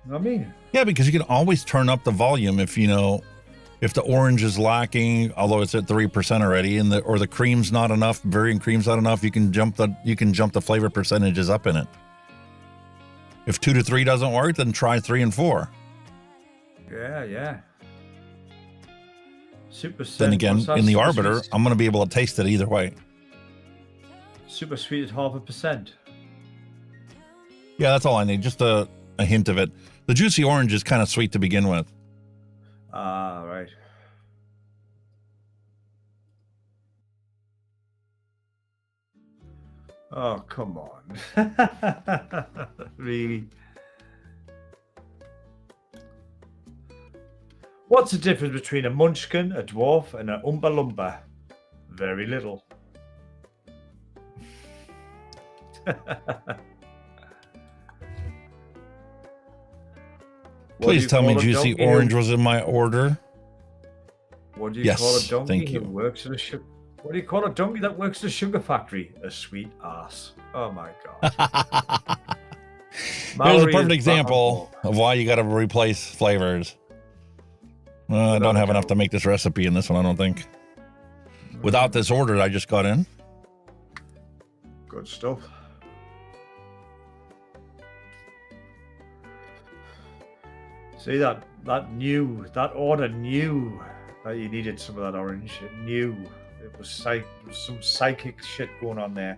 You know what I mean? Yeah, because you can always turn up the volume if if the orange is lacking, although it's at 3% already, and the cream's not enough, Bavarian cream's not enough, you can jump the flavor percentages up in it. If 2 to 3 doesn't work, then try 3 and 4. Yeah. Super. Then again, in the Arbiter, I'm going to be able to taste it either way. Super sweet at 0.5%. Yeah, that's all I need. Just a hint of it. The juicy orange is kind of sweet to begin with. Ah, right. Oh, come on. Really? What's the difference between a munchkin, a dwarf, and an Oompa Loompa? Very little. Please tell me juicy orange was in my order. What do you call a donkey thank you. who works at a What do you call a donkey that works at a sugar factory? A sweet ass. Oh my god. Here's a perfect example of why you got to replace flavors. I don't have enough to make this recipe in this one, I don't think. Without this order I just got in. Good stuff. See that order knew You needed some of that orange. It knew. It was some psychic shit going on there.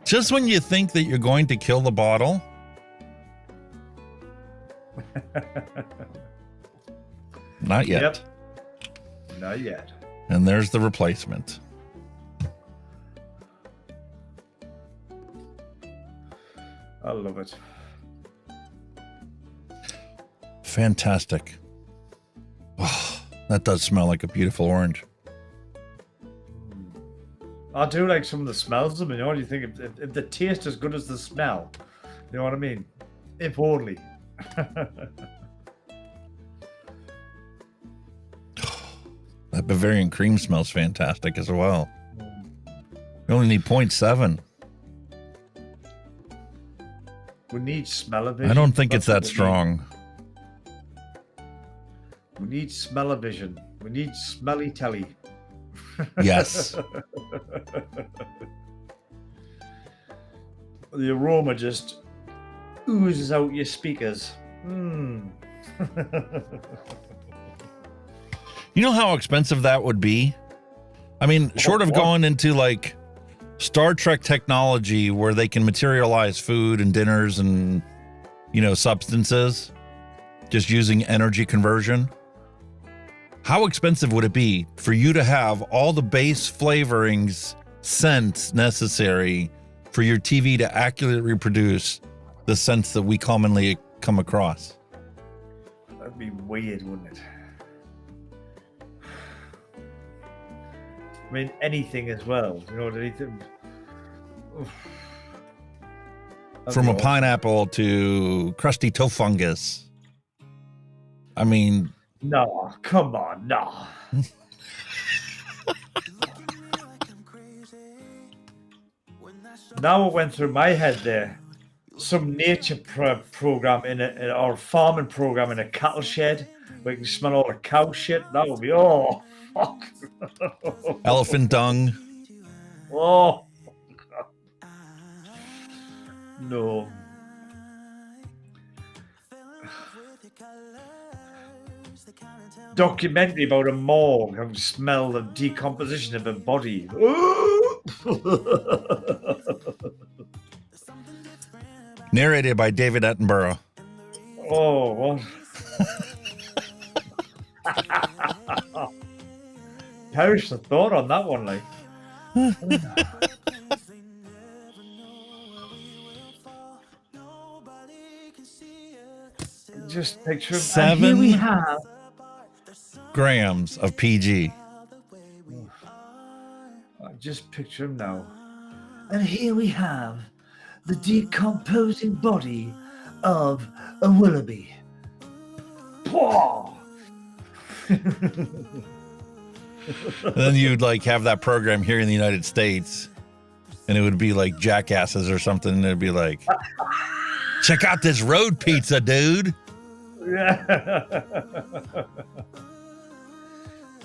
Just when you think that you're going to kill the bottle, not yet. Yep. Not yet. And there's the replacement. I love it. Fantastic. Oh, that does smell like a beautiful orange. I do like some of the smells of them, you know. You think if the taste is as good as the smell, you know what I mean? If only. That Bavarian cream smells fantastic as well. You only need 0.7. We need smell-o-vision. I don't think it's that strong. We need smell-o-vision. We need smelly telly. Yes. The aroma just oozes out your speakers. You know how expensive that would be? I mean, short of going into like Star Trek technology where they can materialize food and dinners and, you know, substances, just using energy conversion. How expensive would it be for you to have all the base flavorings, scents necessary for your TV to accurately reproduce the scents that we commonly come across? That'd be weird, wouldn't it? I mean, anything as well. You know, anything. From a pineapple to crusty tofungus. I mean... No, come on, no. Now it went through my head there. Some nature program or farming program in a cattle shed where you can smell all the cow shit. That would be, oh, fuck. Elephant dung. Oh. No. Documentary about a morgue and smell the decomposition of a body. Narrated by David Attenborough. Oh, what? Perish the thought on that one, like. Just picture 7 we have grams of PG. Just picture him now. And here we have the decomposing body of a willoughby. Then you'd like have that program here in the United States, and it would be like Jackasses or something. And it'd be like, check out this road pizza, dude. Yeah.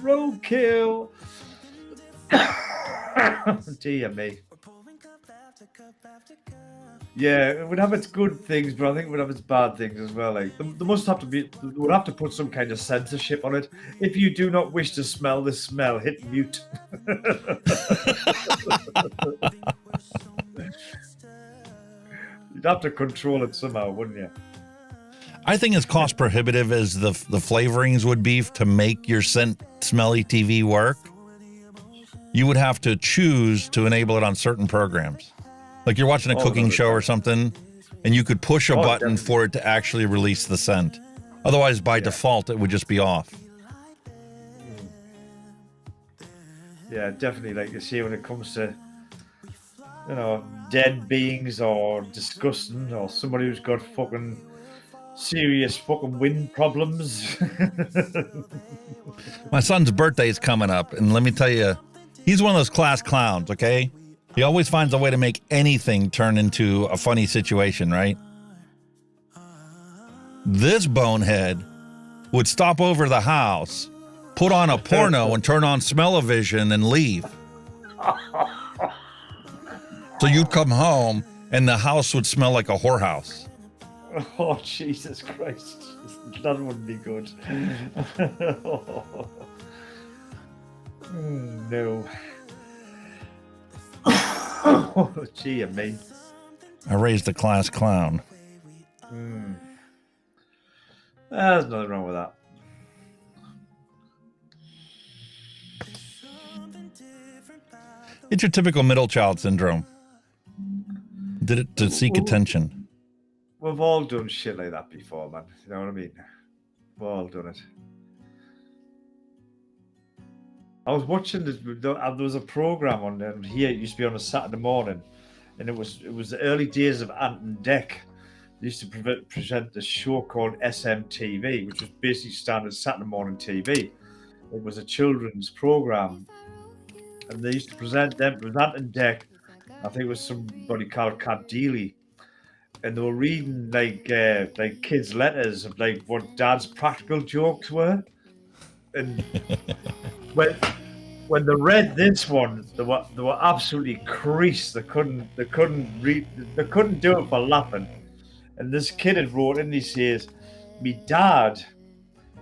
Roadkill. Dear me. Yeah, it would have its good things, but I think it would have its bad things as well. Like there must have to be, they would have to put some kind of censorship on it. If you do not wish to smell this smell, hit mute. You'd have to control it somehow, wouldn't you? I think as cost prohibitive as the flavorings would be to make your scent smelly TV work, you would have to choose to enable it on certain programs. Like you're watching a cooking show or something, and you could push a button for it to actually release the scent. Otherwise, by default, it would just be off. Yeah, definitely. Like you see when it comes to, you know, dead beings or disgusting or somebody who's got fucking serious fucking wind problems. My son's birthday is coming up, and let me tell you, he's one of those class clowns, okay? He always finds a way to make anything turn into a funny situation, right? This bonehead would stop over the house, put on a porno and turn on smell-o-vision and leave. So you'd come home and the house would smell like a whorehouse. Oh, Jesus Christ. That wouldn't be good. No. Oh, gee, me. I raised a class clown. There's nothing wrong with that. It's your typical middle child syndrome. Did it to seek attention. We've all done shit like that before, man. You know what I mean? We've all done it. I was watching this. There was a program on here. It used to be on a Saturday morning, and it was the early days of Ant and Dec. They used to present this show called SMTV, which was basically standard Saturday morning TV. It was a children's program, and they used to present them. It was Ant and Dec. I think it was somebody called Cat Deely, and they were reading like kids' letters of like what Dad's practical jokes were, and when they read this one, they were absolutely creased. They couldn't do it for laughing. And this kid had wrote in, he says, "Me dad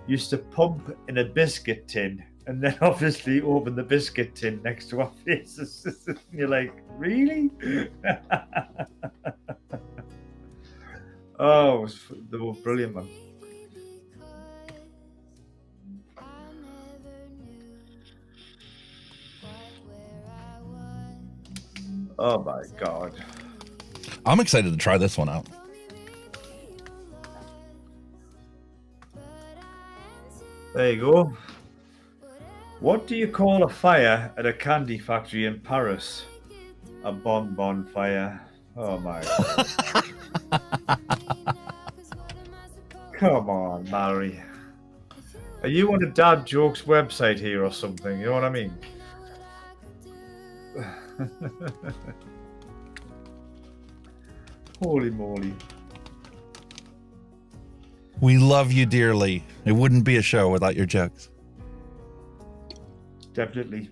used to pump in a biscuit tin and then obviously open the biscuit tin next to our faces." And you're like, really? Oh, they were brilliant, man. Oh my God. I'm excited to try this one out. There you go. What do you call a fire at a candy factory in Paris? A bonbon fire. Oh my God. Come on, Mallory. Are you on a dad jokes website here or something? You know what I mean? Holy moly. We love you dearly. It wouldn't be a show without your jokes. Definitely.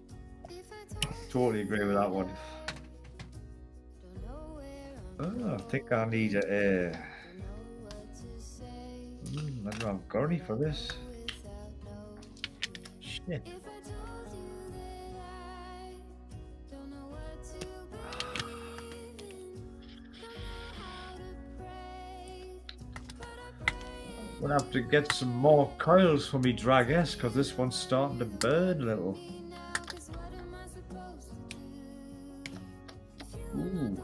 Totally agree with that one. Oh, I think I need a... I don't have got any for this. Shit. I'm gonna have to get some more coils for me Drag S because this one's starting to burn a little. Ooh.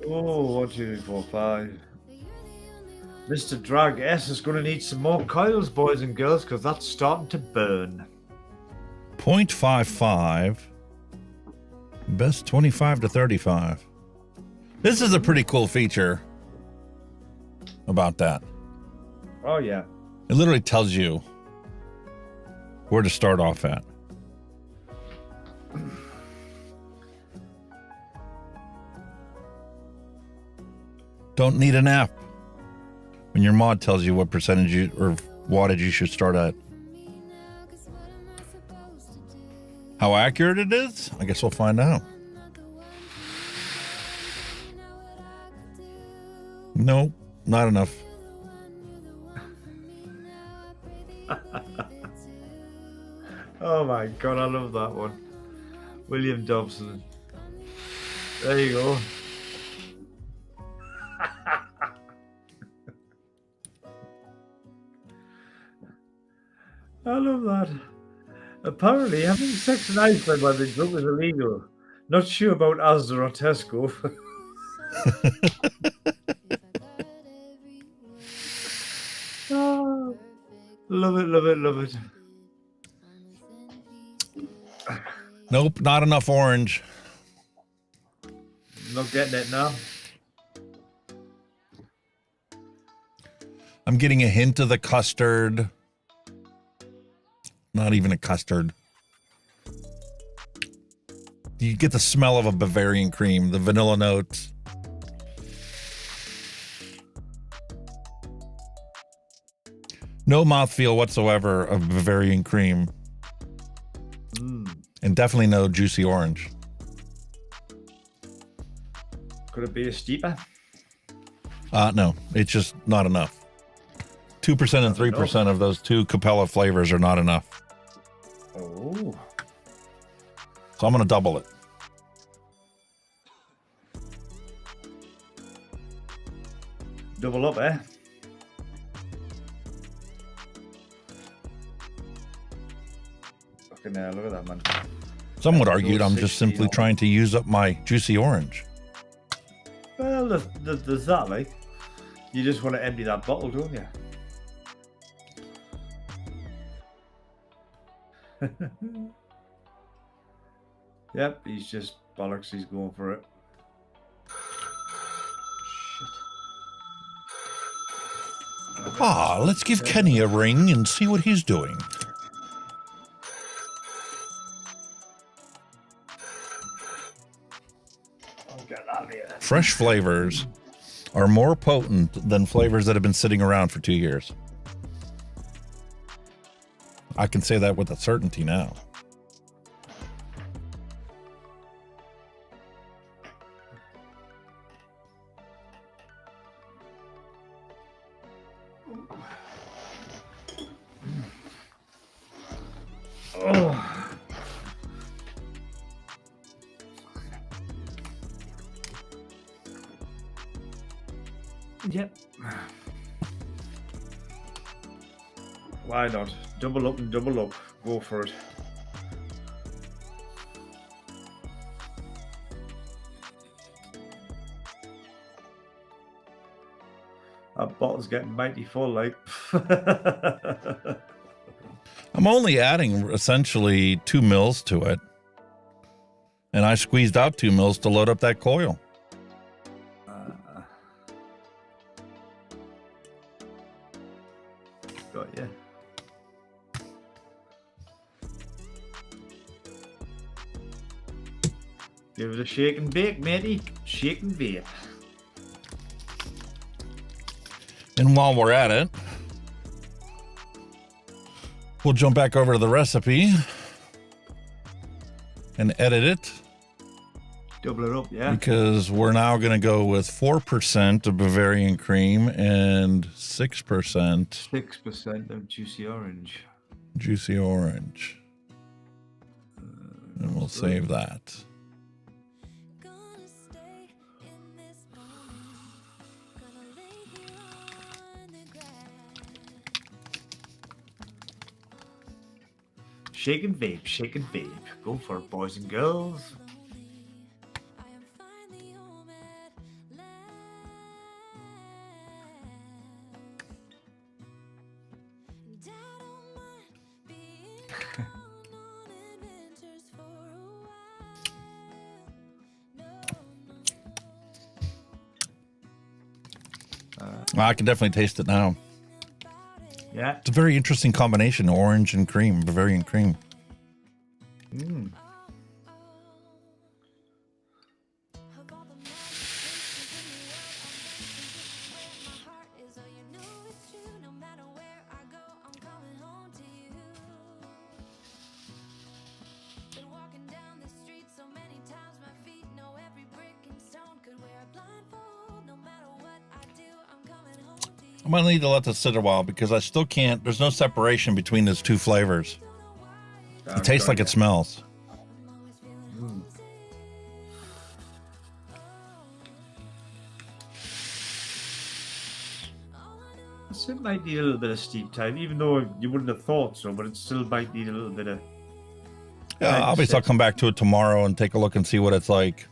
Oh, 1, 2, 3, 4, 5. Mr. Drag S is going to need some more coils, boys and girls, because that's starting to burn. 0.55. Best 25 to 35. This is a pretty cool feature about that. Oh, yeah. It literally tells you where to start off at. Don't need an app when your mod tells you what percentage or wattage you should start at. How accurate it is? I guess we'll find out. Nope, not enough. Oh my God, I love that one. William Dobson. There you go. I love that. Apparently, having sex in Iceland while the drug is illegal. Not sure about Asda or Tesco. Oh, love it, love it, love it. Nope, not enough orange. Not getting it now. I'm getting a hint of the custard. Not even a custard. You get the smell of a Bavarian cream, the vanilla notes. No mouthfeel whatsoever of Bavarian cream. And definitely no juicy orange. Could it be a steeper? No, it's just not enough. 2% and 3% of those two Capella flavors are not enough. Oh. So I'm going to double it. Double up, eh? Fucking hell, look at that, man. Some would argue I'm just simply trying to use up my juicy orange. Well, there's that, like. You just want to empty that bottle, don't you? Yep, he's just bollocks. He's going for it. Ah, let's give Kenny a ring and see what he's doing. Fresh flavors are more potent than flavors that have been sitting around for 2 years. I can say that with a certainty now. Oh. Yep. Why not? Double up and double up. Go for it. That bottle's getting mighty full, like. I'm only adding essentially 2 mils to it. And I squeezed out 2 mils to load up that coil. Got you. Give it a shake and bake, matey. Shake and bake. And while we're at it, we'll jump back over to the recipe and edit it. Double it up, yeah. Because we're now going to go with 4% of Bavarian cream and 6%. 6% of juicy orange. Juicy orange. And we'll save that. Shake and vape, shake and vape. Go for it, boys and girls. I can definitely taste it now. Yeah. It's a very interesting combination, orange and cream, Bavarian cream. Mm. I'm going to need to let this sit a while because I still can't, there's no separation between those two flavors. It tastes like it smells. Mm. It might need a little bit of steep time, even though you wouldn't have thought so, but it still might need a little bit of... Yeah, obviously I'll come back to it tomorrow and take a look and see what it's like.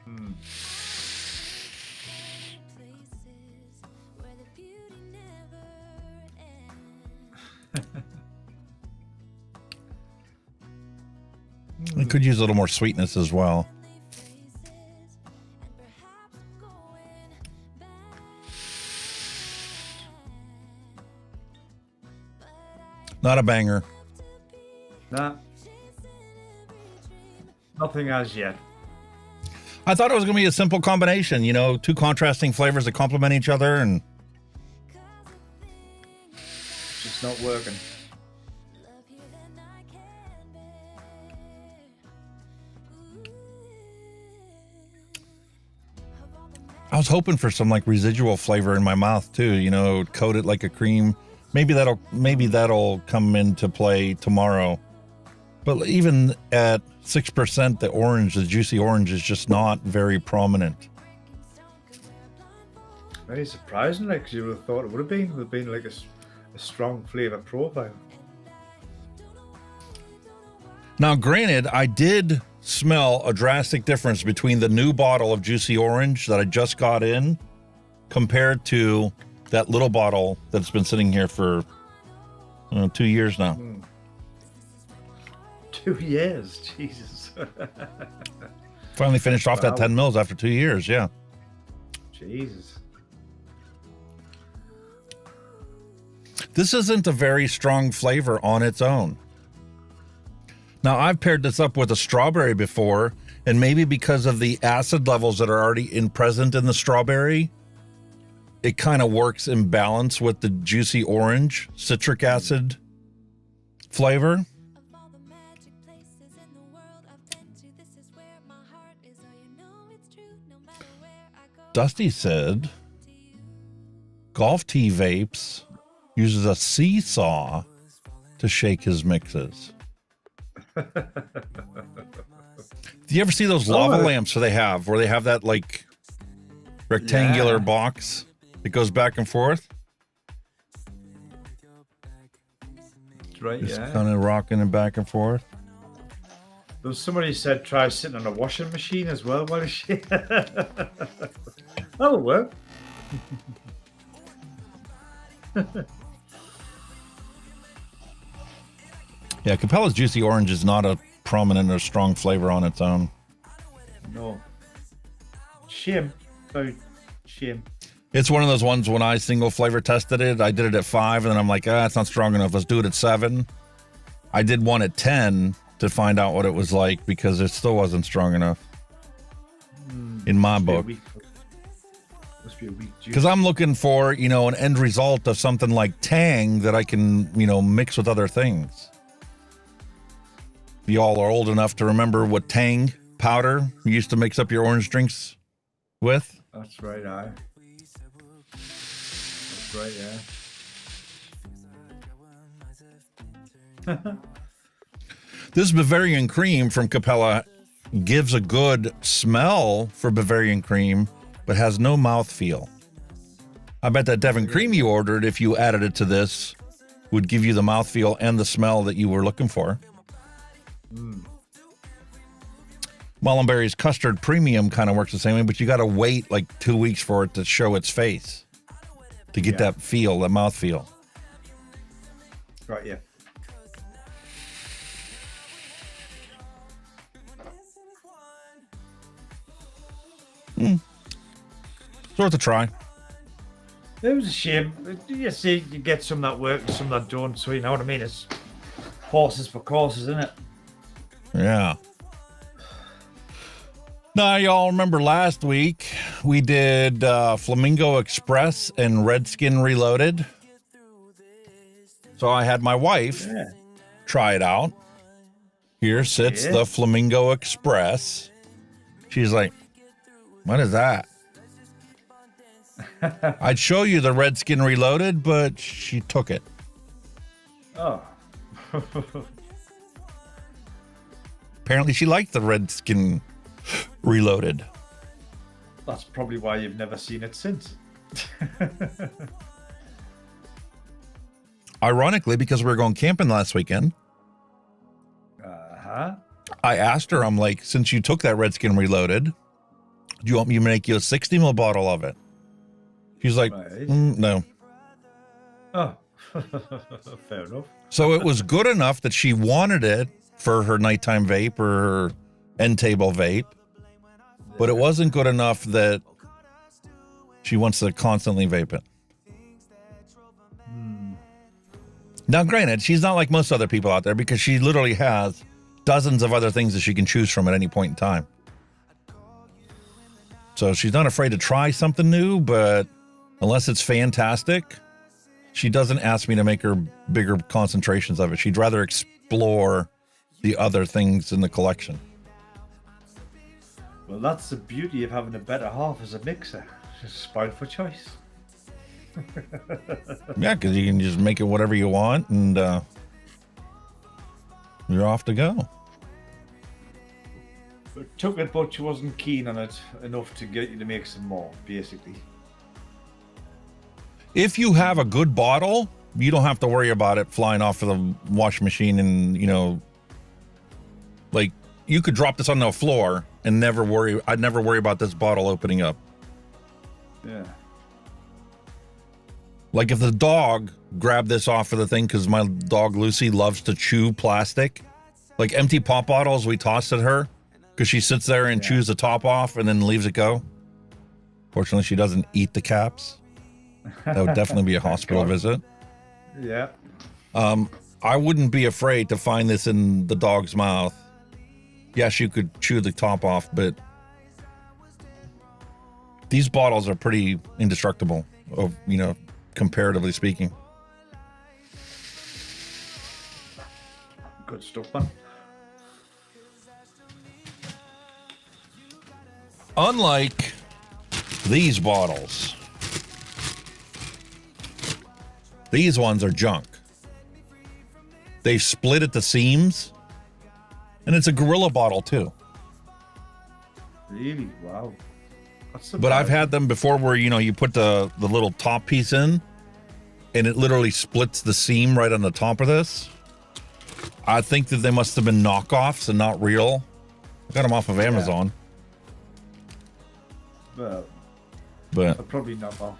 Mm. It could use a little more sweetness as well. Not a banger. Nah. Nothing as yet. I thought it was going to be a simple combination, you know, two contrasting flavors that complement each other, and It's just not working. I was hoping for some like residual flavor in my mouth too, you know, coat it like a cream. Maybe that'll come into play tomorrow. But even at 6%, the juicy orange is just not very prominent. Very surprising, like, 'cause you would have thought it would have been like a strong flavor profile. Now, granted, I did smell a drastic difference between the new bottle of juicy orange that I just got in compared to that little bottle that's been sitting here for 2 years now. 2 years, Jesus. Finally finished off that 10 mils after 2 years, yeah. Jesus. This isn't a very strong flavor on its own. Now, I've paired this up with a strawberry before, and maybe because of the acid levels that are already present in the strawberry, it kind of works in balance with the juicy orange citric acid flavor. Dusty said Golf Tea Vapes uses a seesaw to shake his mixes. Do you ever see those lava lamps they have where they have that like rectangular box that goes back and forth? Right, just kind of rocking it back and forth. There was somebody said try sitting on a washing machine as well. What is she? That'll work. Yeah, Capella's Juicy Orange is not a prominent or strong flavor on its own. No. Shame. Very shame. It's one of those ones when I single flavor tested it, I did it at 5, and then I'm like, it's not strong enough. Let's do it at 7. I did one at 10 to find out what it was like because it still wasn't strong enough in my book. Must be a weak juice. Because I'm looking for, an end result of something like Tang that I can, mix with other things. You all are old enough to remember what Tang powder you used to mix up your orange drinks with? That's right, That's right, yeah. This Bavarian cream from Capella gives a good smell for Bavarian cream, but has no mouthfeel. I bet that Devon cream you ordered, if you added it to this, would give you the mouthfeel and the smell that you were looking for. Mullenberry's Custard Premium kind of works the same way, but you got to wait like 2 weeks for it to show its face to get that feel, that mouthfeel. Right, yeah. It's worth a try. It was a shame. You see, you get some that work and some that don't, so you know what I mean? It's horses for courses, isn't it? Yeah. Now, y'all remember last week we did Flamingo Express and Redskin Reloaded. So I had my wife try it out. Here sits the Flamingo Express. She's like, what is that? I'd show you the Redskin Reloaded, but she took it. Oh. Apparently she liked the Redskin Reloaded. That's probably why you've never seen it since. Ironically, because we were going camping last weekend. Uh-huh. I asked her, I'm like, since you took that Redskin Reloaded, do you want me to make you a 60 ml bottle of it? She's like, no. Oh, fair enough. So it was good enough that she wanted it for her nighttime vape or her end table vape, but it wasn't good enough that she wants to constantly vape it. Now, granted, she's not like most other people out there because she literally has dozens of other things that she can choose from at any point in time. So she's not afraid to try something new, but unless it's fantastic, she doesn't ask me to make her bigger concentrations of it. She'd rather explore the other things in the collection. Well, that's the beauty of having a better half as a mixer. Just spoiled for choice. Yeah, because you can just make it whatever you want, and you're off to go. But took it, but she wasn't keen on it enough to get you to make some more, basically. If you have a good bottle, you don't have to worry about it flying off of the wash machine, and like you could drop this on the floor and never worry. I'd never worry about this bottle opening up. Yeah. Like if the dog grabbed this off of the thing, because my dog Lucy loves to chew plastic, like empty pop bottles we tossed at her because she sits there and chews the top off and then leaves it go. Fortunately, she doesn't eat the caps. That would definitely be a hospital visit. Yeah. I wouldn't be afraid to find this in the dog's mouth. Yes, you could chew the top off, but these bottles are pretty indestructible, comparatively speaking. Good stuff, man. Unlike these bottles, these ones are junk. They've split at the seams, and it's a Gorilla bottle too. Really? Wow. But I've had them before where, you put the little top piece in and it literally splits the seam right on the top of this. I think that they must have been knockoffs and not real. I got them off of Amazon. Well, but probably not off.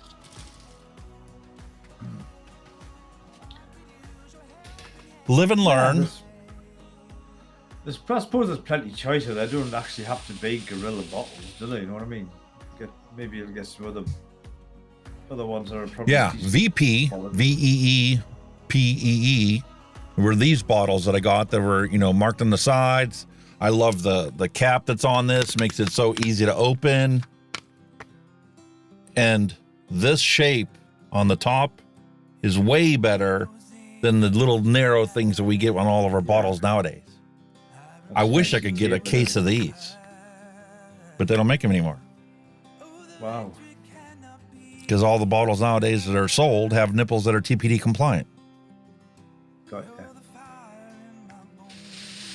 Live and learn. I suppose there's plenty of choices. They don't actually have to be Gorilla bottles, do they? You know what I mean? Maybe you'll get some other ones that are probably... Yeah, VP, VEE, were these bottles that I got that were, marked on the sides. I love the cap that's on this. Makes it so easy to open. And this shape on the top is way better than the little narrow things that we get on all of our bottles nowadays. I wish I could get a case of these, but they don't make them anymore. Wow. Because all the bottles nowadays that are sold have nipples that are TPD compliant. Got ya.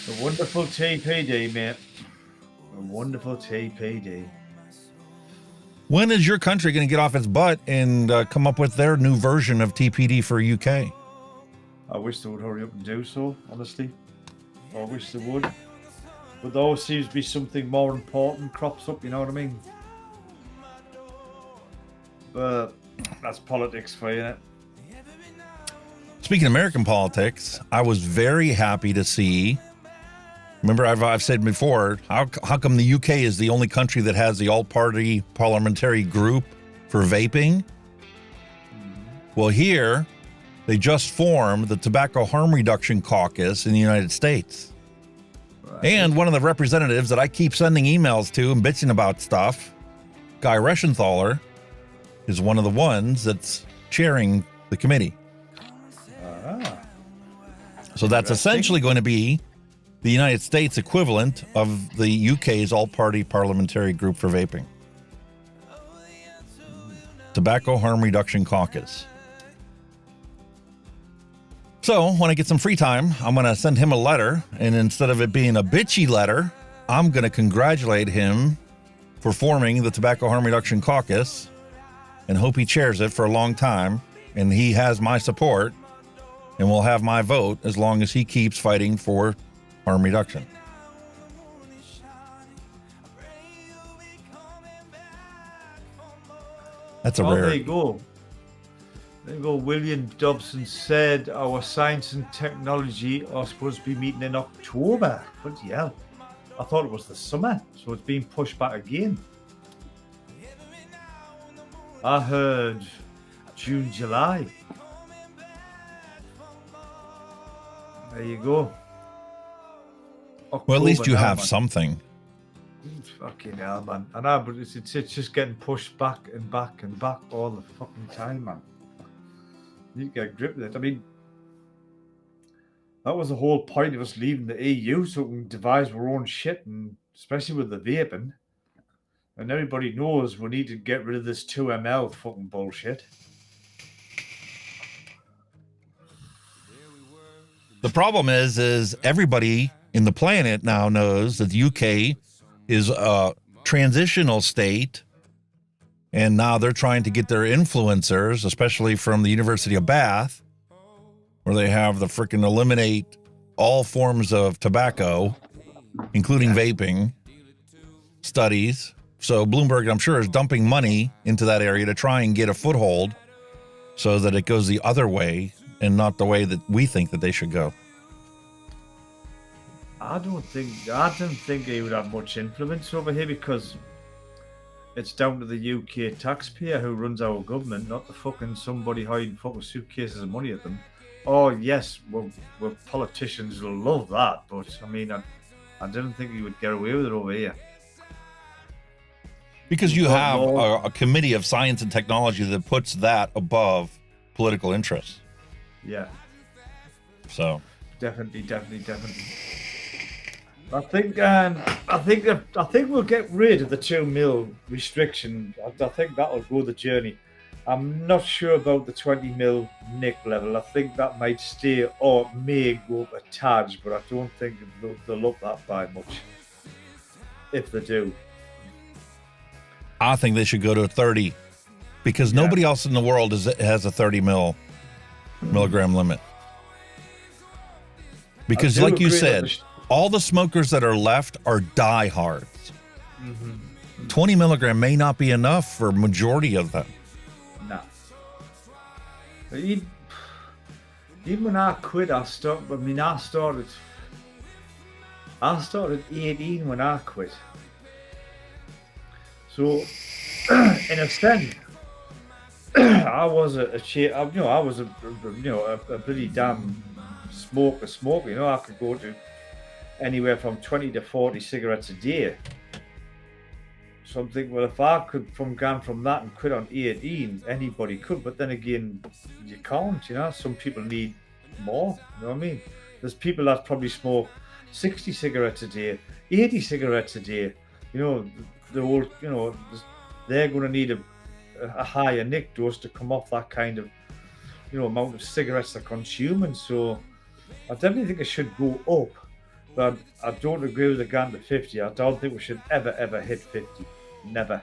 A wonderful TPD, mate. A wonderful TPD. When is your country going to get off its butt and come up with their new version of TPD for UK? I wish they would hurry up and do so, honestly. I wish they would. But there always seems to be something more important crops up, you know what I mean? But that's politics for you, innit? Speaking of American politics, I was very happy to see. Remember, I've said before, how come the UK is the only country that has the all-party parliamentary group for vaping? Well, here, they just formed the Tobacco Harm Reduction Caucus in the United States. Right. And one of the representatives that I keep sending emails to and bitching about stuff, Guy Reschenthaler, is one of the ones that's chairing the committee. So that's essentially going to be the United States equivalent of the UK's all-party parliamentary group for vaping. Tobacco Harm Reduction Caucus. So when I get some free time, I'm going to send him a letter, and instead of it being a bitchy letter, I'm going to congratulate him for forming the Tobacco Harm Reduction Caucus and hope he chairs it for a long time, and he has my support and will have my vote as long as he keeps fighting for harm reduction. That's a rare. There you go. There you go. William Dobson said our science and technology are supposed to be meeting in October. Bloody hell. I thought it was the summer, so it's being pushed back again. I heard June, July. There you go. October, well, at least you have man. Something. Fucking hell, man. I know, but it's just getting pushed back and back and back all the fucking time, man. You need to get a grip with it. I mean, that was the whole point of us leaving the EU, so we can devise our own shit, and especially with the vaping. And everybody knows we need to get rid of this 2 ml fucking bullshit. The problem is everybody in the planet now knows that the UK is a transitional state, and now they're trying to get their influencers, especially from the University of Bath, where they have the freaking eliminate all forms of tobacco, including vaping studies. So Bloomberg, I'm sure, is dumping money into that area to try and get a foothold so that it goes the other way and not the way that we think that they should go. I don't think he would have much influence over here because it's down to the UK taxpayer who runs our government, not the fucking somebody hiding fucking suitcases of money at them. Oh yes, well politicians will love that, but I mean, I didn't think he would get away with it over here. Because you have a committee of science and technology that puts that above political interests. Yeah. So. Definitely. I think we'll get rid of the 2 mil restriction. I think that'll go the journey. I'm not sure about the 20 mil nick level. I think that might stay or may go up a tad, but I don't think they'll up that by much. If they do. I think they should go to 30 because nobody else in the world has a 30 milligram limit. Because like you said, all the smokers that are left are diehards. 20 milligram may not be enough for majority of them. No. Even when I quit, I started 18 when I quit. So, in a sense, I was a bloody damn smoker. You know, I could go to anywhere from 20 to 40 cigarettes a day. So I'm thinking, well, if I could gone from that and quit on 18, anybody could. But then again, you can't. You know, some people need more. You know what I mean? There's people that probably smoke 60 cigarettes a day, 80 cigarettes a day. You know. They're going to need a higher nick dose to come off that kind of, amount of cigarettes they're consuming. So I definitely think it should go up, but I don't agree with the going to 50. I don't think we should ever hit 50. Never.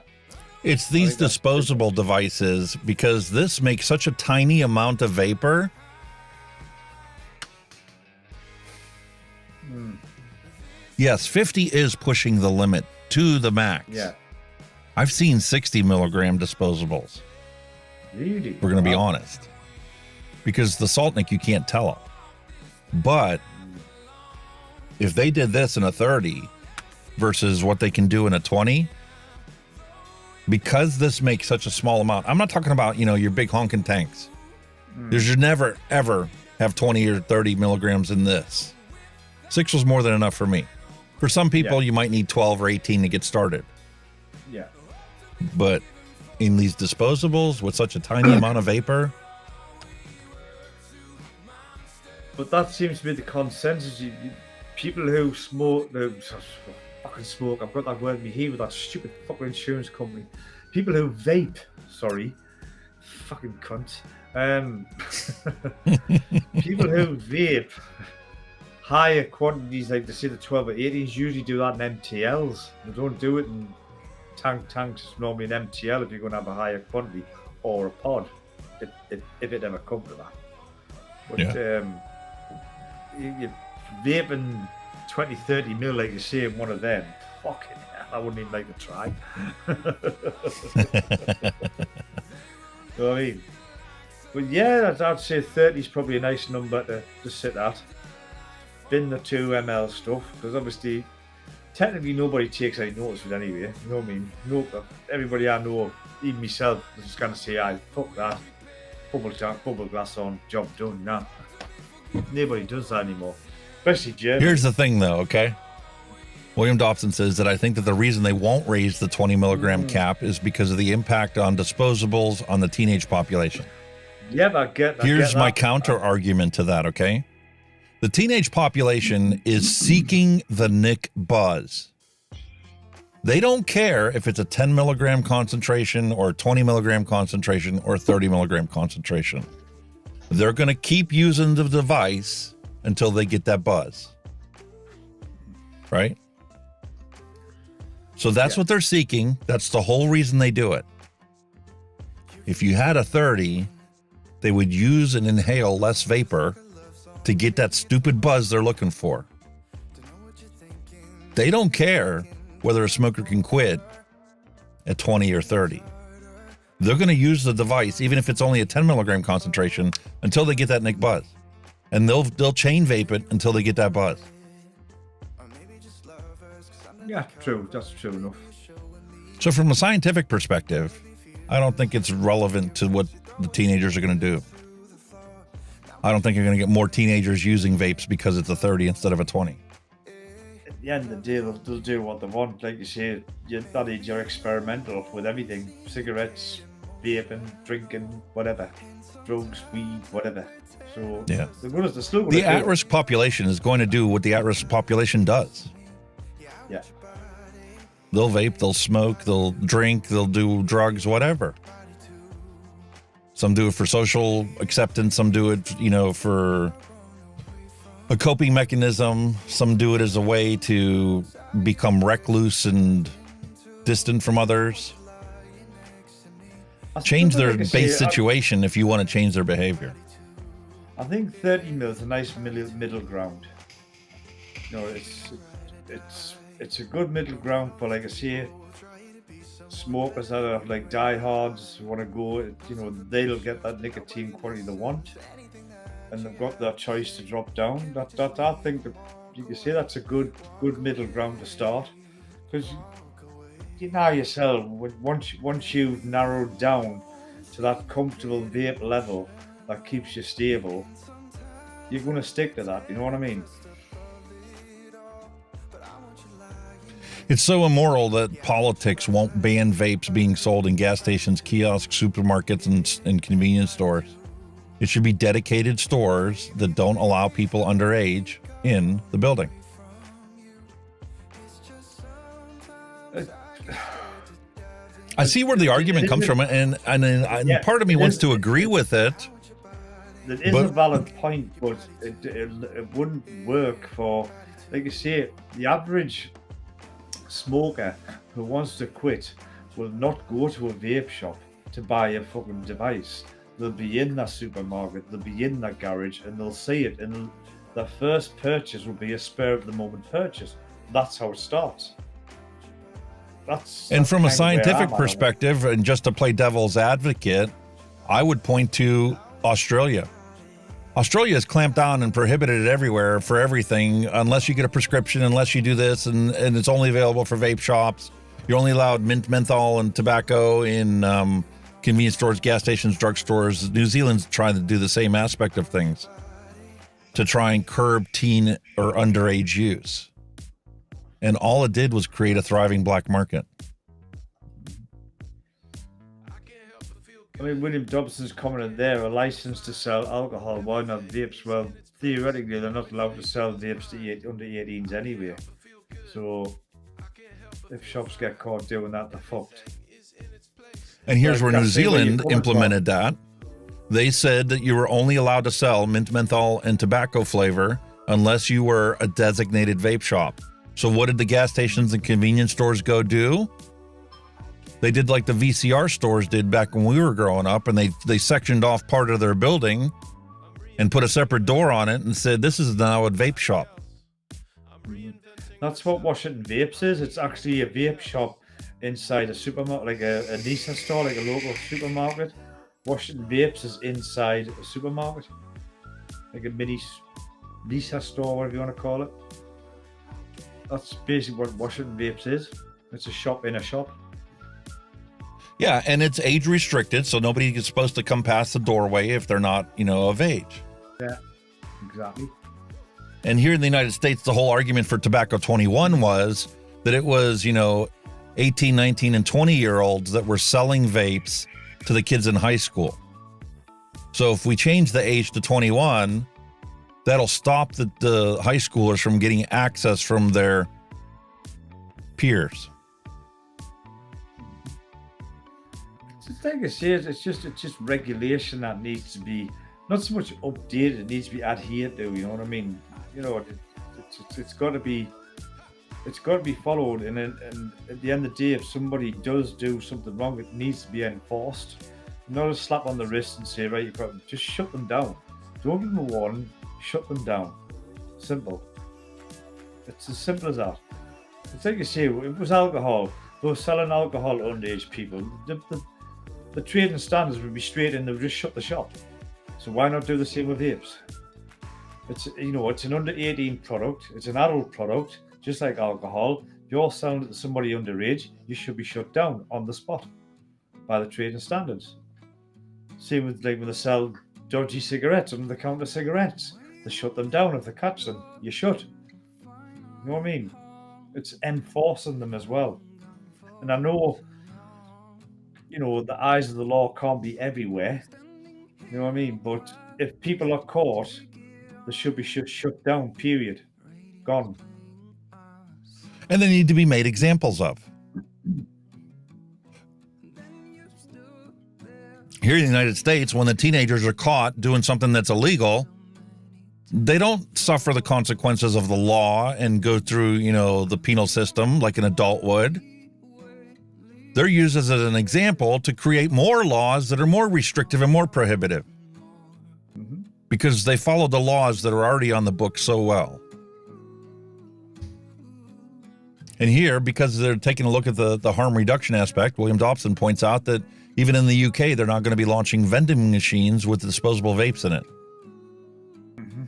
It's these disposable devices because this makes such a tiny amount of vapor. Yes, 50 is pushing the limit to the max. Yeah. I've seen 60 milligram disposables. Really? We're going to be honest. Because the salt nick, you can't tell them. But if they did this in a 30 versus what they can do in a 20, because this makes such a small amount, I'm not talking about, your big honking tanks. You should never, ever have 20 or 30 milligrams in this. 6 was more than enough for me. For some people, you might need 12 or 18 to get started. Yeah. But in these disposables with such a tiny amount of vapor. But that seems to be the consensus. People who smoke, fucking smoke, I've got that word in my head with that stupid fucking insurance company. People who vape, fucking cunt. People who vape higher quantities, like they say the 12 or 18s, usually do that in MTLs. They don't do it in tanks. It's normally an MTL if you're going to have a higher quantity, or a pod, if it ever comes to that. But you're vaping 20, 30 mil, like you say, in one of them. Fucking hell, I wouldn't even like to try. You know what I mean? But yeah, I'd say 30 is probably a nice number to sit at. Bin the 2 ml stuff, because obviously, technically nobody takes any notice of it anyway. You know what I mean? No, everybody I know, even myself, is just going to say, fuck that. Bubble glass on, job done. Nah. Nobody does that anymore. Especially Germany. Here's the thing, though, okay? William Dobson says that I think that the reason they won't raise the 20 milligram cap is because of the impact on disposables on the teenage population. Yeah, I get Here's my counter argument to that, okay? The teenage population is seeking the nick buzz. They don't care if it's a 10 milligram concentration or 20 milligram concentration or 30 milligram concentration. They're going to keep using the device until they get that buzz. Right? So that's what they're seeking. That's the whole reason they do it. If you had a 30, they would use and inhale less vapor to get that stupid buzz they're looking for. They don't care whether a smoker can quit at 20 or 30. They're going to use the device, even if it's only a 10 milligram concentration, until they get that nick buzz. And they'll chain vape it until they get that buzz. Yeah, true. That's true enough. So from a scientific perspective, I don't think it's relevant to what the teenagers are going to do. I don't think you're going to get more teenagers using vapes because it's a 30 instead of a 20. At the end of the day, they'll do what they want. Like you say, that age, you're experimental with everything. Cigarettes, vaping, drinking, whatever. Drugs, weed, whatever. So yeah, the at-risk population is going to do what the at-risk population does. Yeah. They'll vape, they'll smoke, they'll drink, they'll do drugs, whatever. Some do it for social acceptance. Some do it, for a coping mechanism. Some do it as a way to become recluse and distant from others. Change their base situation if you want to change their behavior. I think 30 mil is a nice middle ground. It's a good middle ground for, like I say, smokers that are like diehards who want to go. They'll get that nicotine quality they want, and they've got their choice to drop down. That I think that you can say that's a good middle ground to start, because you know yourself, once you've narrowed down to that comfortable vape level that keeps you stable, you're going to stick to that. You know what I mean? It's so immoral that politics won't ban vapes being sold in gas stations, kiosks, supermarkets, and convenience stores. It should be dedicated stores that don't allow people underage in the building. I see where the argument comes from, and part of me wants to agree with it. It is a valid point, but it wouldn't work for, like you say, the average smoker who wants to quit will not go to a vape shop to buy a fucking device. They'll be in that supermarket, they'll be in that garage, and they'll see it, and their first purchase will be a spur of the moment purchase. That's how it starts. And from a scientific perspective, and just to play devil's advocate, I would point to Australia. Australia has clamped down and prohibited it everywhere for everything, unless you get a prescription, unless you do this, and it's only available for vape shops. You're only allowed menthol and tobacco in convenience stores, gas stations, drugstores. New Zealand's trying to do the same aspect of things to try and curb teen or underage use. And all it did was create a thriving black market. I mean, William Dobson's commented there, a license to sell alcohol, why not vapes? Well, theoretically, they're not allowed to sell vapes to under 18s anyway. So, if shops get caught doing that, they're fucked. And here's where New Zealand implemented that. They said that you were only allowed to sell mint, menthol, and tobacco flavor unless you were a designated vape shop. So what did the gas stations and convenience stores go do? They did like the VCR stores did back when we were growing up, and they sectioned off part of their building and put a separate door on it and said, this is now a vape shop. That's what Washington Vapes is. It's actually a vape shop inside a supermarket, like a Nisa store, like a local supermarket. Washington Vapes is inside a supermarket, like a mini Nisa store, whatever you want to call it. That's basically what Washington Vapes is. It's a shop in a shop. Yeah, and it's age restricted, so nobody is supposed to come past the doorway if they're not, of age. Yeah, exactly. And here in the United States, the whole argument for Tobacco 21 was that it was, 18, 19, and 20-year-olds that were selling vapes to the kids in high school. So if we change the age to 21, that'll stop the high schoolers from getting access from their peers. It's like I say, it's just regulation that needs to be not so much updated. It needs to be adhered to. You know what I mean? You know, it's got to be followed. And at the end of the day, if somebody does do something wrong, it needs to be enforced. Not a slap on the wrist and say, right, you've got just shut them down. Don't give them a warning. Shut them down. Simple. It's as simple as that. It's like you say, if it was alcohol, they were selling alcohol to underage people. The trading standards would be straight in. They would just shut the shop. So why not do the same with vapes? It's an under 18 product. It's an adult product, just like alcohol. If you're selling it to somebody underage, you should be shut down on the spot by the trading standards. Same with like when they sell dodgy cigarettes, under the counter cigarettes. They shut them down if they catch them. You shut. You know what I mean? It's enforcing them as well. And I know, the eyes of the law can't be everywhere. You know what I mean? But if people are caught, they should be shut down, period. Gone. And they need to be made examples of. Here in the United States, when the teenagers are caught doing something that's illegal, they don't suffer the consequences of the law and go through, the penal system like an adult would. They're used as an example to create more laws that are more restrictive and more prohibitive. Mm-hmm. Because they follow the laws that are already on the book so well. And here, because they're taking a look at the harm reduction aspect, William Dobson points out that even in the UK, they're not going to be launching vending machines with disposable vapes in it. Mm-hmm.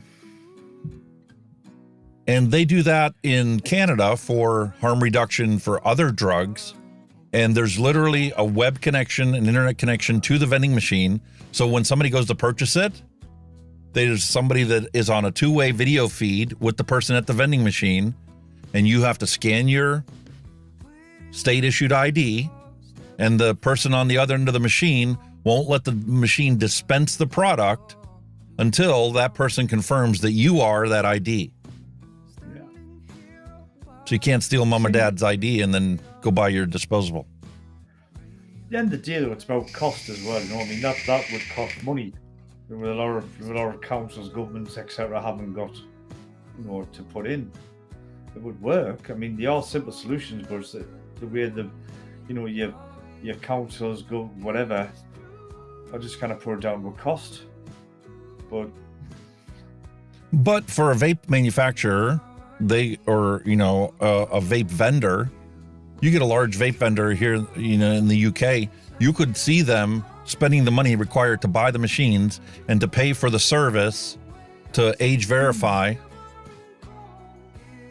And they do that in Canada for harm reduction for other drugs. And there's literally a web connection, an internet connection to the vending machine. So when somebody goes to purchase it, there's somebody that is on a two-way video feed with the person at the vending machine, and you have to scan your state-issued ID, and the person on the other end of the machine won't let the machine dispense the product until that person confirms that you are that ID. Yeah. So you can't steal mom or dad's ID and then go buy your disposable. At the end of the day, though, it's about cost as well. You know what I mean? That would cost money. With a lot of councils, governments, etc., haven't got, to put in. It would work. I mean, they are simple solutions, but it's the way your councils go, whatever, I just kind of put it down to cost. But for a vape manufacturer, a vape vendor, you get a large vape vendor here, in the UK, you could see them spending the money required to buy the machines and to pay for the service to age verify.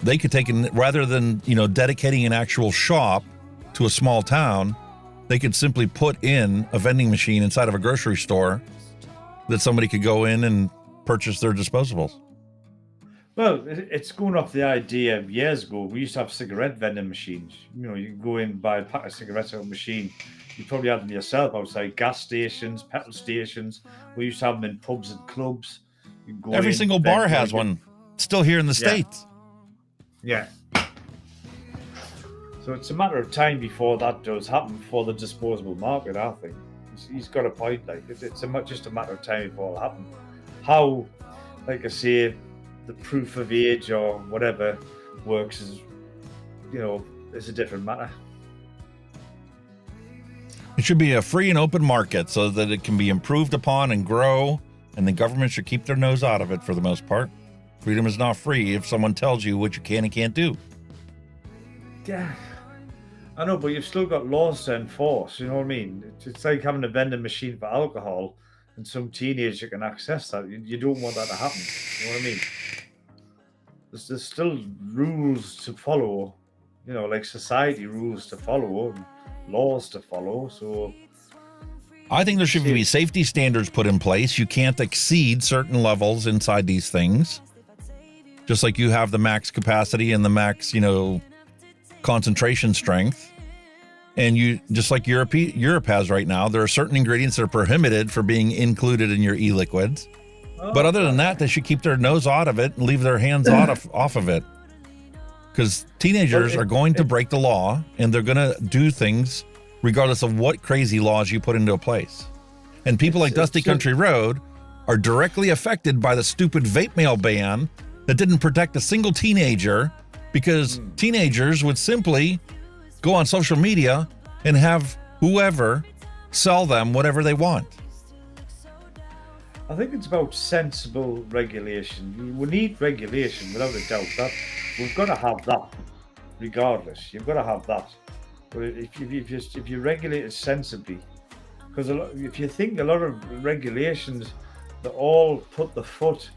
They could take rather than, dedicating an actual shop to a small town, they could simply put in a vending machine inside of a grocery store that somebody could go in and purchase their disposables. Well, it's going off the idea of years ago. We used to have cigarette vending machines. You can go in and buy a pack of cigarettes out of a machine. You probably had them yourself outside gas stations, petrol stations. We used to have them in pubs and clubs. Every single bar has one. Still here in the States. Yeah. So it's a matter of time before that does happen for the disposable market, I think. He's got a point. Like it's just a matter of time before it happens. How, like I say, the proof of age or whatever works is a different matter. It should be a free and open market so that it can be improved upon and grow, and the government should keep their nose out of it for the most part. Freedom is not free if someone tells you what you can and can't do. Yeah, I know, but you've still got laws to enforce, you know what I mean? It's like having a vending machine for alcohol and some teenager can access that. You don't want that to happen, you know what I mean? There's still rules to follow, like society rules to follow and laws to follow. So I think there should be safety standards put in place. You can't exceed certain levels inside these things. Just like you have the max capacity and the max, concentration strength. And just like Europe has right now, there are certain ingredients that are prohibited for being included in your e-liquids. But other than that, they should keep their nose out of it and leave their hands off of it. Because teenagers are going to break the law, and they're going to do things regardless of what crazy laws you put into place. And people like Dusty Country Road are directly affected by the stupid vape mail ban that didn't protect a single teenager, because teenagers would simply go on social media and have whoever sell them whatever they want. I think it's about sensible regulation. We need regulation, without a doubt. That we've got to have that, regardless. You've got to have that. But if you regulate it sensibly, because if you think a lot of regulations, they all put the final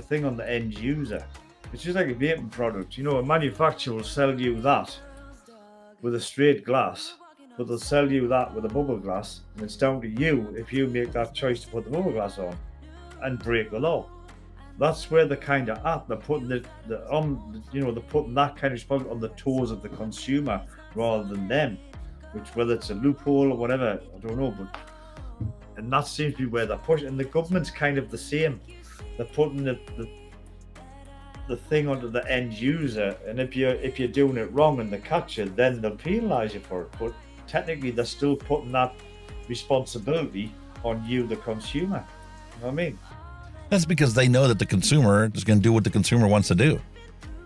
thing on the end user. It's just like a vaping product. You know, a manufacturer will sell you that with a straight glass, but they'll sell you that with a bubble glass, and it's down to you if you make that choice to put the bubble glass on and break the law. That's where they're kind of at. They're putting they're putting that kind of responsibility on the toes of the consumer rather than them. Which, whether it's a loophole or whatever, I don't know, and that seems to be where they're pushing. And the government's kind of the same. They're putting the thing onto the end user, and if you're doing it wrong and they catch you, then they'll penalise you for it. But technically, they're still putting that responsibility on you, the consumer. You know what I mean? That's because they know that the consumer is going to do what the consumer wants to do.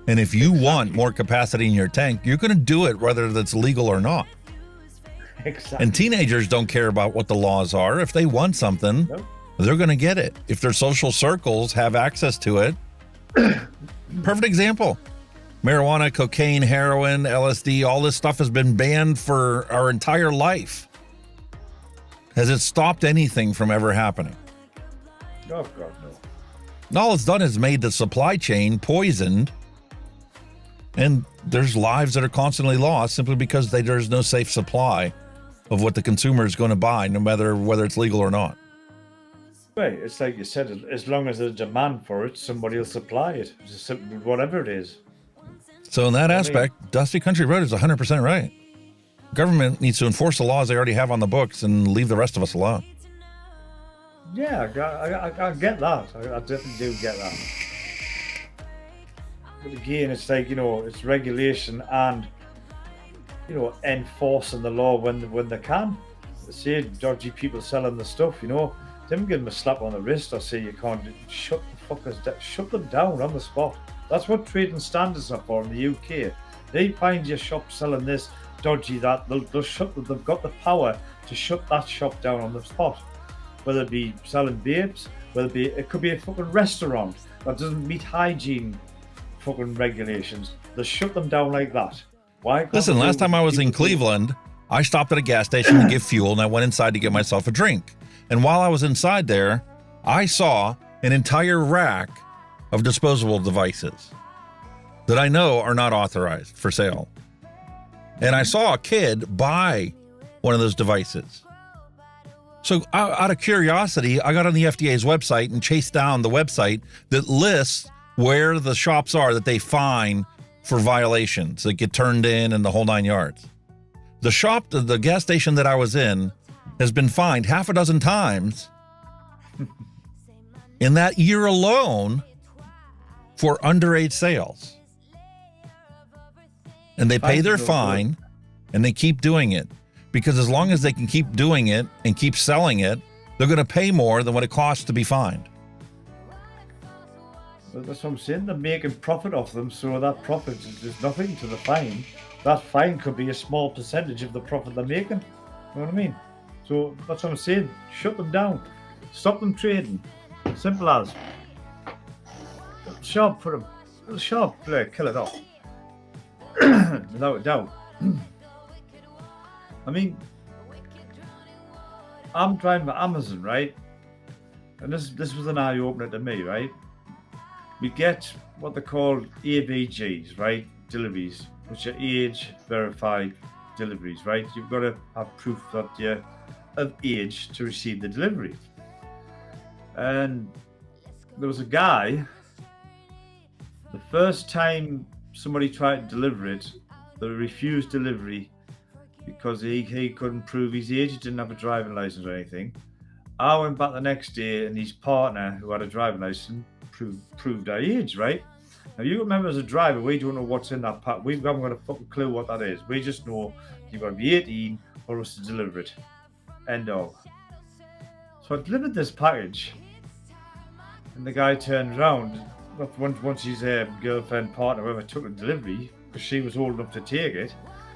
And if you want more capacity in your tank, you're going to do it whether that's legal or not. Exactly. And teenagers don't care about what the laws are. If they want something, they're going to get it. If their social circles have access to it. Perfect example. Marijuana, cocaine, heroin, LSD, all this stuff has been banned for our entire life. Has it stopped anything from ever happening? Oh, God, no. And all it's done is made the supply chain poisoned, and there's lives that are constantly lost simply because there's no safe supply of what the consumer is going to buy, no matter whether it's legal or not. Right, it's like you said, as long as there's a demand for it, somebody will supply it, whatever it is. So in that aspect, Dusty Country Road is 100% right. Government needs to enforce the laws they already have on the books and leave the rest of us alone. Yeah, I get that. I definitely do get that. But again, it's like, it's regulation and, enforcing the law when they can. Say dodgy people selling the stuff, don't give them a slap on the wrist or say you can't. Shut the fuckers down. Shut them down on the spot. That's what trading standards are for in the UK. They find your shop selling this, dodgy that, they'll shut them. They've got the power to shut that shop down on the spot. Whether it be selling vapes, it could be a fucking restaurant that doesn't meet hygiene fucking regulations. They'll shut them down like that. Why? Listen, last time I was in Cleveland, I stopped at a gas station to get fuel, and I went inside to get myself a drink. And while I was inside there, I saw an entire rack of disposable devices that I know are not authorized for sale. And I saw a kid buy one of those devices. So out of curiosity, I got on the FDA's website and chased down the website that lists where the shops are that they fine for violations that get turned in and the whole 9 yards. The gas station that I was in has been fined half a dozen times in that year alone for underage sales. And they pay their fine and they keep doing it. Because as long as they can keep doing it and keep selling it, they're going to pay more than what it costs to be fined. Well, that's what I'm saying. They're making profit off them, so that profit is nothing to the fine. That fine could be a small percentage of the profit they're making. You know what I mean? So that's what I'm saying. Shut them down. Stop them trading. Simple as. Sharp for them. Sharp player, kill it off. Without a doubt. I mean, I'm driving by Amazon, right? And this was an eye-opener to me, right? We get what they call AVGs, right? Deliveries, which are age-verified deliveries, right? You've got to have proof that you're of age to receive the delivery. And there was a guy, the first time somebody tried to deliver it, they refused delivery because he couldn't prove his age. He didn't have a driving license or anything. I went back the next day and his partner, who had a driving license, proved our age, right? Now, you remember as a driver, we don't know what's in that pack. We haven't got a fucking clue what that is. We just know you've got to be 18 for us to deliver it. End of. So I delivered this package, and the guy turned around. Once his girlfriend, partner, whoever took the delivery, because she was old enough to take it,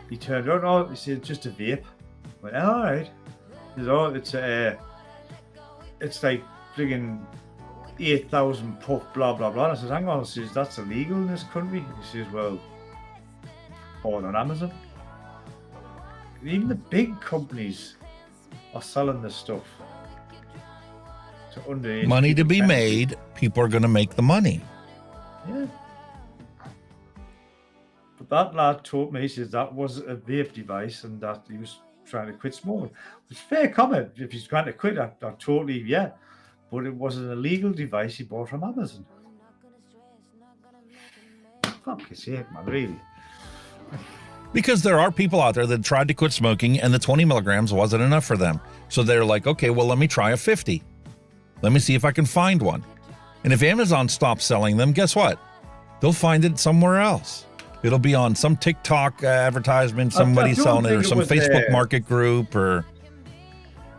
he turned around. Oh, he said, just a vape. I went, all right. He said, oh, it's like friggin' 8,000 puff, blah, blah, blah. And I said, hang on. He says, that's illegal in this country. He says, well, bought on Amazon. Even the big companies are selling this stuff to underage. Money to be made. People are going to make the money. Yeah. But that lad told me, he says that was a vape device and that he was trying to quit smoking. It's fair comment. If he's trying to quit, I totally, yeah. But it was an illegal device he bought from Amazon. Fuck's sake, man, really. Because there are people out there that tried to quit smoking and the 20 milligrams wasn't enough for them. So they're like, okay, well, let me try a 50. Let me see if I can find one. And if Amazon stops selling them, guess what? They'll find it somewhere else. It'll be on some TikTok advertisement, somebody selling it, or some Facebook market group, or...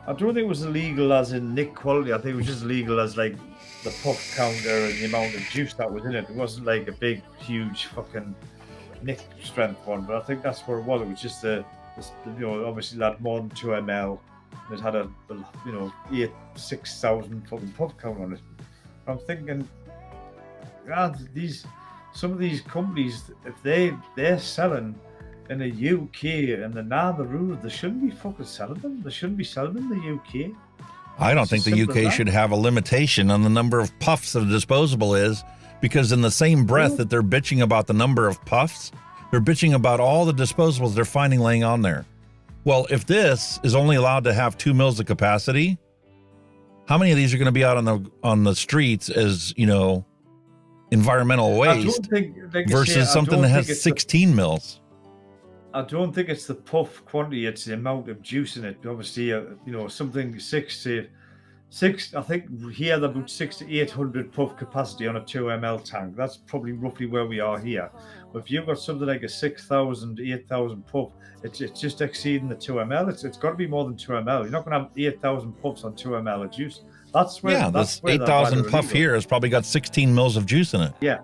I don't think it was illegal as in nick quality. I think it was just illegal as like the puff counter and the amount of juice that was in it. It wasn't like a big, huge fucking nick strength one, but I think that's what it was. It was just obviously that more than 2 ml. It had a 6,000 fucking puff count on it. I'm thinking, God, some of these companies, if they're selling in the UK and they're now the rules, they shouldn't be fucking selling them. They shouldn't be selling them in the UK. I don't think the UK should have a limitation on the number of puffs that a disposable is, because in the same breath that they're bitching about the number of puffs, they're bitching about all the disposables they're finding laying on there. Well, if this is only allowed to have 2 mils of capacity, how many of these are going to be out on the streets as, environmental waste versus something that has 16 mils? I don't think it's the puff quantity, it's the amount of juice in it. Obviously, something 6 to 6, I think he had about 600 to 800 puff capacity on a 2 ml tank. That's probably roughly where we are here. But if you've got something like a 6,000, 8,000 puff, it's just exceeding the 2 ml. It's got to be more than 2 ml. You're not going to have 8,000 puffs on 2 ml of juice. That's where this 8,000 puff here has probably got 16 mils of juice in it. Yeah,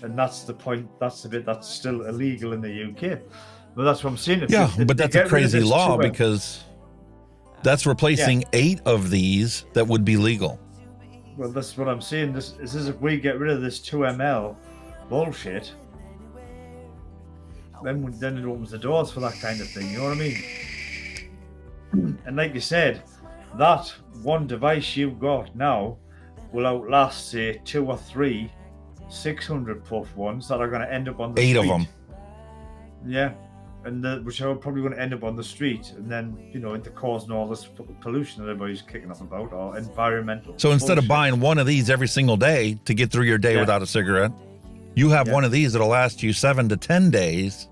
and that's the point. That's the bit that's still illegal in the UK. But that's what I'm saying. But that's a crazy law because that's replacing 8 of these that would be legal. Well, that's what I'm saying. This is if we get rid of this 2 ml bullshit, then it opens the doors for that kind of thing. You know what I mean? And like you said, that one device you've got now will outlast, say, 2 or 3 600 puff ones that are going to end up on the 8 street. of them. Yeah. And which are probably going to end up on the street, and then into causing all this pollution that everybody's kicking up about, or environmental. So instead of buying one of these every single day to get through your day without a cigarette, you have one of these that'll last you 7 to 10 days,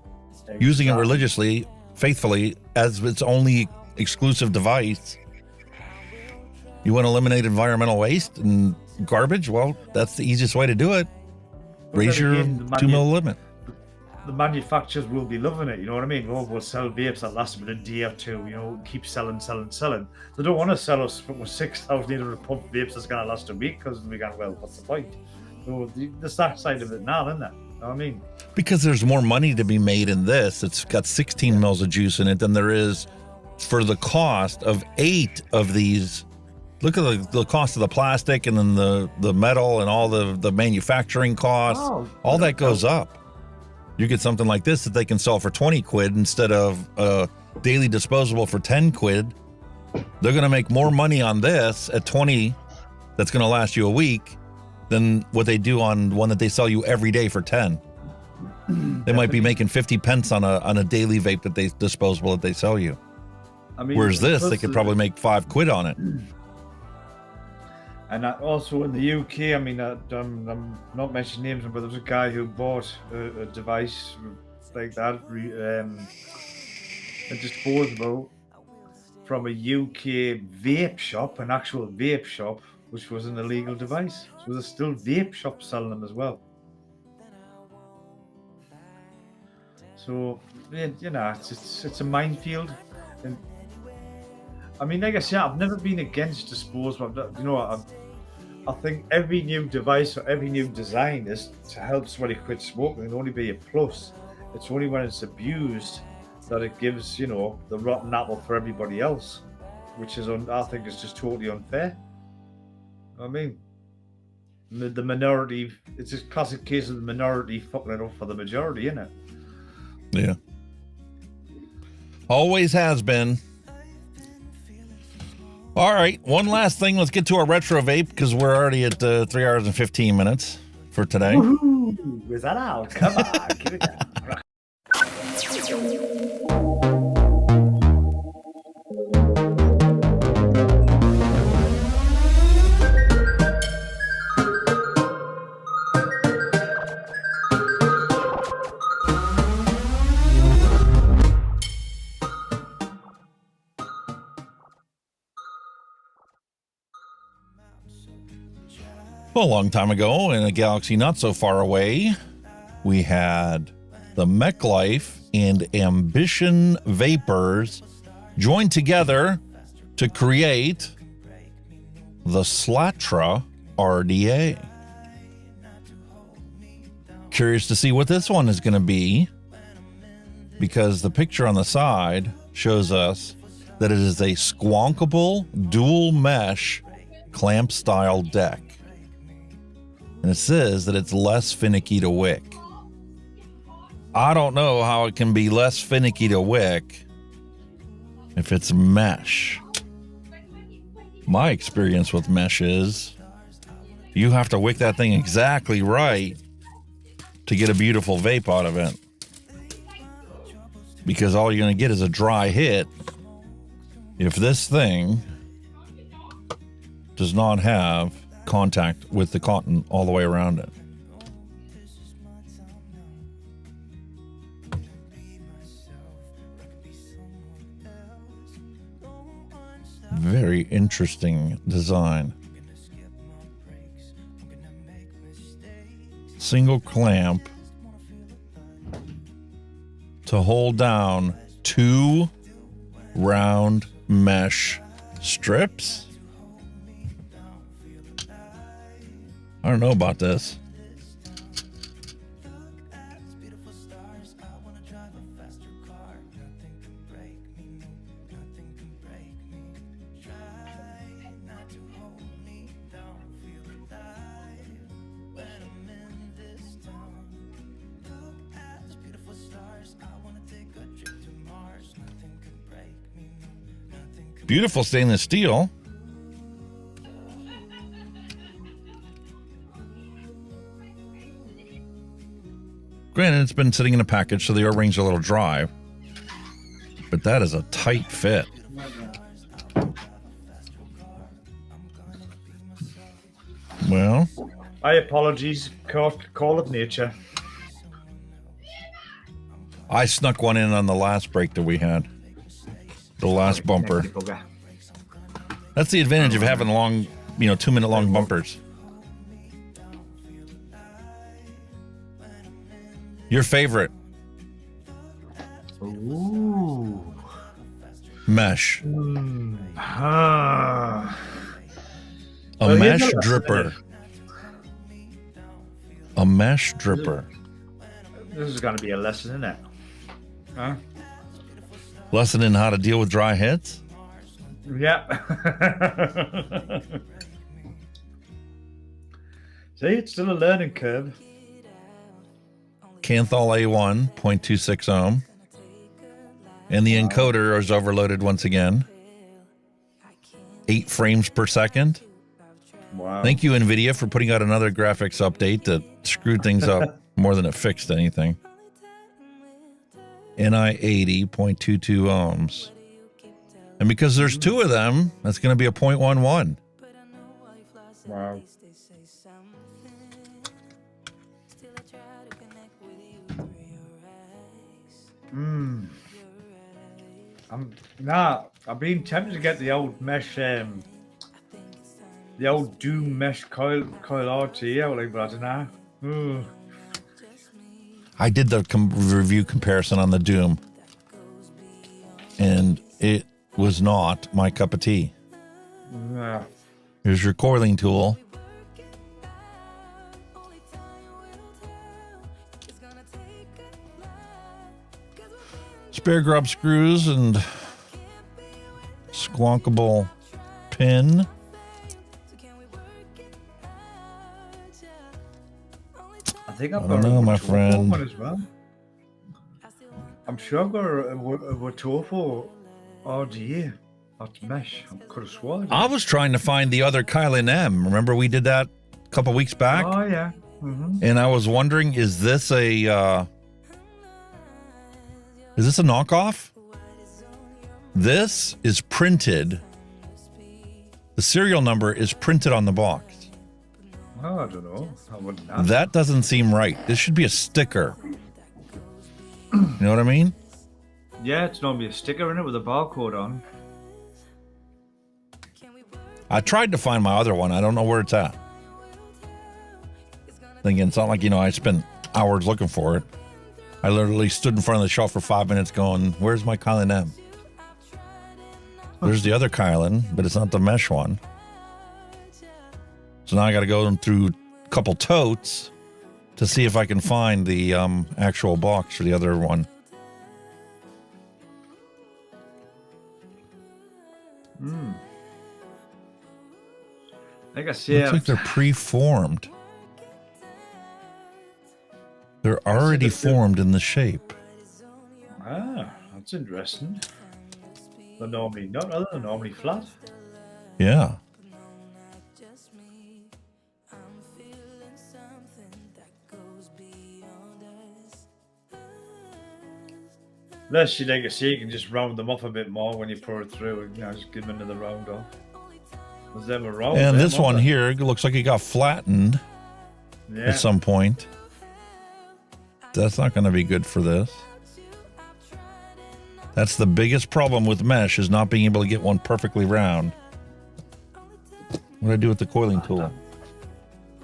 using it religiously, faithfully as its only exclusive device. You want to eliminate environmental waste and garbage? Well, that's the easiest way to do it. Raise your 2 mil limit. The manufacturers will be loving it, you know what I mean? We'll sell vapes that last about a day or two, keep selling. They don't want to sell us 6,800 pump vapes that's going to last a week, because we go, well, what's the point? So there's that side of it now, isn't there? You know what I mean? Because there's more money to be made in this. It's got 16 mils of juice in it than there is for the cost of 8 of these. Look at the cost of the plastic and then the metal and all the manufacturing costs. All that goes up. You get something like this that they can sell for 20 quid instead of a daily disposable for 10 quid. They're going to make more money on this at 20 that's going to last you a week than what they do on one that they sell you every day for 10. They might be making 50 pence on a daily vape disposable that they sell you. Whereas this, they could probably make 5 quid on it. And also in the UK, I'm not mentioning names, but there was a guy who bought a device like that, a disposable, from a UK vape shop, an actual vape shop, which was an illegal device. So there's still vape shops selling them as well. So, you know, it's a minefield. And I mean, like I said, I've never been against disposable. You know, I think every new device or every new design is to help somebody quit smoking. It'll only be a plus. It's only when it's abused that it gives, you know, the rotten apple for everybody else, which is, I think, is just totally unfair. I mean, the minority, it's a classic case of the minority fucking it up for the majority, isn't it? Yeah. Always has been. All right, one last thing. Let's get to our retro vape because we're already at 3 hours and 15 minutes for today. Woohoo! Is that out? Come on, give it down. Well, a long time ago in a galaxy not so far away, we had the Mechlyfe and Ambition vapors joined together to create the Slatra RDA. Curious to see what this one is going to be, because the picture on the side shows us that it is a squonkable dual mesh clamp style deck. And it says that it's less finicky to wick. I don't know how it can be less finicky to wick if it's mesh. My experience with mesh is you have to wick that thing exactly right to get a beautiful vape out of it. Because all you're going to get is a dry hit if this thing does not have contact with the cotton all the way around it. Very interesting design. Single clamp to hold down 2 round mesh strips. I don't know about this. Beautiful stainless steel. Granted, it's been sitting in a package, so the O-rings are a little dry. But that is a tight fit. Well, my apologies. Call of nature. I snuck one in on the last break that we had. The last bumper. That's the advantage of having long, 2-minute long bumpers. Your favorite? Ooh. Mesh. Ah. A mesh dripper. A mesh dripper. This is going to be a lesson, isn't it? Huh? Lesson in how to deal with dry hits? Yeah. See, it's still a learning curve. Canthal A1, 0.26 ohm. And the encoder is overloaded once again. 8 frames per second. Wow. Thank you, NVIDIA, for putting out another graphics update that screwed things up more than it fixed anything. NI 80, 0.22 ohms. And because there's 2 of them, that's going to be a 0.11. Wow. I've been tempted to get the old mesh, the old Doom mesh coil RT out, but I don't know. Ooh. I did the review comparison on the Doom, and it was not my cup of tea. Yeah. Here's your coiling tool. Spare grub screws and squonkable pin. I think I've I got don't know, a my Watofo friend. one as well. I'm sure I've got a Watofo RDA. That's mesh. I could have sworn. I was trying to find the other Kylan M. Remember we did that a couple weeks back? Oh, yeah. Mm-hmm. And I was wondering, is this a knockoff? This is printed. The serial number is printed on the box. Oh, I don't know. I wouldn't have. That doesn't seem right. This should be a sticker. You know what I mean? Yeah, it's normally a sticker in it with a barcode on. I tried to find my other one. I don't know where it's at. Thinking it's not like, I spent hours looking for it. I literally stood in front of the shelf for 5 minutes going, where's my Kylan M? There's the other Kylan, but it's not the mesh one. So now I got to go through a couple totes to see if I can find the actual box for the other one. Like I say, Looks like they're pre-formed. They're already formed in the shape. Ah, that's interesting. They're normally not, are they? They're normally flat. Yeah. Unless you like I say, you can just round them off a bit more when you pour it through, and just give them another round off. Was them a round? And this one here, it looks like it got flattened at some point. That's not going to be good for this. That's the biggest problem with mesh, is not being able to get one perfectly round. What do I do with the coiling tool?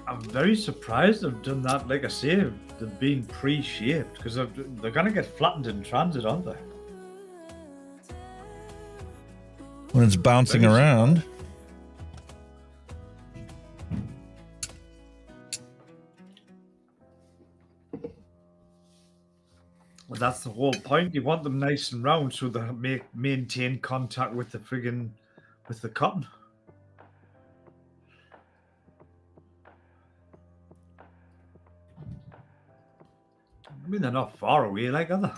I'm very surprised they've done that. Like I say, they've been pre-shaped, because they're going to get flattened in transit, aren't they? When it's bouncing around. Well, that's the whole point. You want them nice and round so they maintain contact with with the cotton. I mean, they're not far away, like, are they?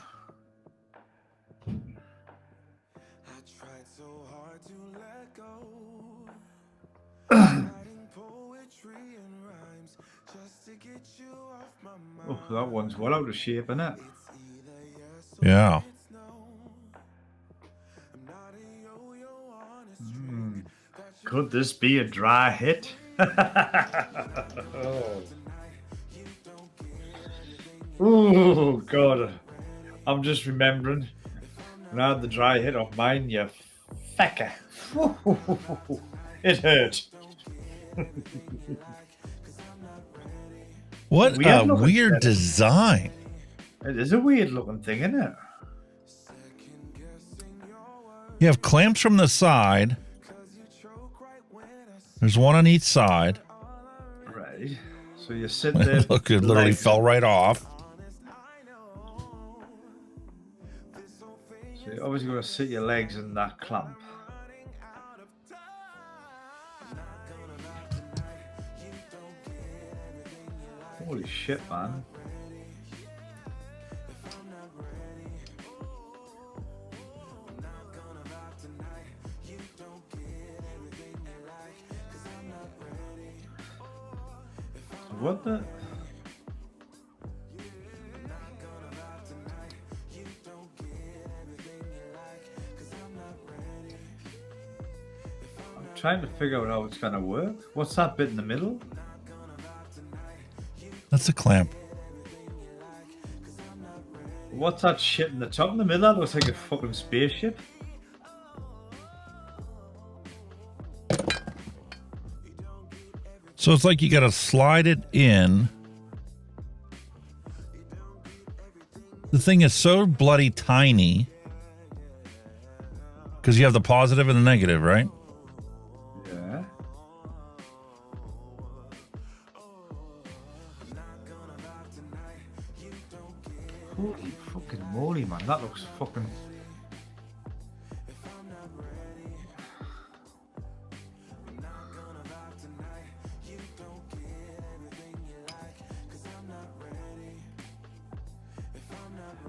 Oh, that one's well out of shape, isn't it? Yeah. Could this be a dry hit? Oh, God. I'm just remembering when I had the dry hit off mine, you fecker. It hurt. What a weird design. It is a weird looking thing, isn't it? You have clamps from the side. There's one on each side. Right. So you sit there. Look, it literally fell right off. So you're obviously going to sit your legs in that clamp. Holy shit, man. What the? I'm trying to figure out how it's going to work. What's that bit in the middle? That's a clamp. What's that shit in the top in the middle? That looks like a fucking spaceship. So it's like you got to slide it in. The thing is so bloody tiny because you have the positive and the negative, right? Yeah. Holy fucking moly, man. That looks fucking...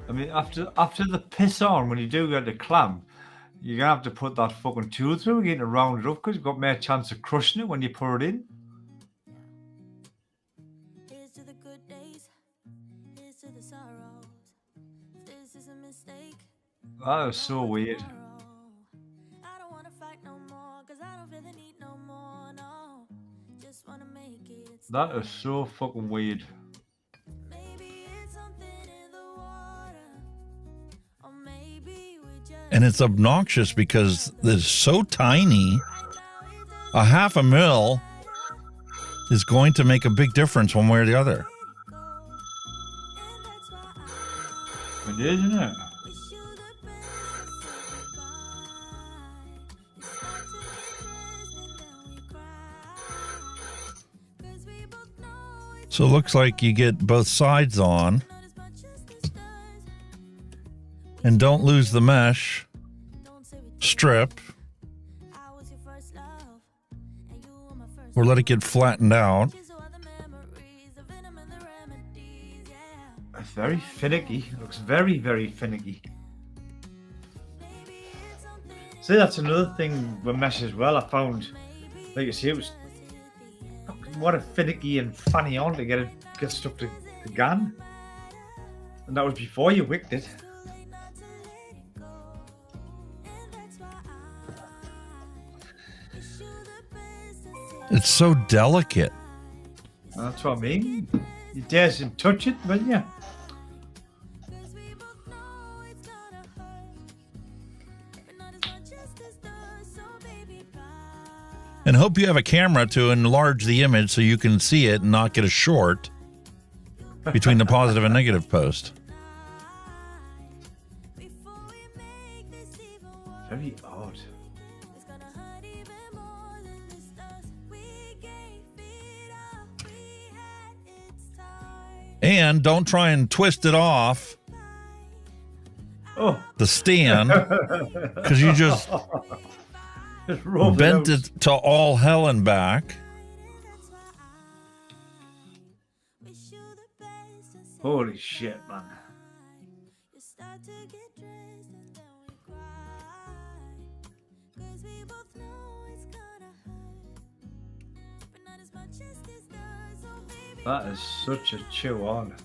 I mean, after the piss on, when you do get the clamp, you're going to have to put that fucking tool through again to round it up because you've got more chance of crushing it when you pour it in. That is so weird. That is so fucking weird. And it's obnoxious because it's so tiny. A half a mil is going to make a big difference one way or the other. It is, isn't it? So it looks like you get both sides on. And don't lose the mesh strip or let it get flattened out. It's very finicky. It looks very, very finicky. See, that's another thing with mesh as well. I found, like you see, it was what a finicky and funny on to get stuck to the gun. And that was before you wicked it. It's so delicate. That's what I mean. You daresn't touch it, will you? And hope you have a camera to enlarge the image so you can see it and not get a short between the positive and negative post. Very odd. And don't try and twist it off the stand because you just bent it to all hell and back. Holy shit, man. That is such a chew on.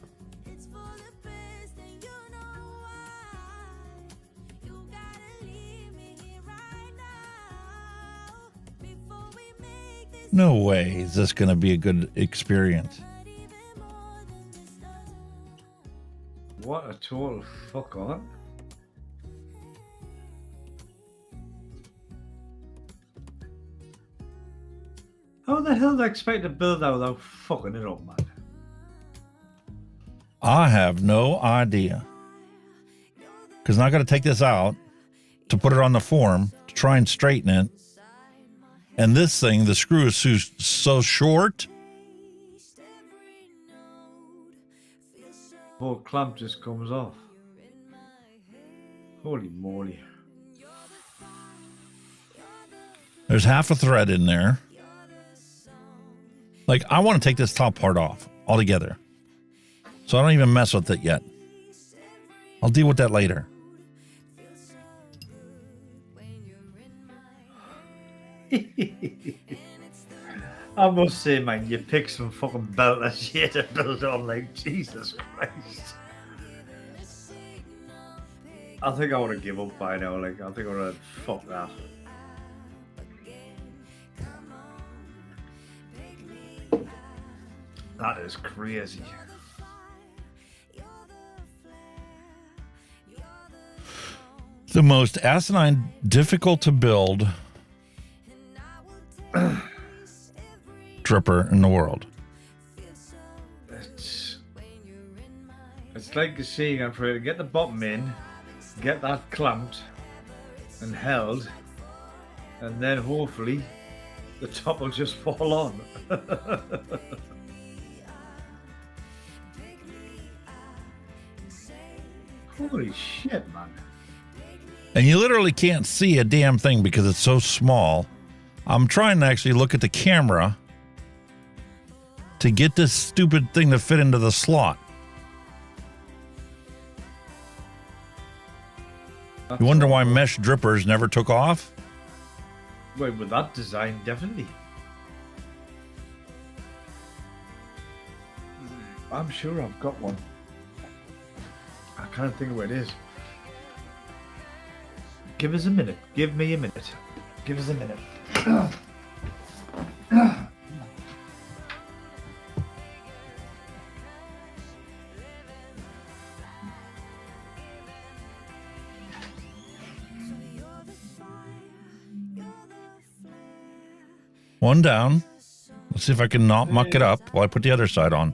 No way is this going to be a good experience. What a total fuck on. How the hell do I expect to build that without fucking it up, man? I have no idea. Because now I got to take this out to put it on the form to try and straighten it. And this thing, the screw is so short. Whole clamp just comes off. Holy moly. There's half a thread in there. Like, I want to take this top part off altogether. So I don't even mess with it yet. I'll deal with that later. I must say, man, you pick some fucking belter shit to build on, like, Jesus Christ. I think I would have given up by now, like, I think I would have fuck that. That is crazy. The most asinine, difficult to build It's dripper in the world. like like you're saying, I'm trying to get the bottom in, get that clamped and held, and then hopefully the top will just fall on. Holy shit, man. And you literally can't see a damn thing because it's so small. I'm trying to actually look at the camera to get this stupid thing to fit into the slot. You wonder why mesh drippers never took off? Wait, with that design, definitely. I'm sure I've got one. I can't think of where it is. Give us a minute. Give me a minute. Give us a minute. One down. Let's see if I can not muck it up while I put the other side on.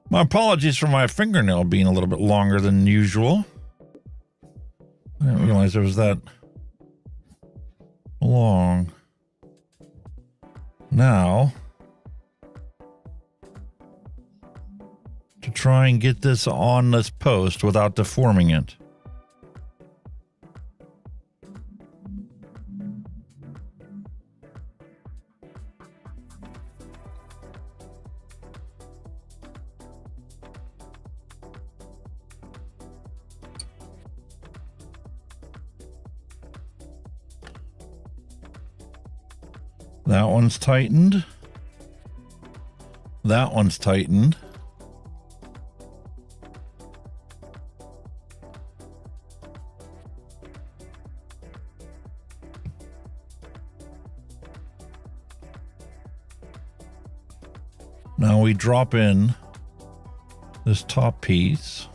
My apologies for my fingernail being a little bit longer than usual. I didn't realize it was that long. Now, to try and get this on this post without deforming it. That one's tightened. That one's tightened. Now we drop in this top piece.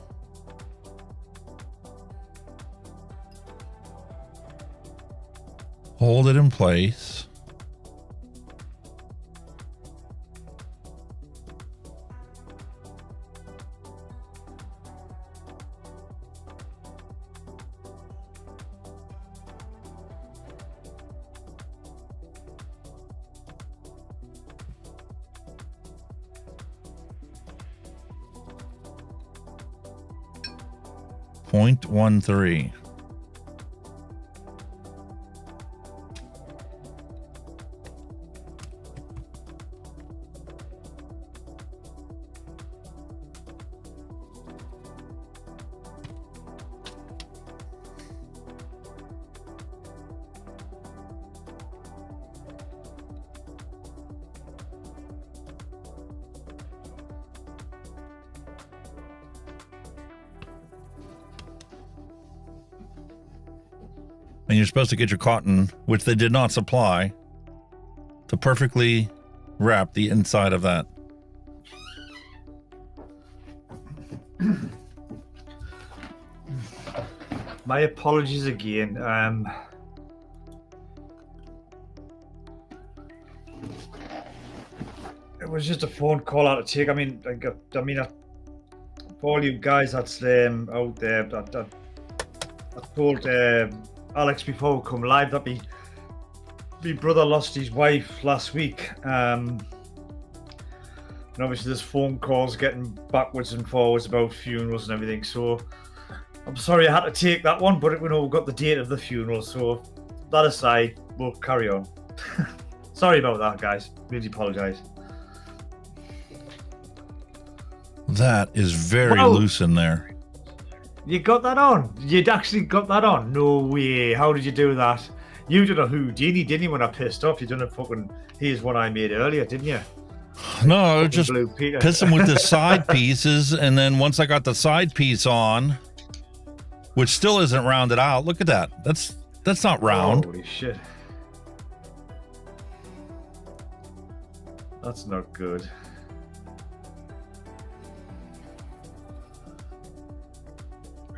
Hold it in place. .13. And you're supposed to get your cotton, which they did not supply, to perfectly wrap the inside of that. My apologies again. It was just a phone call out to take. I mean, for all you guys that's out there, I told Alex before we come live that my brother lost his wife last week, and obviously there's phone calls getting backwards and forwards about funerals and everything, so I'm sorry I had to take that one, but we've got the date of the funeral, so that aside, we'll carry on. Sorry about that, guys. Really apologise. That is very loose in there. You got that on? You'd actually got that on? No way. How did you do that? You did a Houdini, didn't you, when I pissed off? You done a fucking, here's one I made earlier, didn't you? No, just piss him with the side pieces, and then once I got the side piece on, which still isn't rounded out. Look at that. That's not round. Holy shit. That's not good.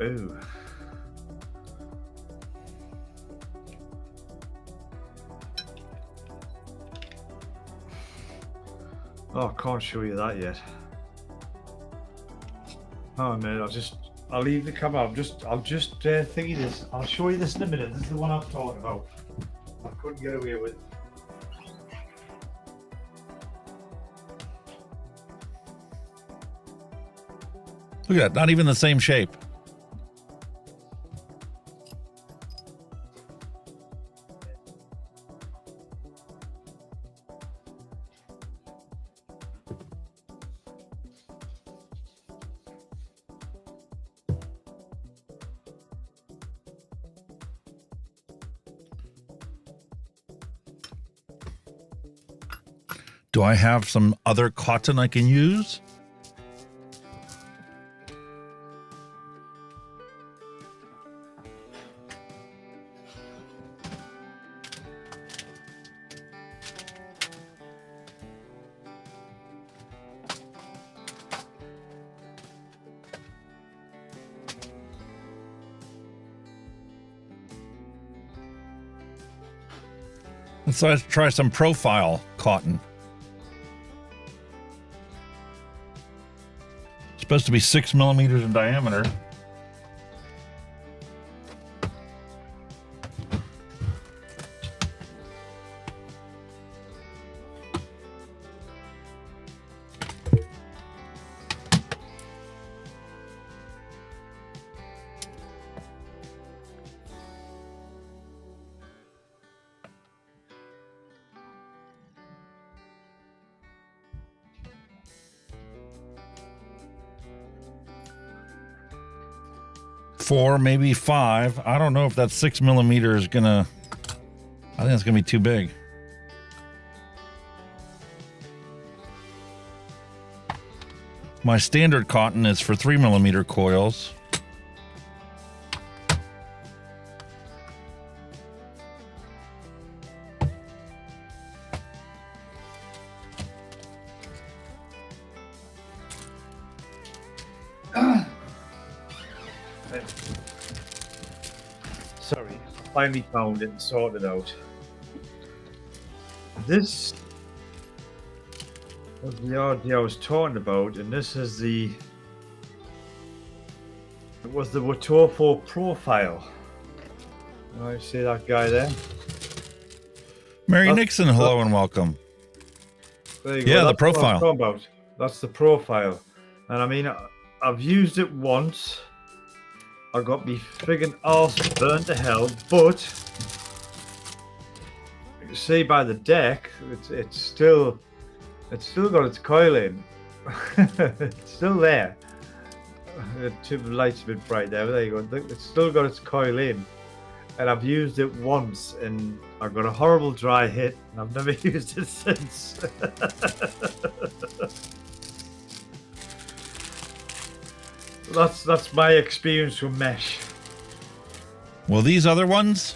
Ooh. Oh, I can't show you that yet. Oh man, I'll leave the camera. I'll just thingy this. I'll show you this in a minute. This is the one I'm talking about. I couldn't get away with. Look at that, not even the same shape. Do I have some other cotton I can use? Let's try some profile cotton. Supposed to be 6 millimeters in diameter. Four, maybe 5. I don't know if that 6 millimeter is gonna. I think it's gonna be too big. My standard cotton is for 3 millimeter coils. Sorry, finally found it and sorted out. This was the RD I was talking about, and this is the. It was the Watofo profile. I see that guy there. Mary Nixon, hello and welcome. There you go. Yeah, the That's what I'm profile. talking about. That's the profile, and I mean, I've used it once. I got me friggin' arse burned to hell, but you can see by the deck, it's still got its coil in. It's still there. The light's a bit bright there, but there you go. It's still got its coil in, and I've used it once, and I got a horrible dry hit, and I've never used it since. That's my experience with mesh. Well, these other ones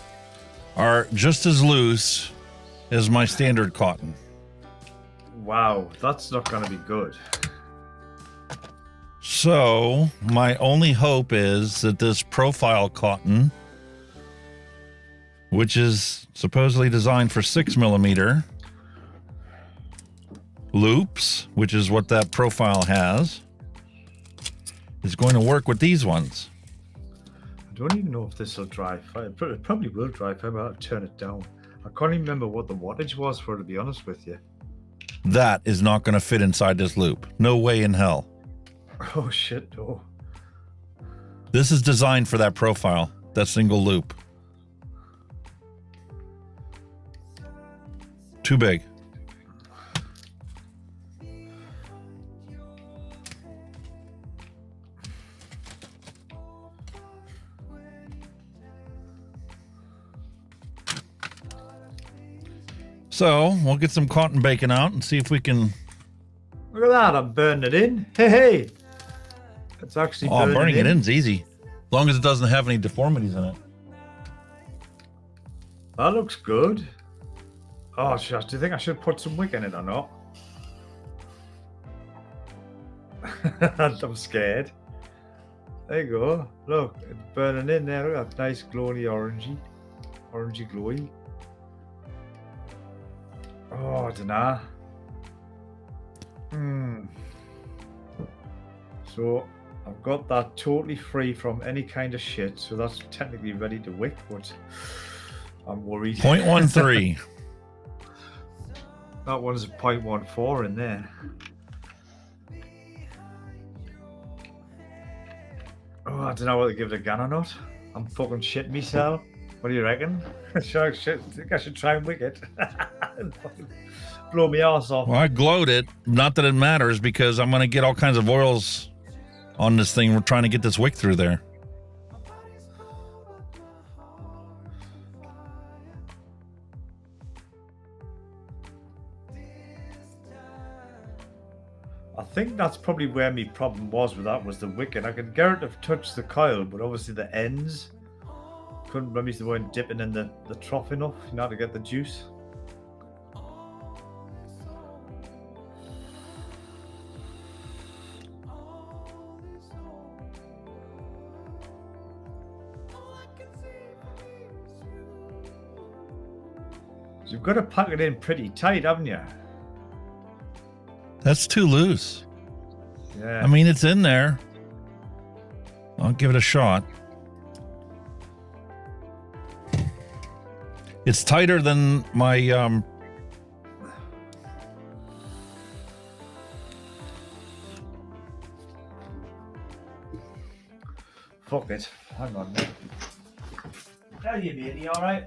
are just as loose as my standard cotton. Wow, that's not going to be good. So my only hope is that this profile cotton, which is supposedly designed for 6 millimeter loops, which is what that profile has, is going to work with these ones. I don't even know if this will dry fire. It probably will dry fire, but I'll turn it down. I can't even remember what the wattage was for it, to be honest with you. That is not going to fit inside this loop. No way in hell. Oh shit, no. This is designed for that profile, that single loop. Too big. So we'll get some cotton bacon out and see if we can. Look at that! I'm burning it in. Hey, it's actually burning it in is easy, as long as it doesn't have any deformities in it. That looks good. Oh, do you think I should put some wick in it or not? I'm scared. There you go. Look, it's burning in there. Look at that nice glowy orangey glowy. Oh, I don't know. So I've got that totally free from any kind of shit. So that's technically ready to wick, but I'm worried. 0.13. That one's a 0.14 in there. Oh, I don't know whether to give it a gun or not. I'm fucking shit myself. What do you reckon? I think I should try and wick it. Blow my ass off. Well, I glowed it. Not that it matters because I'm going to get all kinds of oils on this thing. We're trying to get this wick through there. I think that's probably where my problem was with that, was the wicking. I could get it to touch the coil, but obviously the ends couldn't, maybe they weren't dipping in the trough enough, you know, to get the juice. So you've got to pack it in pretty tight, haven't you? That's too loose. Yeah. I mean, it's in there. I'll give it a shot. It's tighter than my Fuck it. Hang on. How you doing? You all right?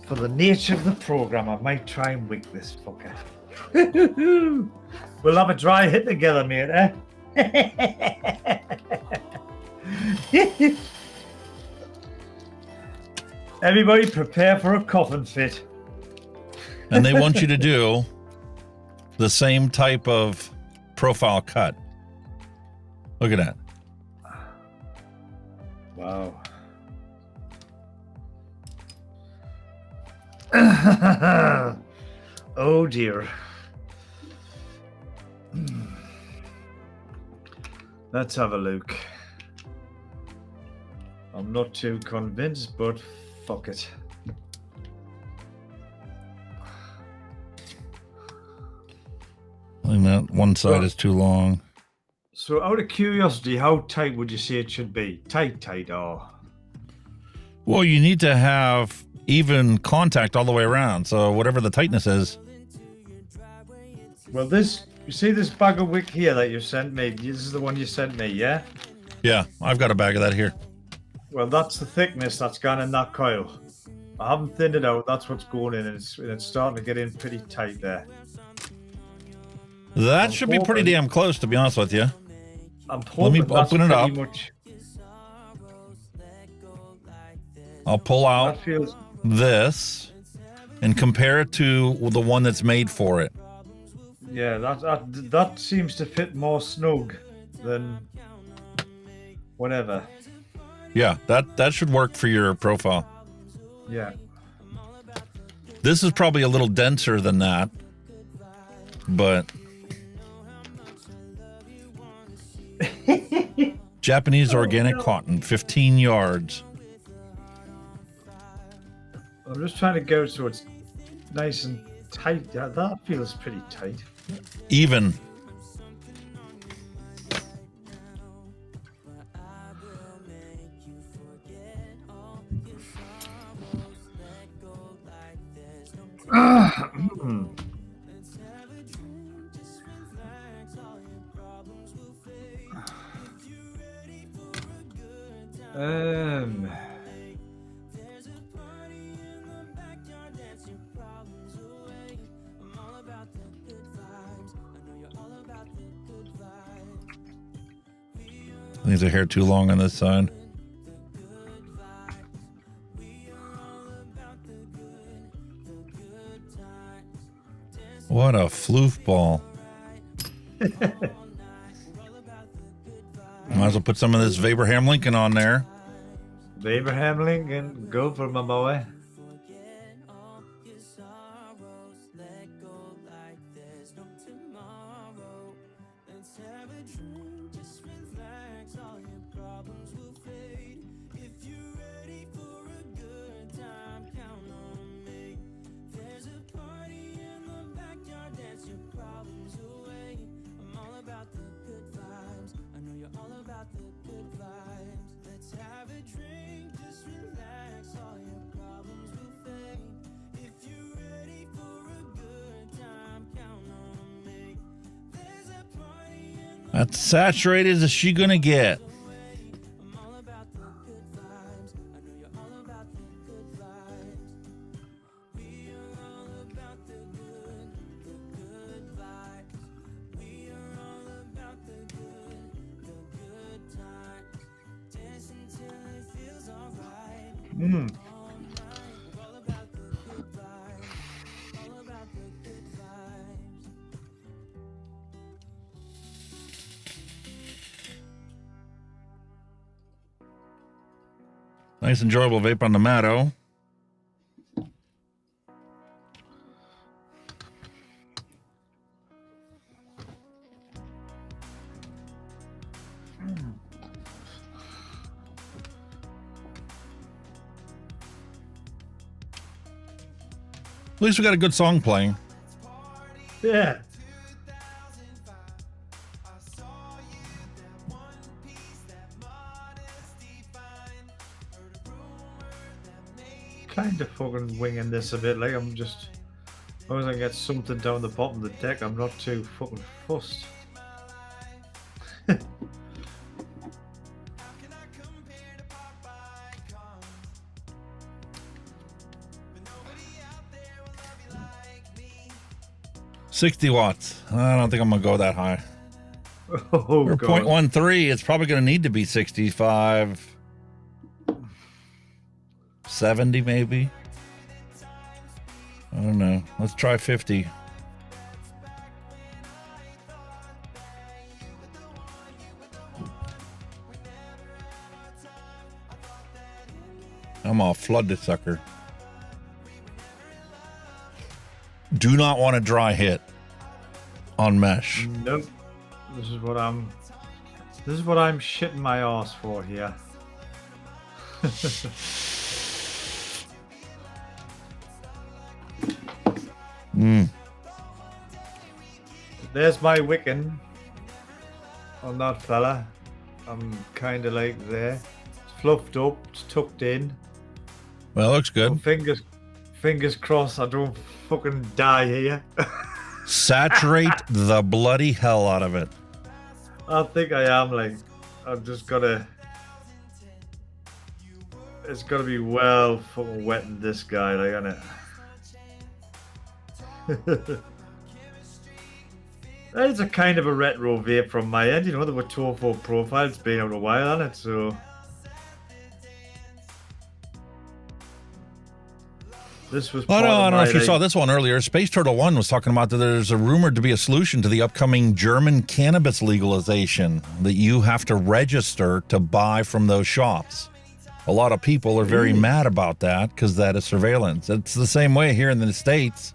For the nature of the program, I might try and wick this fucker. We'll have a dry hit together, mate, eh? Everybody prepare for a coffin fit. and they want you to do the same type of profile cut. Look at that. Wow. Oh dear. Let's have a look. I'm not too convinced, but fuck it. I think that one side is too long. So out of curiosity, how tight would you say it should be? Tight, or? Well, you need to have even contact all the way around. So whatever the tightness is. Well, this, you see this bag of wick here that you sent me? This is the one you sent me, yeah? Yeah, I've got a bag of that here. Well, that's the thickness that's gone in that coil. I haven't thinned it out. That's what's going in, and it's starting to get in pretty tight there. That should be pretty damn close, to be honest with you. I'm hoping. Let me open it up. I'll pull out this and compare it to the one that's made for it. Yeah, that seems to fit more snug than whatever. Yeah, that should work for your profile. Yeah. This is probably a little denser than that, but Japanese organic cotton, 15 yards. I'm just trying to go so it's nice and tight. Yeah, that feels pretty tight. Even. I think it's a hair too long on this side. What a floof ball. Might as well put some of this Abraham Lincoln on there. Abraham Lincoln, go for my boy. That's saturated as she gonna get. Nice, enjoyable vape on the Matto. At least we got a good song playing. Yeah. Kind of fucking winging this a bit. Like, I'm just, as long as I can get something down the bottom of the deck, I'm not too fucking fussed. $60 watts. I don't think I'm gonna go that high. Oh, or God. 0.13. It's probably gonna need to be 65. 70 maybe. I don't know. Let's try 50. I'm gonna flood this sucker. Do not want a dry hit on mesh. Nope. This is what I'm shitting my ass for here. There's my Wicking on that fella. I'm kind of like there. It's fluffed up, it's tucked in. Well, looks good. So fingers crossed I don't fucking die here. Saturate the bloody hell out of it. I think I am, like, I've just gotta, it's gotta be well fucking wetting this guy, like, isn't it? It's a kind of a retro vape from my end, you know, there were 204 profiles, it's been out a while, hasn't it, so. This was I don't know if you saw this one earlier. Space Turtle 1 was talking about that there's a rumored to be a solution to the upcoming German cannabis legalization, that you have to register to buy from those shops. A lot of people are very mad about that because that is surveillance. It's the same way here in the States.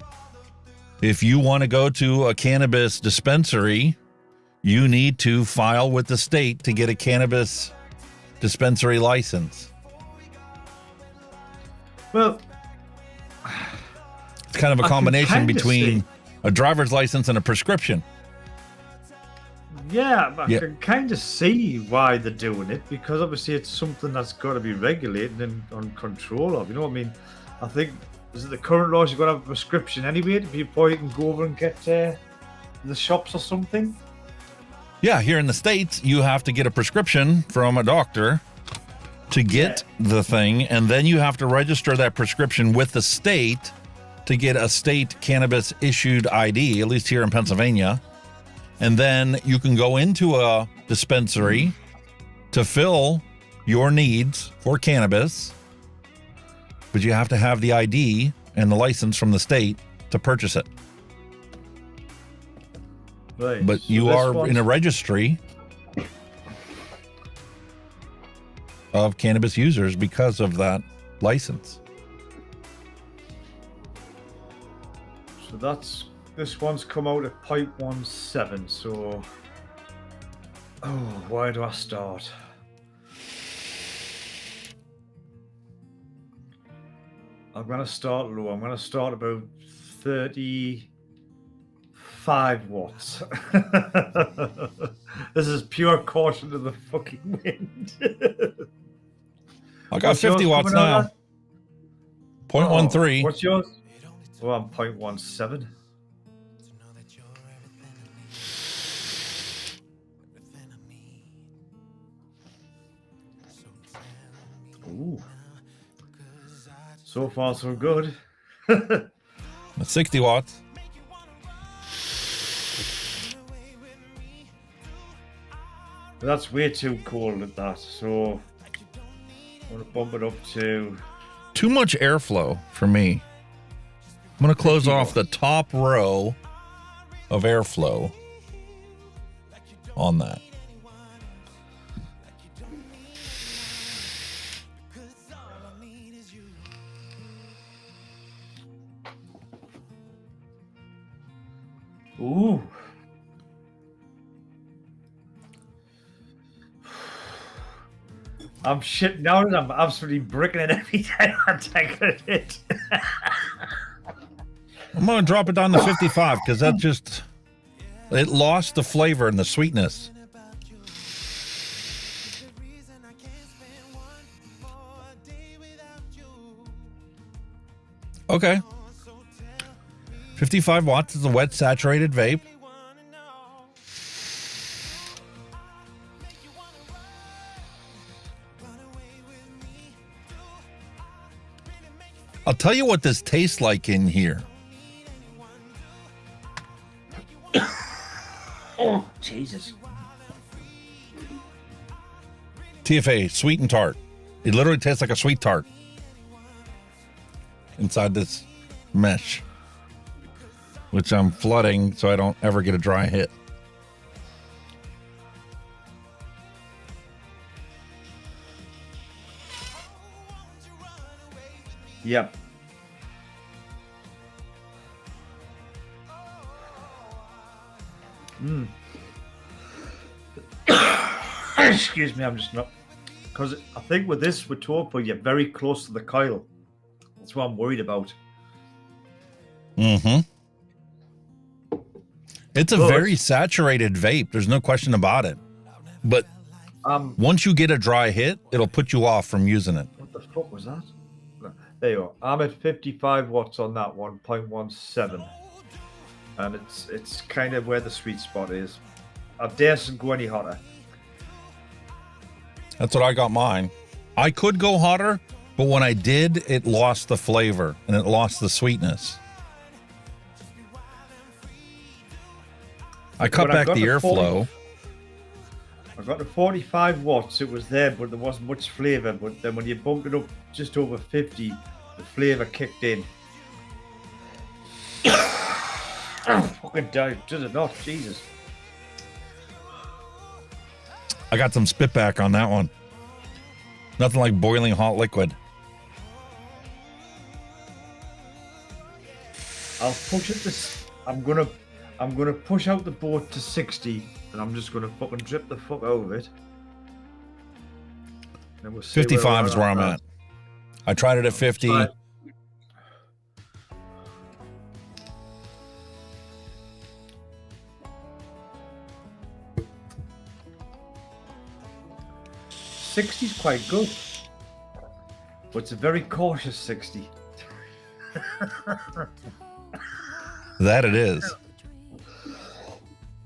If you want to go to a cannabis dispensary, you need to file with the state to get a cannabis dispensary license. Well, it's kind of a combination between a driver's license and a prescription. Yeah, I can kind of see why they're doing it, because obviously it's something that's got to be regulated and on control of. You know what I mean? I think, is it the current laws, you've got to have a prescription anyway before you can go over and get the shops or something? Yeah, here in the States, you have to get a prescription from a doctor to get the thing, and then you have to register that prescription with the state to get a state cannabis issued ID, at least here in Pennsylvania. And then you can go into a dispensary to fill your needs for cannabis, but you have to have the ID and the license from the state to purchase it. Right. But so you this are one's- in a registry of cannabis users because of that license. So this one's come out at 0.17. So, where do I start? I'm gonna start low. I'm gonna start about 35 watts. This is pure caution to the fucking wind. I got What's yours 50 watts coming out now. at? 0.13. What's yours? Well, I'm 0.17. Ooh. So far, so good. That's 60 watts. That's way too cold at that. So I'm going to bump it up to... Too much airflow for me. I'm going to close off the top row of airflow on that. Ooh. I'm shitting out and I'm absolutely bricking it every time I take a hit. I'm going to drop it down to 55 because that just, it lost the flavor and the sweetness. Okay. 55 watts is a wet saturated vape. I'll tell you what this tastes like in here. Oh, Jesus. TFA, sweet and tart. It literally tastes like a sweet tart inside this mesh, which I'm flooding so I don't ever get a dry hit. Yep. Excuse me, I'm just not... Because I think with this, with Torpo, you're very close to the coil. That's what I'm worried about. Mm-hmm. It's a very saturated vape. There's no question about it. But once you get a dry hit, it'll put you off from using it. What the fuck was that? There you go. I'm at 55 watts on that one, 0.17. And it's kind of where the sweet spot is. I daresn't go any hotter. That's what I got mine. I could go hotter, but when I did, it lost the flavor and it lost the sweetness. I cut back the airflow. I got to 45 watts, it was there, but there wasn't much flavor. But then when you bumped it up just over 50, the flavor kicked in. Fucking does it not? Jesus. I got some spit back on that one. Nothing like boiling hot liquid. I'll push it this. I'm gonna push out the boat to 60, and I'm just gonna fucking drip the fuck out of it. And we'll see 55 is where I'm at. at. I tried it at 50. Right. '60's quite good, but it's a very cautious 60. That it is.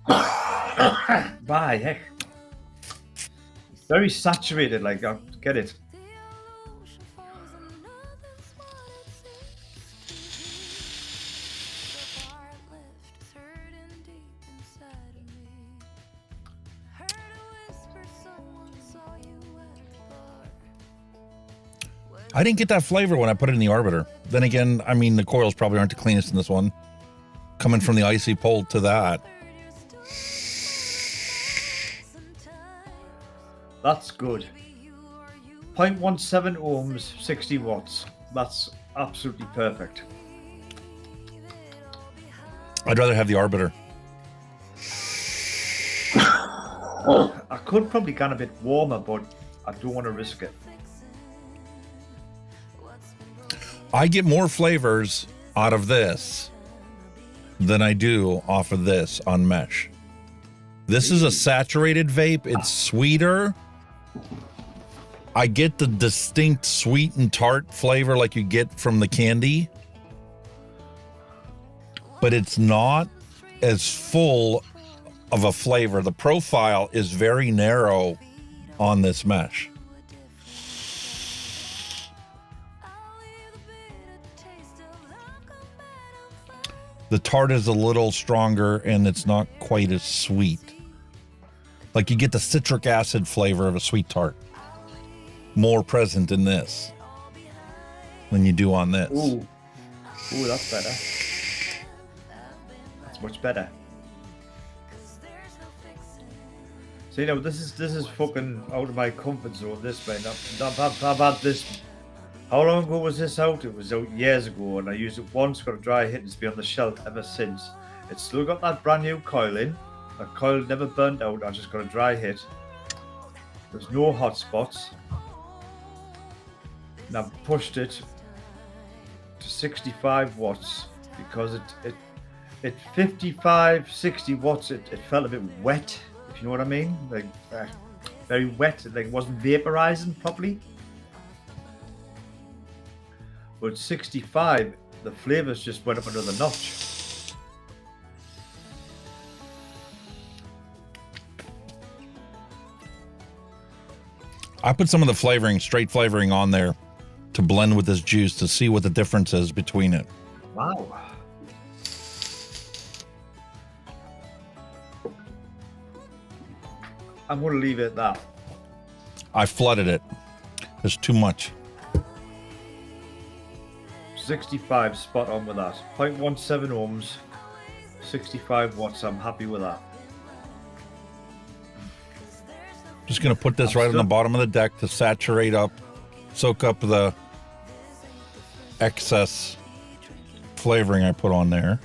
Bye, heck. Very saturated, like, I get it. I didn't get that flavor when I put it in the Arbiter. Then again, I mean, the coils probably aren't the cleanest in this one. Coming from the icy pole to that. That's good. 0.17 ohms, 60 watts. That's absolutely perfect. I'd rather have the Arbiter. I could probably get a bit warmer, but I don't want to risk it. I get more flavors out of this than I do off of this on mesh. This is a saturated vape. It's sweeter. I get the distinct sweet and tart flavor like you get from the candy, but it's not as full of a flavor. The profile is very narrow on this mesh. The tart is a little stronger and it's not quite as sweet. Like you get the citric acid flavor of a sweet tart more present in this than you do on this. Ooh, that's better. That's much better. See, now this is fucking out of my comfort zone. This man, I've had this. How long ago was this out? It was out years ago, and I used it once, got a dry hit, and it's been on the shelf ever since. It's still got that brand new coil in. The coil never burnt out. I just got a dry hit. There's no hot spots. And I've pushed it to 65 watts because at 55, 60 watts, it felt a bit wet, if you know what I mean. Like very wet, like it wasn't vaporizing properly. But 65, the flavors just went up another notch. I put some of the flavoring, straight flavoring on there to blend with this juice to see what the difference is between it. Wow. I'm going to leave it at that. I flooded it. There's too much. 65, spot on with that. 0.17 ohms, 65 watts. I'm happy with that. Just going to put this right on the bottom of the deck to saturate up, soak up the excess flavoring I put on there.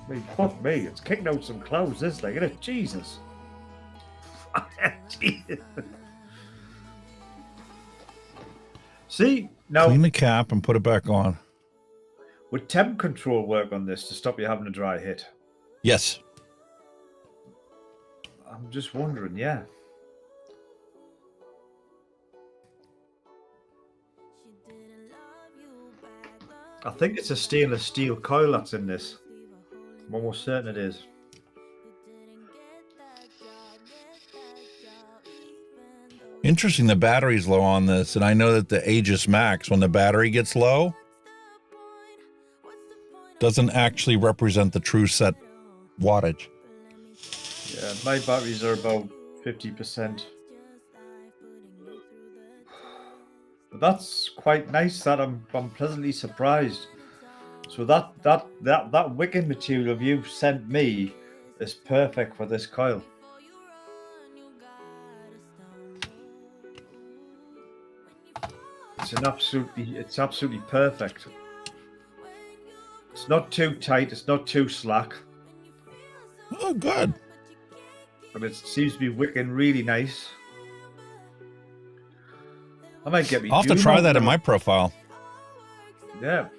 I mean, fuck me, it's kicking out some clouds, this thing, isn't it? Jesus. See, now clean the cap and put it back on. Would temp control work on this to stop you having a dry hit? Yes. I'm just wondering, yeah. I think it's a stainless steel coil that's in this. I'm almost certain it is. Interesting, the battery's low on this, and I know that the Aegis Max, when the battery gets low, doesn't actually represent the true set wattage. Yeah, my batteries are about 50%. But that's quite nice. That I'm pleasantly surprised. So that Wicking material you've sent me is perfect for this coil. It's absolutely perfect. It's not too tight, it's not too slack. Oh, good. But it seems to be wicking really nice. I might get me. I'll have to try that in my profile. Yeah.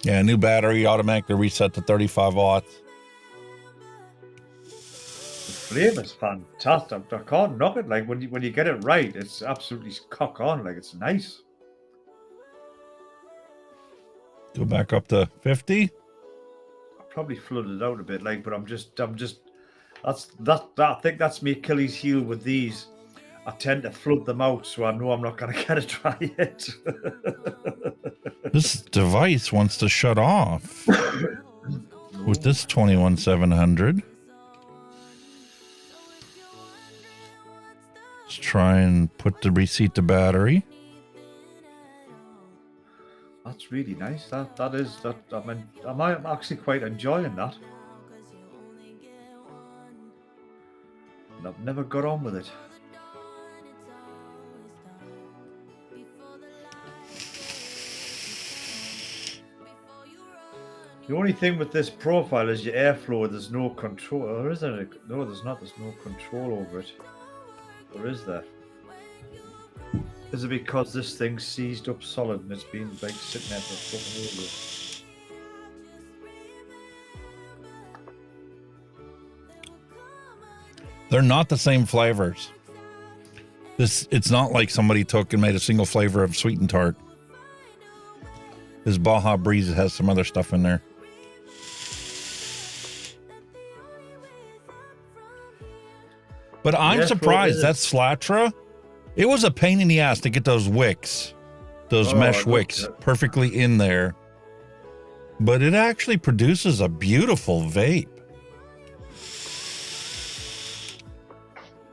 Yeah, new battery, automatically reset to 35 watts. The flavor's fantastic. I can't knock it. Like when you get it right, it's absolutely cock on. Like it's nice. Go back up to 50. I probably flooded it out a bit, like, but I'm just. I think that's me Achilles heel with these. I tend to flood them out, so I know I'm not going to get a dry hit. This device wants to shut off with this 21700. Let's try and put the reseat to battery. That's really nice. That is. I'm actually quite enjoying that. And I've never got on with it. The only thing with this profile is your airflow. There's no control. Or is there? No, there's not. There's no control over it. Or is there? Is it because this thing's seized up solid and it's been like sitting there for fucking ages? They're not the same flavors. It's not like somebody took and made a single flavor of sweet and tart. This Baja Breeze has some other stuff in there. But I'm surprised that Slatra, it was a pain in the ass to get those wicks, those mesh wicks perfectly in there. But it actually produces a beautiful vape.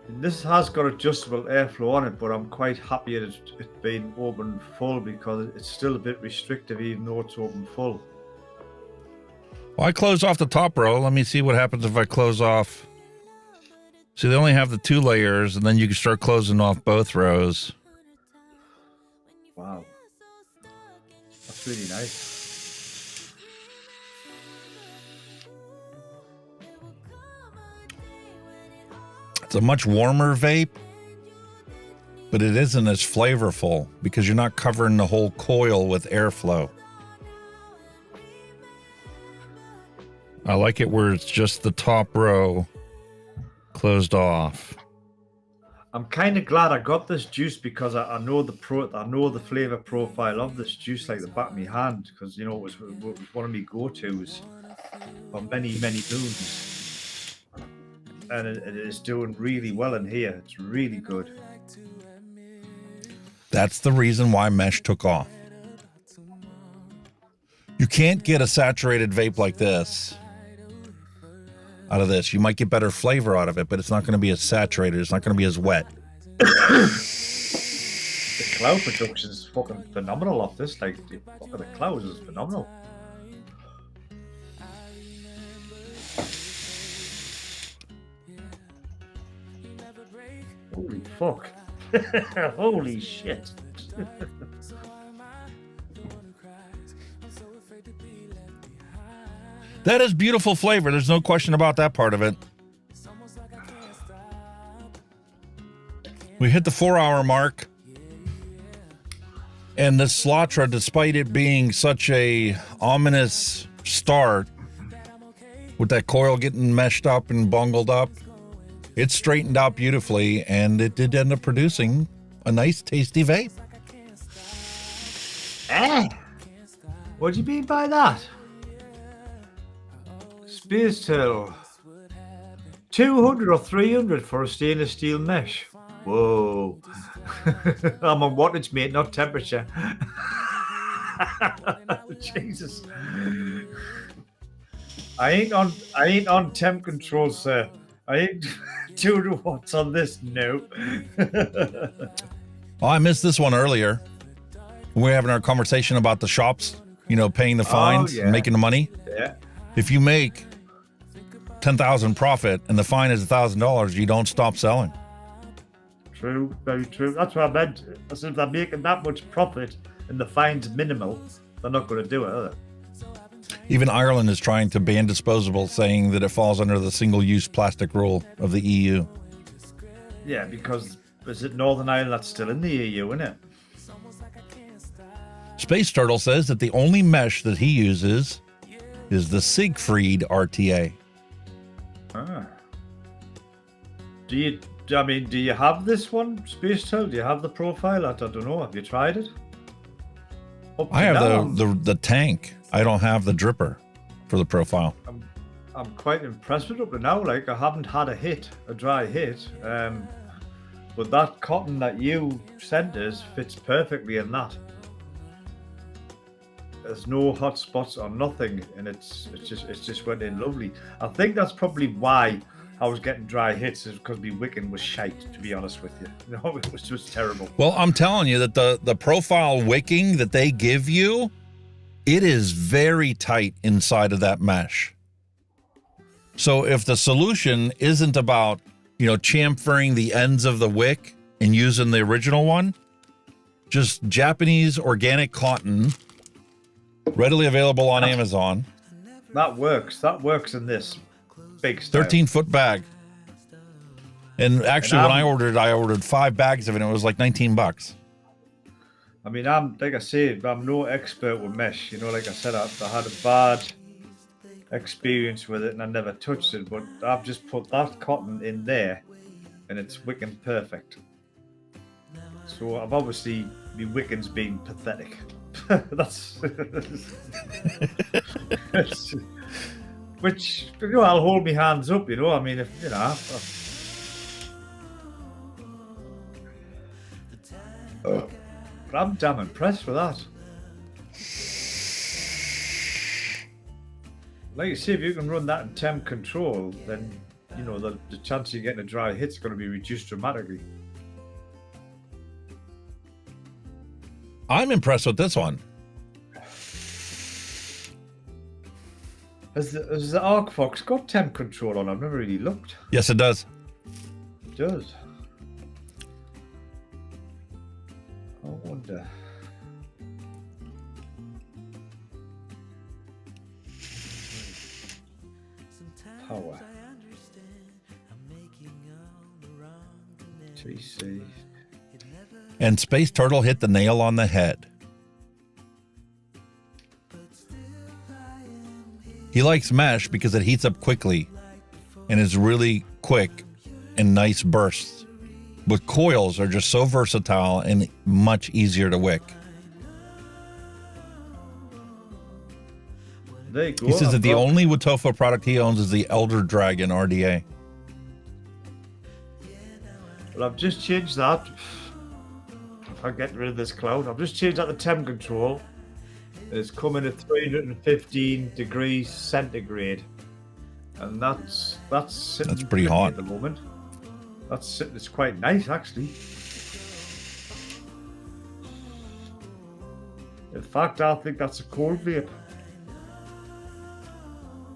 This has got adjustable airflow on it, but I'm quite happy at it being open full because it's still a bit restrictive even though it's open full. Well, I close off the top row. Let me see what happens if I close off. See, they only have the 2 layers, and then you can start closing off both rows. Wow. That's really nice. It's a much warmer vape, but it isn't as flavorful because you're not covering the whole coil with airflow. I like it where it's just the top row closed off. I'm kind of glad I got this juice because I know the flavor profile of this juice like the back of my hand, because you know it was one of my go-tos for many moons, and it is doing really well in here. It's really good. That's the reason why mesh took off. You can't get a saturated vape like this out of this. You might get better flavor out of it, but it's not going to be as saturated. It's not going to be as wet. The cloud production is fucking phenomenal off this. Like, the clouds is phenomenal. Holy fuck. Holy shit. That is beautiful flavor. There's no question about that part of it. We hit the 4-hour mark. And the Slatra, despite it being such a ominous start, with that coil getting meshed up and bungled up, it straightened out beautifully, and it did end up producing a nice, tasty vape. What do you mean by that? Space Turtle. 200 or 300 for a stainless steel mesh. Whoa. I'm on wattage, mate, not temperature. Jesus. I ain't on temp control, sir. I ain't 200 watts on this. No. Oh, I missed this one earlier. We were having our conversation about the shops, you know, paying the fines and making the money. Yeah. If you make 10,000 profit and the fine is $1,000, you don't stop selling. True, very true. That's what I meant. I said if they're making that much profit and the fine's minimal, they're not going to do it, are they? Even Ireland is trying to ban disposables, saying that it falls under the single-use plastic rule of the EU. Yeah, because is it Northern Ireland that's still in the EU, isn't it? Space Turtle says that the only mesh that he uses is the Siegfried RTA. Ah. Do you have this one, Space Turtle? Do you have the profile? I don't know. Have you tried it? I have the tank. I don't have the dripper for the profile. I'm quite impressed with it, but now, like, I haven't had a dry hit. But that cotton that you sent us fits perfectly in that. There's no hot spots or nothing, and it's just went in lovely. I think that's probably why I was getting dry hits, is because my wicking was shite, to be honest with you. No, it was just terrible. Well, I'm telling you that the profile wicking that they give you, it is very tight inside of that mesh. So if the solution isn't about chamfering the ends of the wick and using the original one. Just Japanese organic cotton, readily available on Amazon. That works. That works in this big style. 13-foot bag. And actually, when I ordered 5 bags of it, and it was like $19. I mean, I'm no expert with mesh. Like I said, I had a bad experience with it, and I never touched it. But I've just put that cotton in there, and it's wicking perfect. So I've obviously my wicking's being pathetic. That's which I'll hold my hands up. I mean, if but I'm damn impressed with that. Like you say, if you can run that in temp control, then the chance of you getting a dry hit's going to be reduced dramatically. I'm impressed with this one. Has the Arc Fox got temp control on? I've never really looked. Yes, it does. It does. I wonder. Power. TC. And Space Turtle hit the nail on the head. He likes mesh because it heats up quickly and is really quick and nice bursts. But coils are just so versatile and much easier to wick. There you go. He says that the only Watofa product he owns is the Elder Dragon RDA. Well, I've just changed that. If I get rid of this cloud, I've just changed that to temp control. It's coming at 315 degrees centigrade, and that's pretty hot at the moment. It's quite nice actually. In fact, I think that's a cold vape.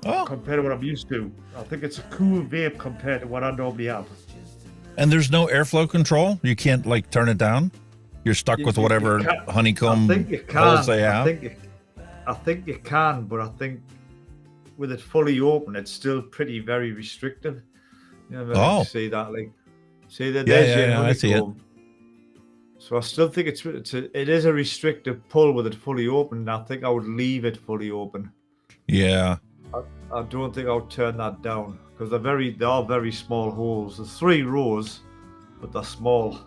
Oh. Compared to what I'm used to, I think it's a cool vape compared to what I normally have. And there's no airflow control. You can't turn it down. You're stuck with whatever honeycomb holes they have. I think you can, but I think with it fully open, it's still very restrictive. See that, see that? Yeah, I see it. So I still think it is a restrictive pull with it fully open. And I think I would leave it fully open. Yeah. I don't think I would turn that down because they are very small holes. There's 3 rows, but they're small.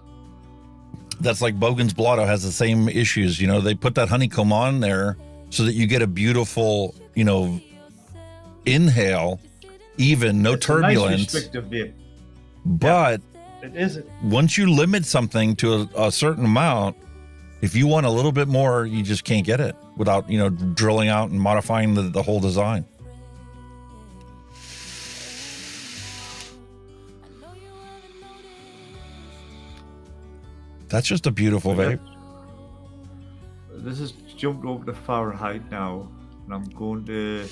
That's like Bogan's Blotto has the same issues. They put that honeycomb on there so that you get a beautiful, inhale, no turbulence. Nice restrictive vape. But it isn't. Once you limit something to a certain amount, if you want a little bit more, you just can't get it without, drilling out and modifying the whole design. That's just a beautiful vape. This has jumped over to Fahrenheit now, and I'm going to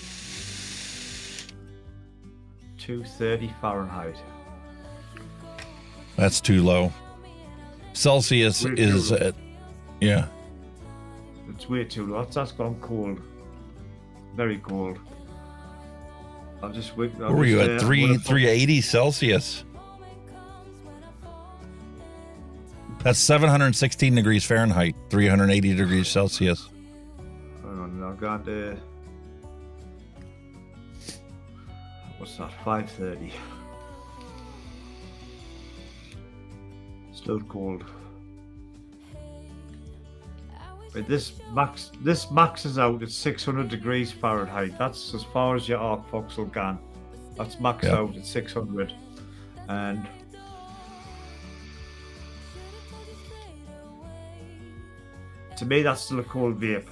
230 Fahrenheit. That's too low. Celsius is at, yeah. It's way too low. That's gone cold. Very cold. I'll just wait. Where were you at? 380 Celsius. That's 716 degrees Fahrenheit, 380 degrees Celsius. Hang on, I've got what's that? 530. Still cold. But this maxes out at 600 degrees Fahrenheit. That's as far as your Arc Fox will go. That's maxed out at 600, and to me, that's still a cold vape.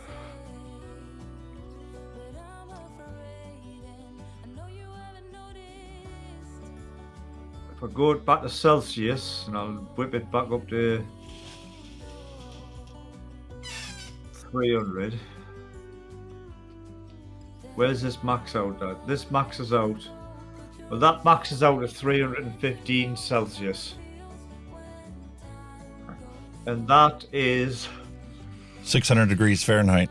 If I go back to Celsius, and I'll whip it back up to 300. Where's this max out at? This maxes out Well, that maxes out at 315 Celsius. And that is 600 degrees Fahrenheit.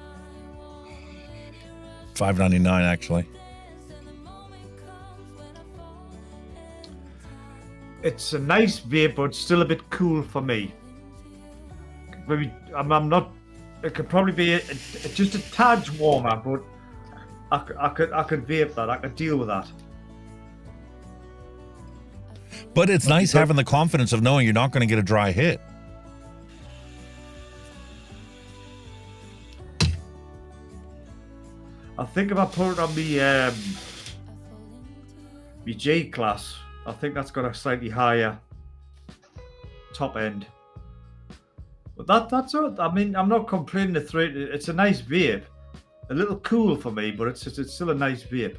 599 actually. It's a nice vape, but it's still a bit cool for me. Maybe I'm not. It could probably be just a tad warmer, but I could vape that. I could deal with that. But it's nice having the confidence of knowing you're not going to get a dry hit. I think if I put it on the J class, I think that's got a slightly higher top end. But that's all. I mean, I'm not complaining. It's a nice vape, a little cool for me, but it's still a nice vape.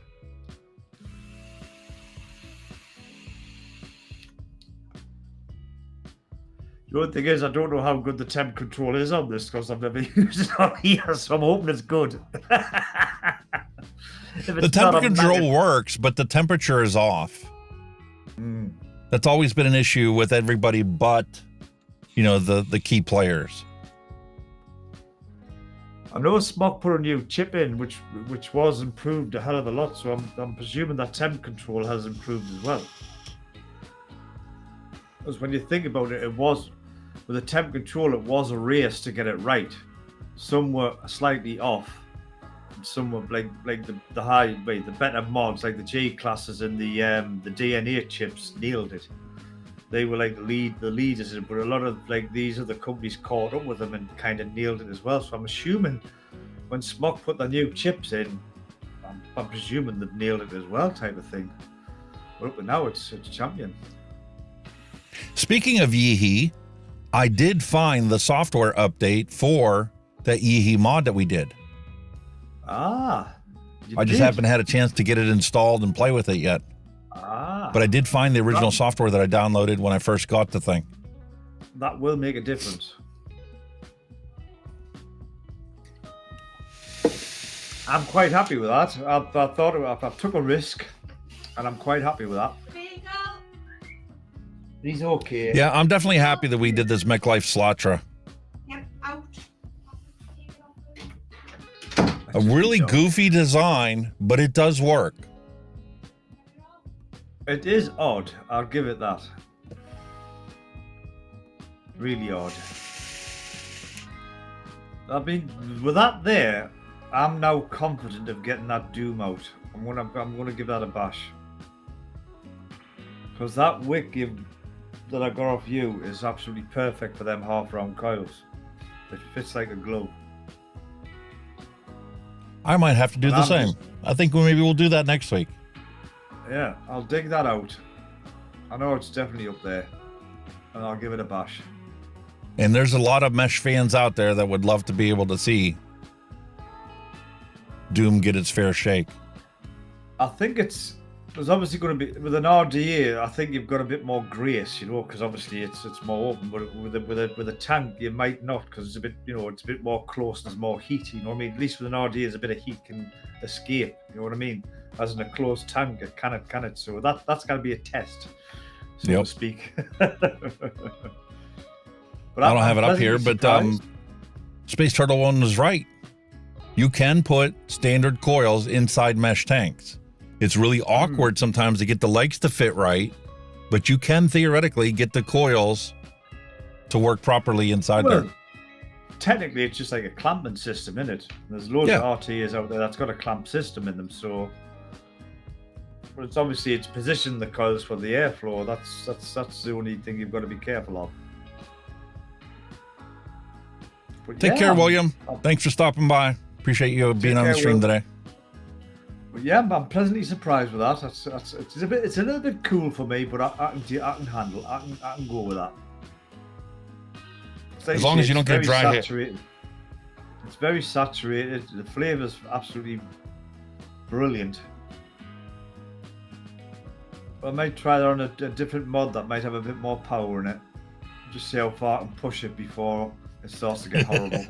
The only thing is, I don't know how good the temp control is on this because I've never used it on here, so I'm hoping it's good. The temp control works, but the temperature is off. That's always been an issue with everybody but, you know, the key players. I know Smok put a new chip in, which was improved a hell of a lot, so I'm presuming that temp control has improved as well. Because when you think about it, with the temp control, it was a race to get it right. Some were slightly off. Some were like the better mods, like the J classes and the DNA chips nailed it. They were like the leaders, but a lot of like these other companies caught up with them and kind of nailed it as well. So I'm assuming when Smok put the new chips in, I'm presuming they've nailed it as well, type of thing. But now it's champion. Speaking of Yeehee, I did find the software update for that Yeehee mod that we did. I just haven't had a chance to get it installed and play with it yet. But I did find the original software that I downloaded when I first got the thing. That will make a difference. I'm quite happy with that. I took a risk, and I'm quite happy with that. He's okay. Yeah, I'm definitely happy that we did this Mechlyfe Slatra. A really goofy design, but it does work. It is odd. I'll give it that. Really odd. I mean, with that there, I'm now confident of getting that Doom out. I'm gonna give that a bash. Because that wick that I got off you is absolutely perfect for them half-round coils. It fits like a glove. I might have to do the same. I think maybe we'll do that next week. Yeah, I'll dig that out. I know it's definitely up there, and I'll give it a bash. And there's a lot of mesh fans out there that would love to be able to see Doom get its fair shake. I think there's obviously going to be, with an RDA, I think you've got a bit more grace, you know, because obviously it's more open, but with a tank, you might not, because it's a bit, you know, it's a bit more close and there's more heat, you know what I mean? At least with an RDA, there's a bit of heat can escape, you know what I mean? As in a closed tank, it can it? So that's going to be a test, so to speak. But I don't have it up here, but Space Turtle One was right. You can put standard coils inside mesh tanks. It's really awkward sometimes to get the legs to fit right, but you can theoretically get the coils to work properly inside there. Technically, it's just like a clamping system, isn't it? There's loads of RTAs out there that's got a clamp system in them, so. But it's obviously it's positioned the coils for the airflow. That's the only thing you've got to be careful of. But Take care, William. Thanks for stopping by. Appreciate you being on the stream today. But yeah, I'm pleasantly surprised with that. It's a little bit cool for me, but I can handle. I can go with that. As long as you don't get dry hit. It's very saturated. The flavor's absolutely brilliant. I might try that on a different mod that might have a bit more power in it. Just see how far I can push it before it starts to get horrible.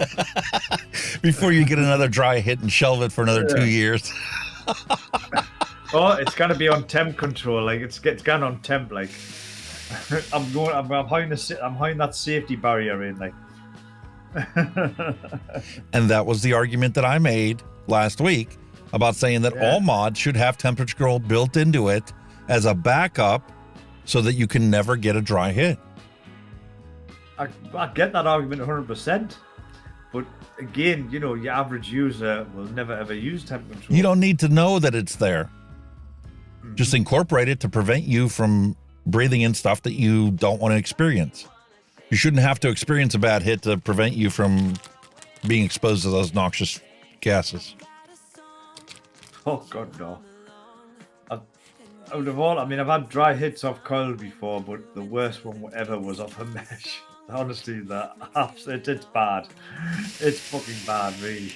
Before you get another dry hit and shelve it for another 2 years. Oh, it's gonna be on temp control. Like it's gone on temp. Like I'm behind that safety barrier in. Like, and that was the argument that I made last week about saying that all mods should have temperature control built into it as a backup, so that you can never get a dry hit. I get that argument 100%, but again, you know, your average user will never ever use temp control. You don't need to know that it's there. Just incorporate it to prevent you from breathing in stuff that you don't want to experience. You shouldn't have to experience a bad hit to prevent you from being exposed to those noxious gases. Oh God, no. Out of all, I mean, I've had dry hits off coil before, but the worst one ever was off a mesh. Honestly, it's bad. It's fucking bad, really.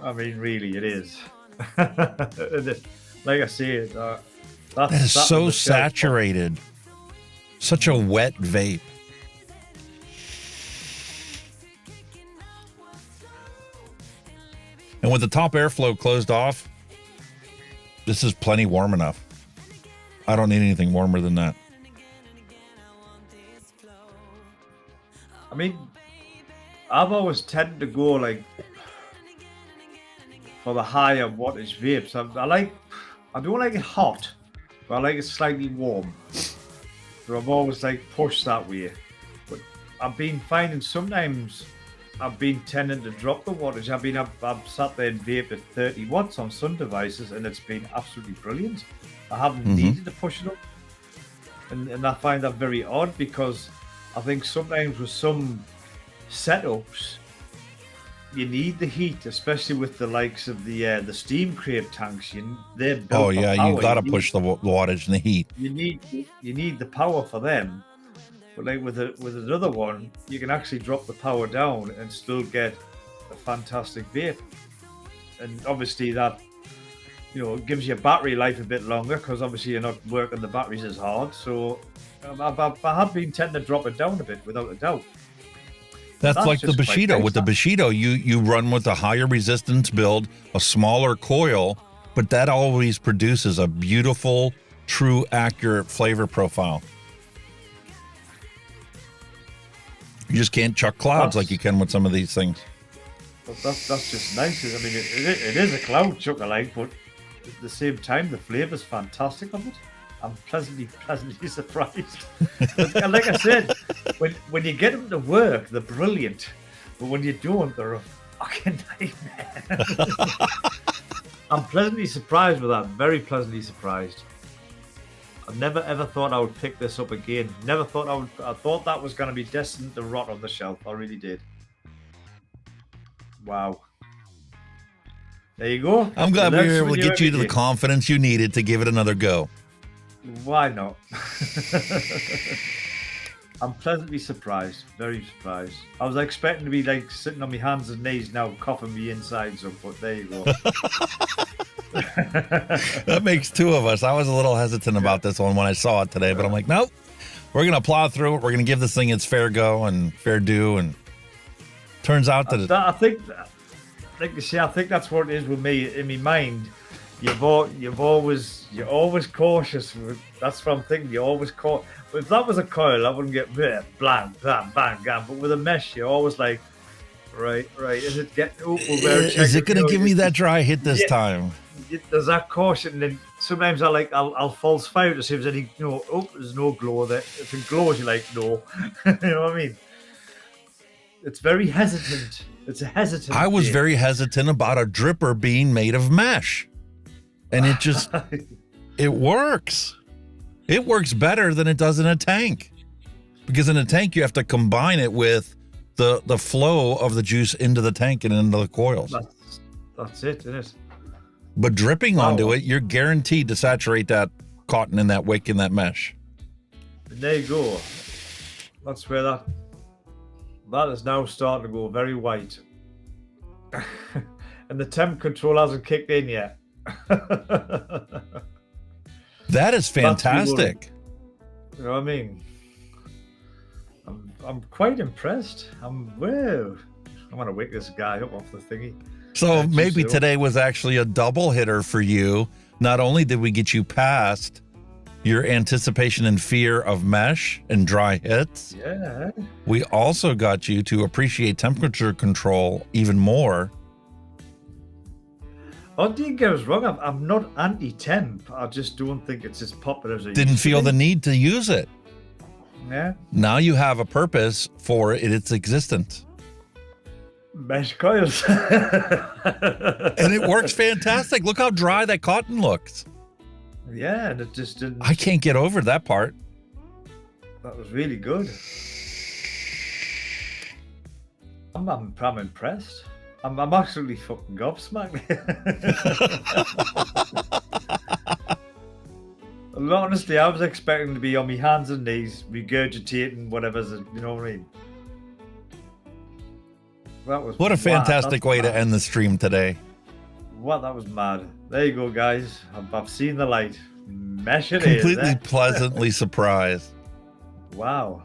I mean, really, it is. Like I say, that is so saturated. Such a wet vape. And with the top airflow closed off, this is plenty warm enough. I don't need anything warmer than that. I mean, I've always tended to go like for the higher wattage vapes. I don't like it hot, but I like it slightly warm. So I've always like pushed that way. But I've been finding sometimes I've been tending to drop the wattage. I've sat there and vaped at 30 watts on some devices, and it's been absolutely brilliant. I haven't needed to push it up, and I find that very odd, because I think sometimes with some setups you need the heat, especially with the likes of the steam crate tanks. They're built for power. You got to push the wattage and the heat. You need the power for them. But like with another one, you can actually drop the power down and still get a fantastic vape. And obviously that, you know, gives your battery life a bit longer, because obviously you're not working the batteries as hard. So I have been tending to drop it down a bit, without a doubt. That's like the Bushido. With the Bushido, you run with a higher resistance build, a smaller coil, but that always produces a beautiful, true, accurate flavor profile. You just can't chuck clouds like you can with some of these things. That's just nice. I mean, it is a cloud chucker, like, but at the same time, the flavor's fantastic of it. I'm pleasantly surprised. And like I said, when you get them to work, they're brilliant. But when you don't, they're a fucking nightmare. I'm pleasantly surprised with that. Very pleasantly surprised. I never ever thought I would pick this up again. Never thought I thought that was going to be destined to rot on the shelf. I really did. Wow. There you go. I'm glad we were able to get you to the confidence you needed to give it another go. Why not? I'm pleasantly surprised. Very surprised. I was expecting to be like sitting on my hands and knees now, coughing me insides up, but there you go. That makes two of us. I was a little hesitant about this one when I saw it today, but I'm like, nope. We're going to plow through it. We're going to give this thing its fair go and fair due. And turns out that I think that's what it is with me. In my mind, you're always cautious. That's what I'm thinking. You're always cautious. But if that was a coil, I wouldn't get bang, bang, bang, bang. But with a mesh, you're always like, right. Is it getting? Is it going to give me that dry hit this time? There's that caution, and then sometimes I'll false fire to see if there's any, there's no glow there. If it glows, you're like, no. You know what I mean? It's very hesitant. It's a hesitant. I was very hesitant about a dripper being made of mesh, and it just it works. It works better than it does in a tank, because in a tank you have to combine it with the flow of the juice into the tank and into the coils. That's it, isn't it? But dripping onto it, you're guaranteed to saturate that cotton and that wick in that mesh. And there you go. That's where that is now starting to go very white. And the temp control hasn't kicked in yet. That is fantastic. You know what I mean? I'm quite impressed. I'm going to wake this guy up off the thingy. So maybe today was actually a double hitter for you Not only did we get you past your anticipation and fear of mesh and dry hits, Yeah. we also got you to appreciate temperature control even more. Oh, don't get us wrong. I'm not anti-temp. I just don't think it's as popular as it Didn't used to feel be. the need to use it. Yeah. Now you have a purpose for its existence. Mesh coils. And it works fantastic. Look how dry that cotton looks. Yeah, and it just didn't. I can't get over that part. That was really good. I'm impressed. I'm absolutely fucking gobsmacked. Honestly, I was expecting to be on my hands and knees, regurgitating whatever's, you know what I mean? That was What a mad. fantastic That's way to mad. end the stream today. What? That was mad. There you go, guys. I've seen the light. Mesh it is, Completely eh? pleasantly surprised. Wow.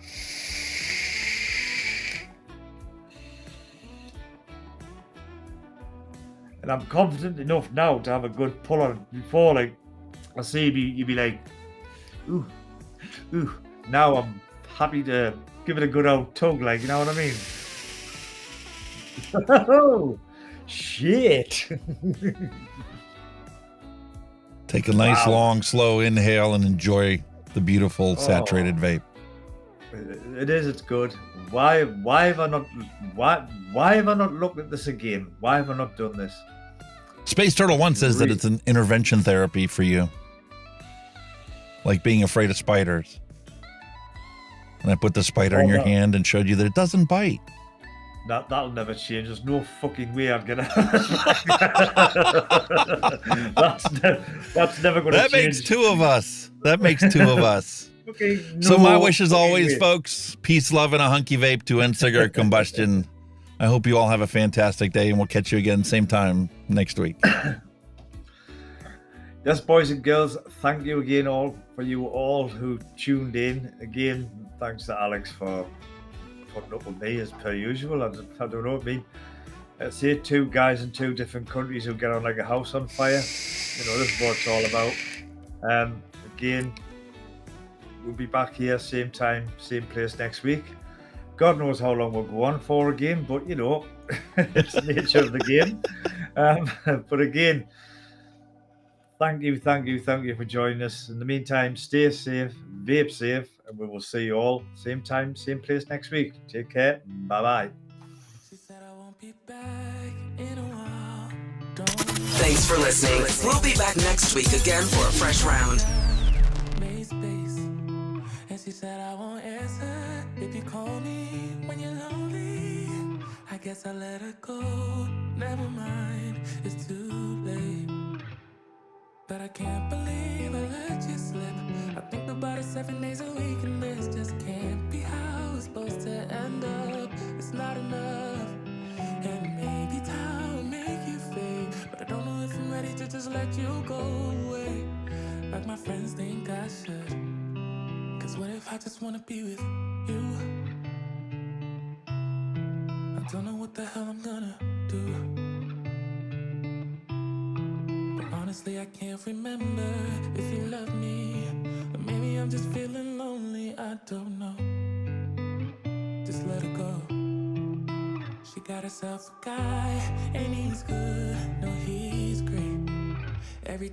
And I'm confident enough now to have a good pull on it. Before, like, I see you'd be like, ooh, ooh. Now I'm happy to give it a good old tug, like, you know what I mean? Oh, shit. Take a nice, Wow. long, slow inhale and enjoy the beautiful saturated vape. It is. It's good. Why have I not? Why have I not looked at this again? Why have I not done this? Space Turtle 1 says that it's an intervention therapy for you. Like being afraid of spiders. And I put the spider in your no. hand and showed you that it doesn't bite. That'll never change. There's no fucking way I'm gonna. that's never gonna That change. makes two of us. That makes two of us. Okay, So my no wish as fucking always, way. folks, peace, love, and a hunky vape to end cigarette combustion. I hope you all have a fantastic day, and we'll catch you again same time next week. Yes, boys and girls, thank you again all for you all who tuned in. Again, thanks to Alex for putting up with me as per usual. I don't know what I mean. Say two guys in two different countries who get on like a house on fire. You know, this is what it's all about. Again, we'll be back here same time, same place next week. God knows how long we'll go on for again, but you know, it's the nature of the game. But again, thank you for joining us. In the meantime, stay safe, vape safe, and we will see you all same time, same place next week. Take care. Bye-bye. Thanks for listening. We'll be back next week again for a fresh round. And she said I won't answer if you call me when you're lonely. I guess I let her go. Never mind, it's too late. But I can't believe I let you slip. I think about it 7 days a week, and this just can't be how it's supposed to end up. It's not enough. And maybe time will make you fade, but I don't know if I'm ready to just let you go away like my friends think I should. Cause what if I just wanna be with you? I don't know what the hell I'm gonna do. But honestly, I can't remember if you love me, or maybe I'm just feeling lonely. I don't know. Just let her go. She got herself a guy, and he's good. No, he's great. Everything